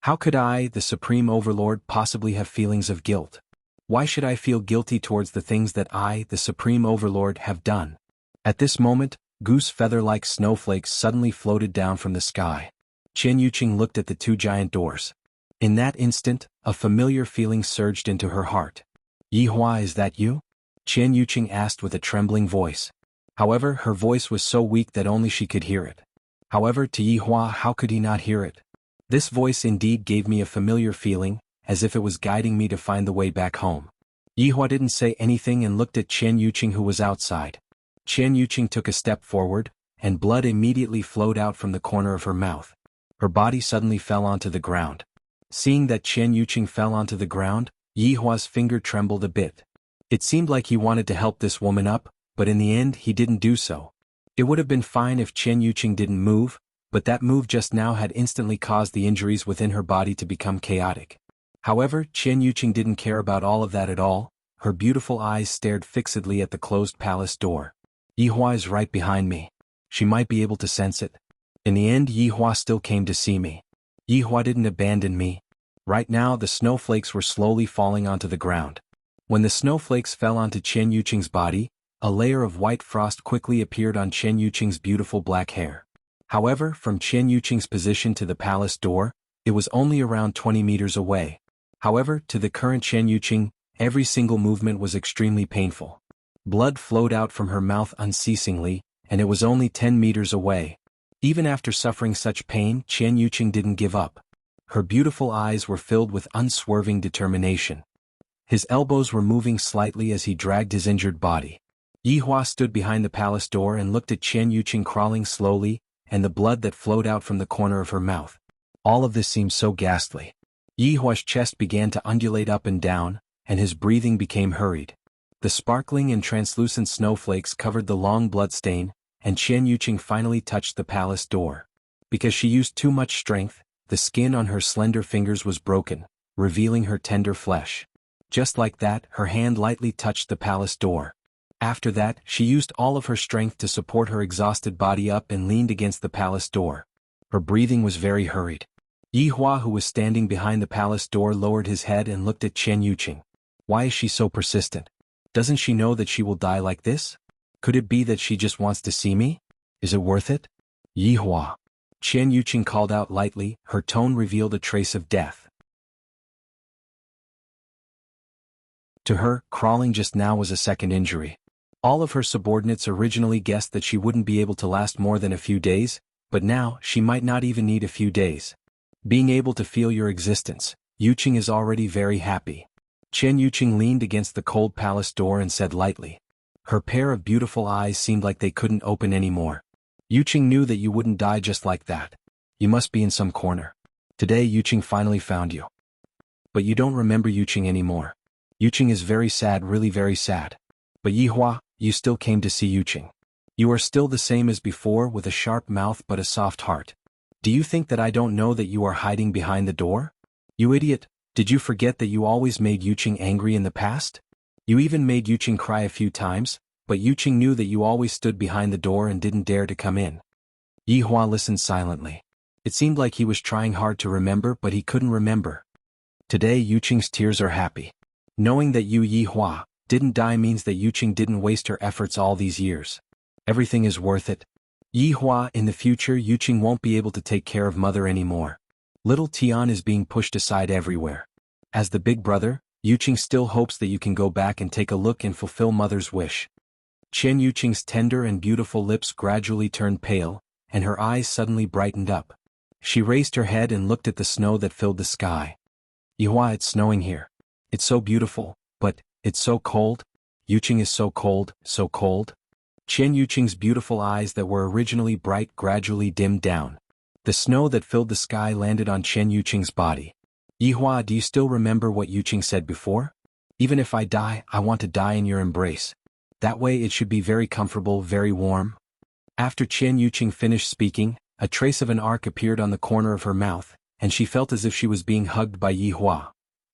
How could I, the Supreme Overlord, possibly have feelings of guilt? Why should I feel guilty towards the things that I, the Supreme Overlord, have done? At this moment, goose feather-like snowflakes suddenly floated down from the sky. Chen Yuqing looked at the two giant doors. In that instant, a familiar feeling surged into her heart. Yi Hua, is that you? Chen Yuqing asked with a trembling voice. However, her voice was so weak that only she could hear it. However, to Yi Hua, how could he not hear it? This voice indeed gave me a familiar feeling, as if it was guiding me to find the way back home. Yi Hua didn't say anything and looked at Chen Yuqing, who was outside. Chen Yuqing took a step forward, and blood immediately flowed out from the corner of her mouth. Her body suddenly fell onto the ground. Seeing that Chen Yuqing fell onto the ground, Yi Hua's finger trembled a bit. It seemed like he wanted to help this woman up, but in the end he didn't do so. It would have been fine if Chen Yuqing didn't move, but that move just now had instantly caused the injuries within her body to become chaotic. However, Chen Yuqing didn't care about all of that at all. Her beautiful eyes stared fixedly at the closed palace door. Yi Hua is right behind me. She might be able to sense it. In the end, Yi Hua still came to see me. Yi Hua didn't abandon me. Right now the snowflakes were slowly falling onto the ground. When the snowflakes fell onto Chen Yuqing's body, a layer of white frost quickly appeared on Chen Yuqing's beautiful black hair. However, from Chen Yuqing's position to the palace door, it was only around 20 meters away. However, to the current Chen Yuqing, every single movement was extremely painful. Blood flowed out from her mouth unceasingly, and it was only 10 meters away. Even after suffering such pain, Chen Yuqing didn't give up. Her beautiful eyes were filled with unswerving determination. His elbows were moving slightly as he dragged his injured body. Yi Hua stood behind the palace door and looked at Chen Yuqing crawling slowly, and the blood that flowed out from the corner of her mouth. All of this seemed so ghastly. Yi Hua's chest began to undulate up and down, and his breathing became hurried. The sparkling and translucent snowflakes covered the long blood stain, and Chen Yuqing finally touched the palace door. Because she used too much strength, the skin on her slender fingers was broken, revealing her tender flesh. Just like that, her hand lightly touched the palace door. After that, she used all of her strength to support her exhausted body up and leaned against the palace door. Her breathing was very hurried. Yi Hua, who was standing behind the palace door, lowered his head and looked at Chen Yuqing. Why is she so persistent? Doesn't she know that she will die like this? Could it be that she just wants to see me? Is it worth it? Yi Hua. Chen Yuqing called out lightly, her tone revealed a trace of death. To her, crawling just now was a second injury. All of her subordinates originally guessed that she wouldn't be able to last more than a few days, but now, she might not even need a few days. Being able to feel your existence, Yuqing is already very happy. Chen Yuqing leaned against the cold palace door and said lightly. Her pair of beautiful eyes seemed like they couldn't open anymore. Yuqing knew that you wouldn't die just like that. You must be in some corner. Today Yuqing finally found you. But you don't remember Yuqing anymore. Yuqing is very sad, really very sad. But Yi Hua, you still came to see Yuqing. You are still the same as before, with a sharp mouth but a soft heart. Do you think that I don't know that you are hiding behind the door? You idiot, did you forget that you always made Yuqing angry in the past? You even made Yuqing cry a few times, but Yuqing knew that you always stood behind the door and didn't dare to come in. Yi Hua listened silently. It seemed like he was trying hard to remember, but he couldn't remember. Today Yuqing's tears are happy. Knowing that you, Yi Hua, didn't die means that Yuqing didn't waste her efforts all these years. Everything is worth it. Yi Hua, in the future Yuqing won't be able to take care of mother anymore. Little Tian is being pushed aside everywhere. As the big brother, Yuqing still hopes that you can go back and take a look and fulfill mother's wish. Chen Yuqing's tender and beautiful lips gradually turned pale, and her eyes suddenly brightened up. She raised her head and looked at the snow that filled the sky. Yihua, it's snowing here. It's so beautiful, but, it's so cold. Yuqing is so cold, so cold. Chen Yuqing's beautiful eyes that were originally bright gradually dimmed down. The snow that filled the sky landed on Chen Yuqing's body. Yihua, do you still remember what Yuqing said before? Even if I die, I want to die in your embrace. That way it should be very comfortable, very warm. After Chen Yuqing finished speaking, a trace of an arc appeared on the corner of her mouth, and she felt as if she was being hugged by Yihua.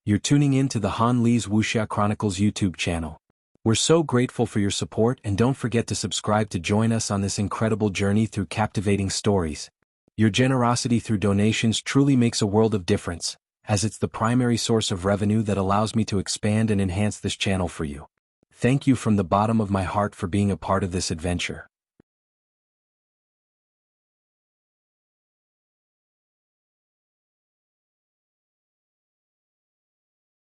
You're tuning in to the Han Li's Wuxia Chronicles YouTube channel. We're so grateful for your support, and don't forget to subscribe to join us on this incredible journey through captivating stories. Your generosity through donations truly makes a world of difference, as it's the primary source of revenue that allows me to expand and enhance this channel for you. Thank you from the bottom of my heart for being a part of this adventure.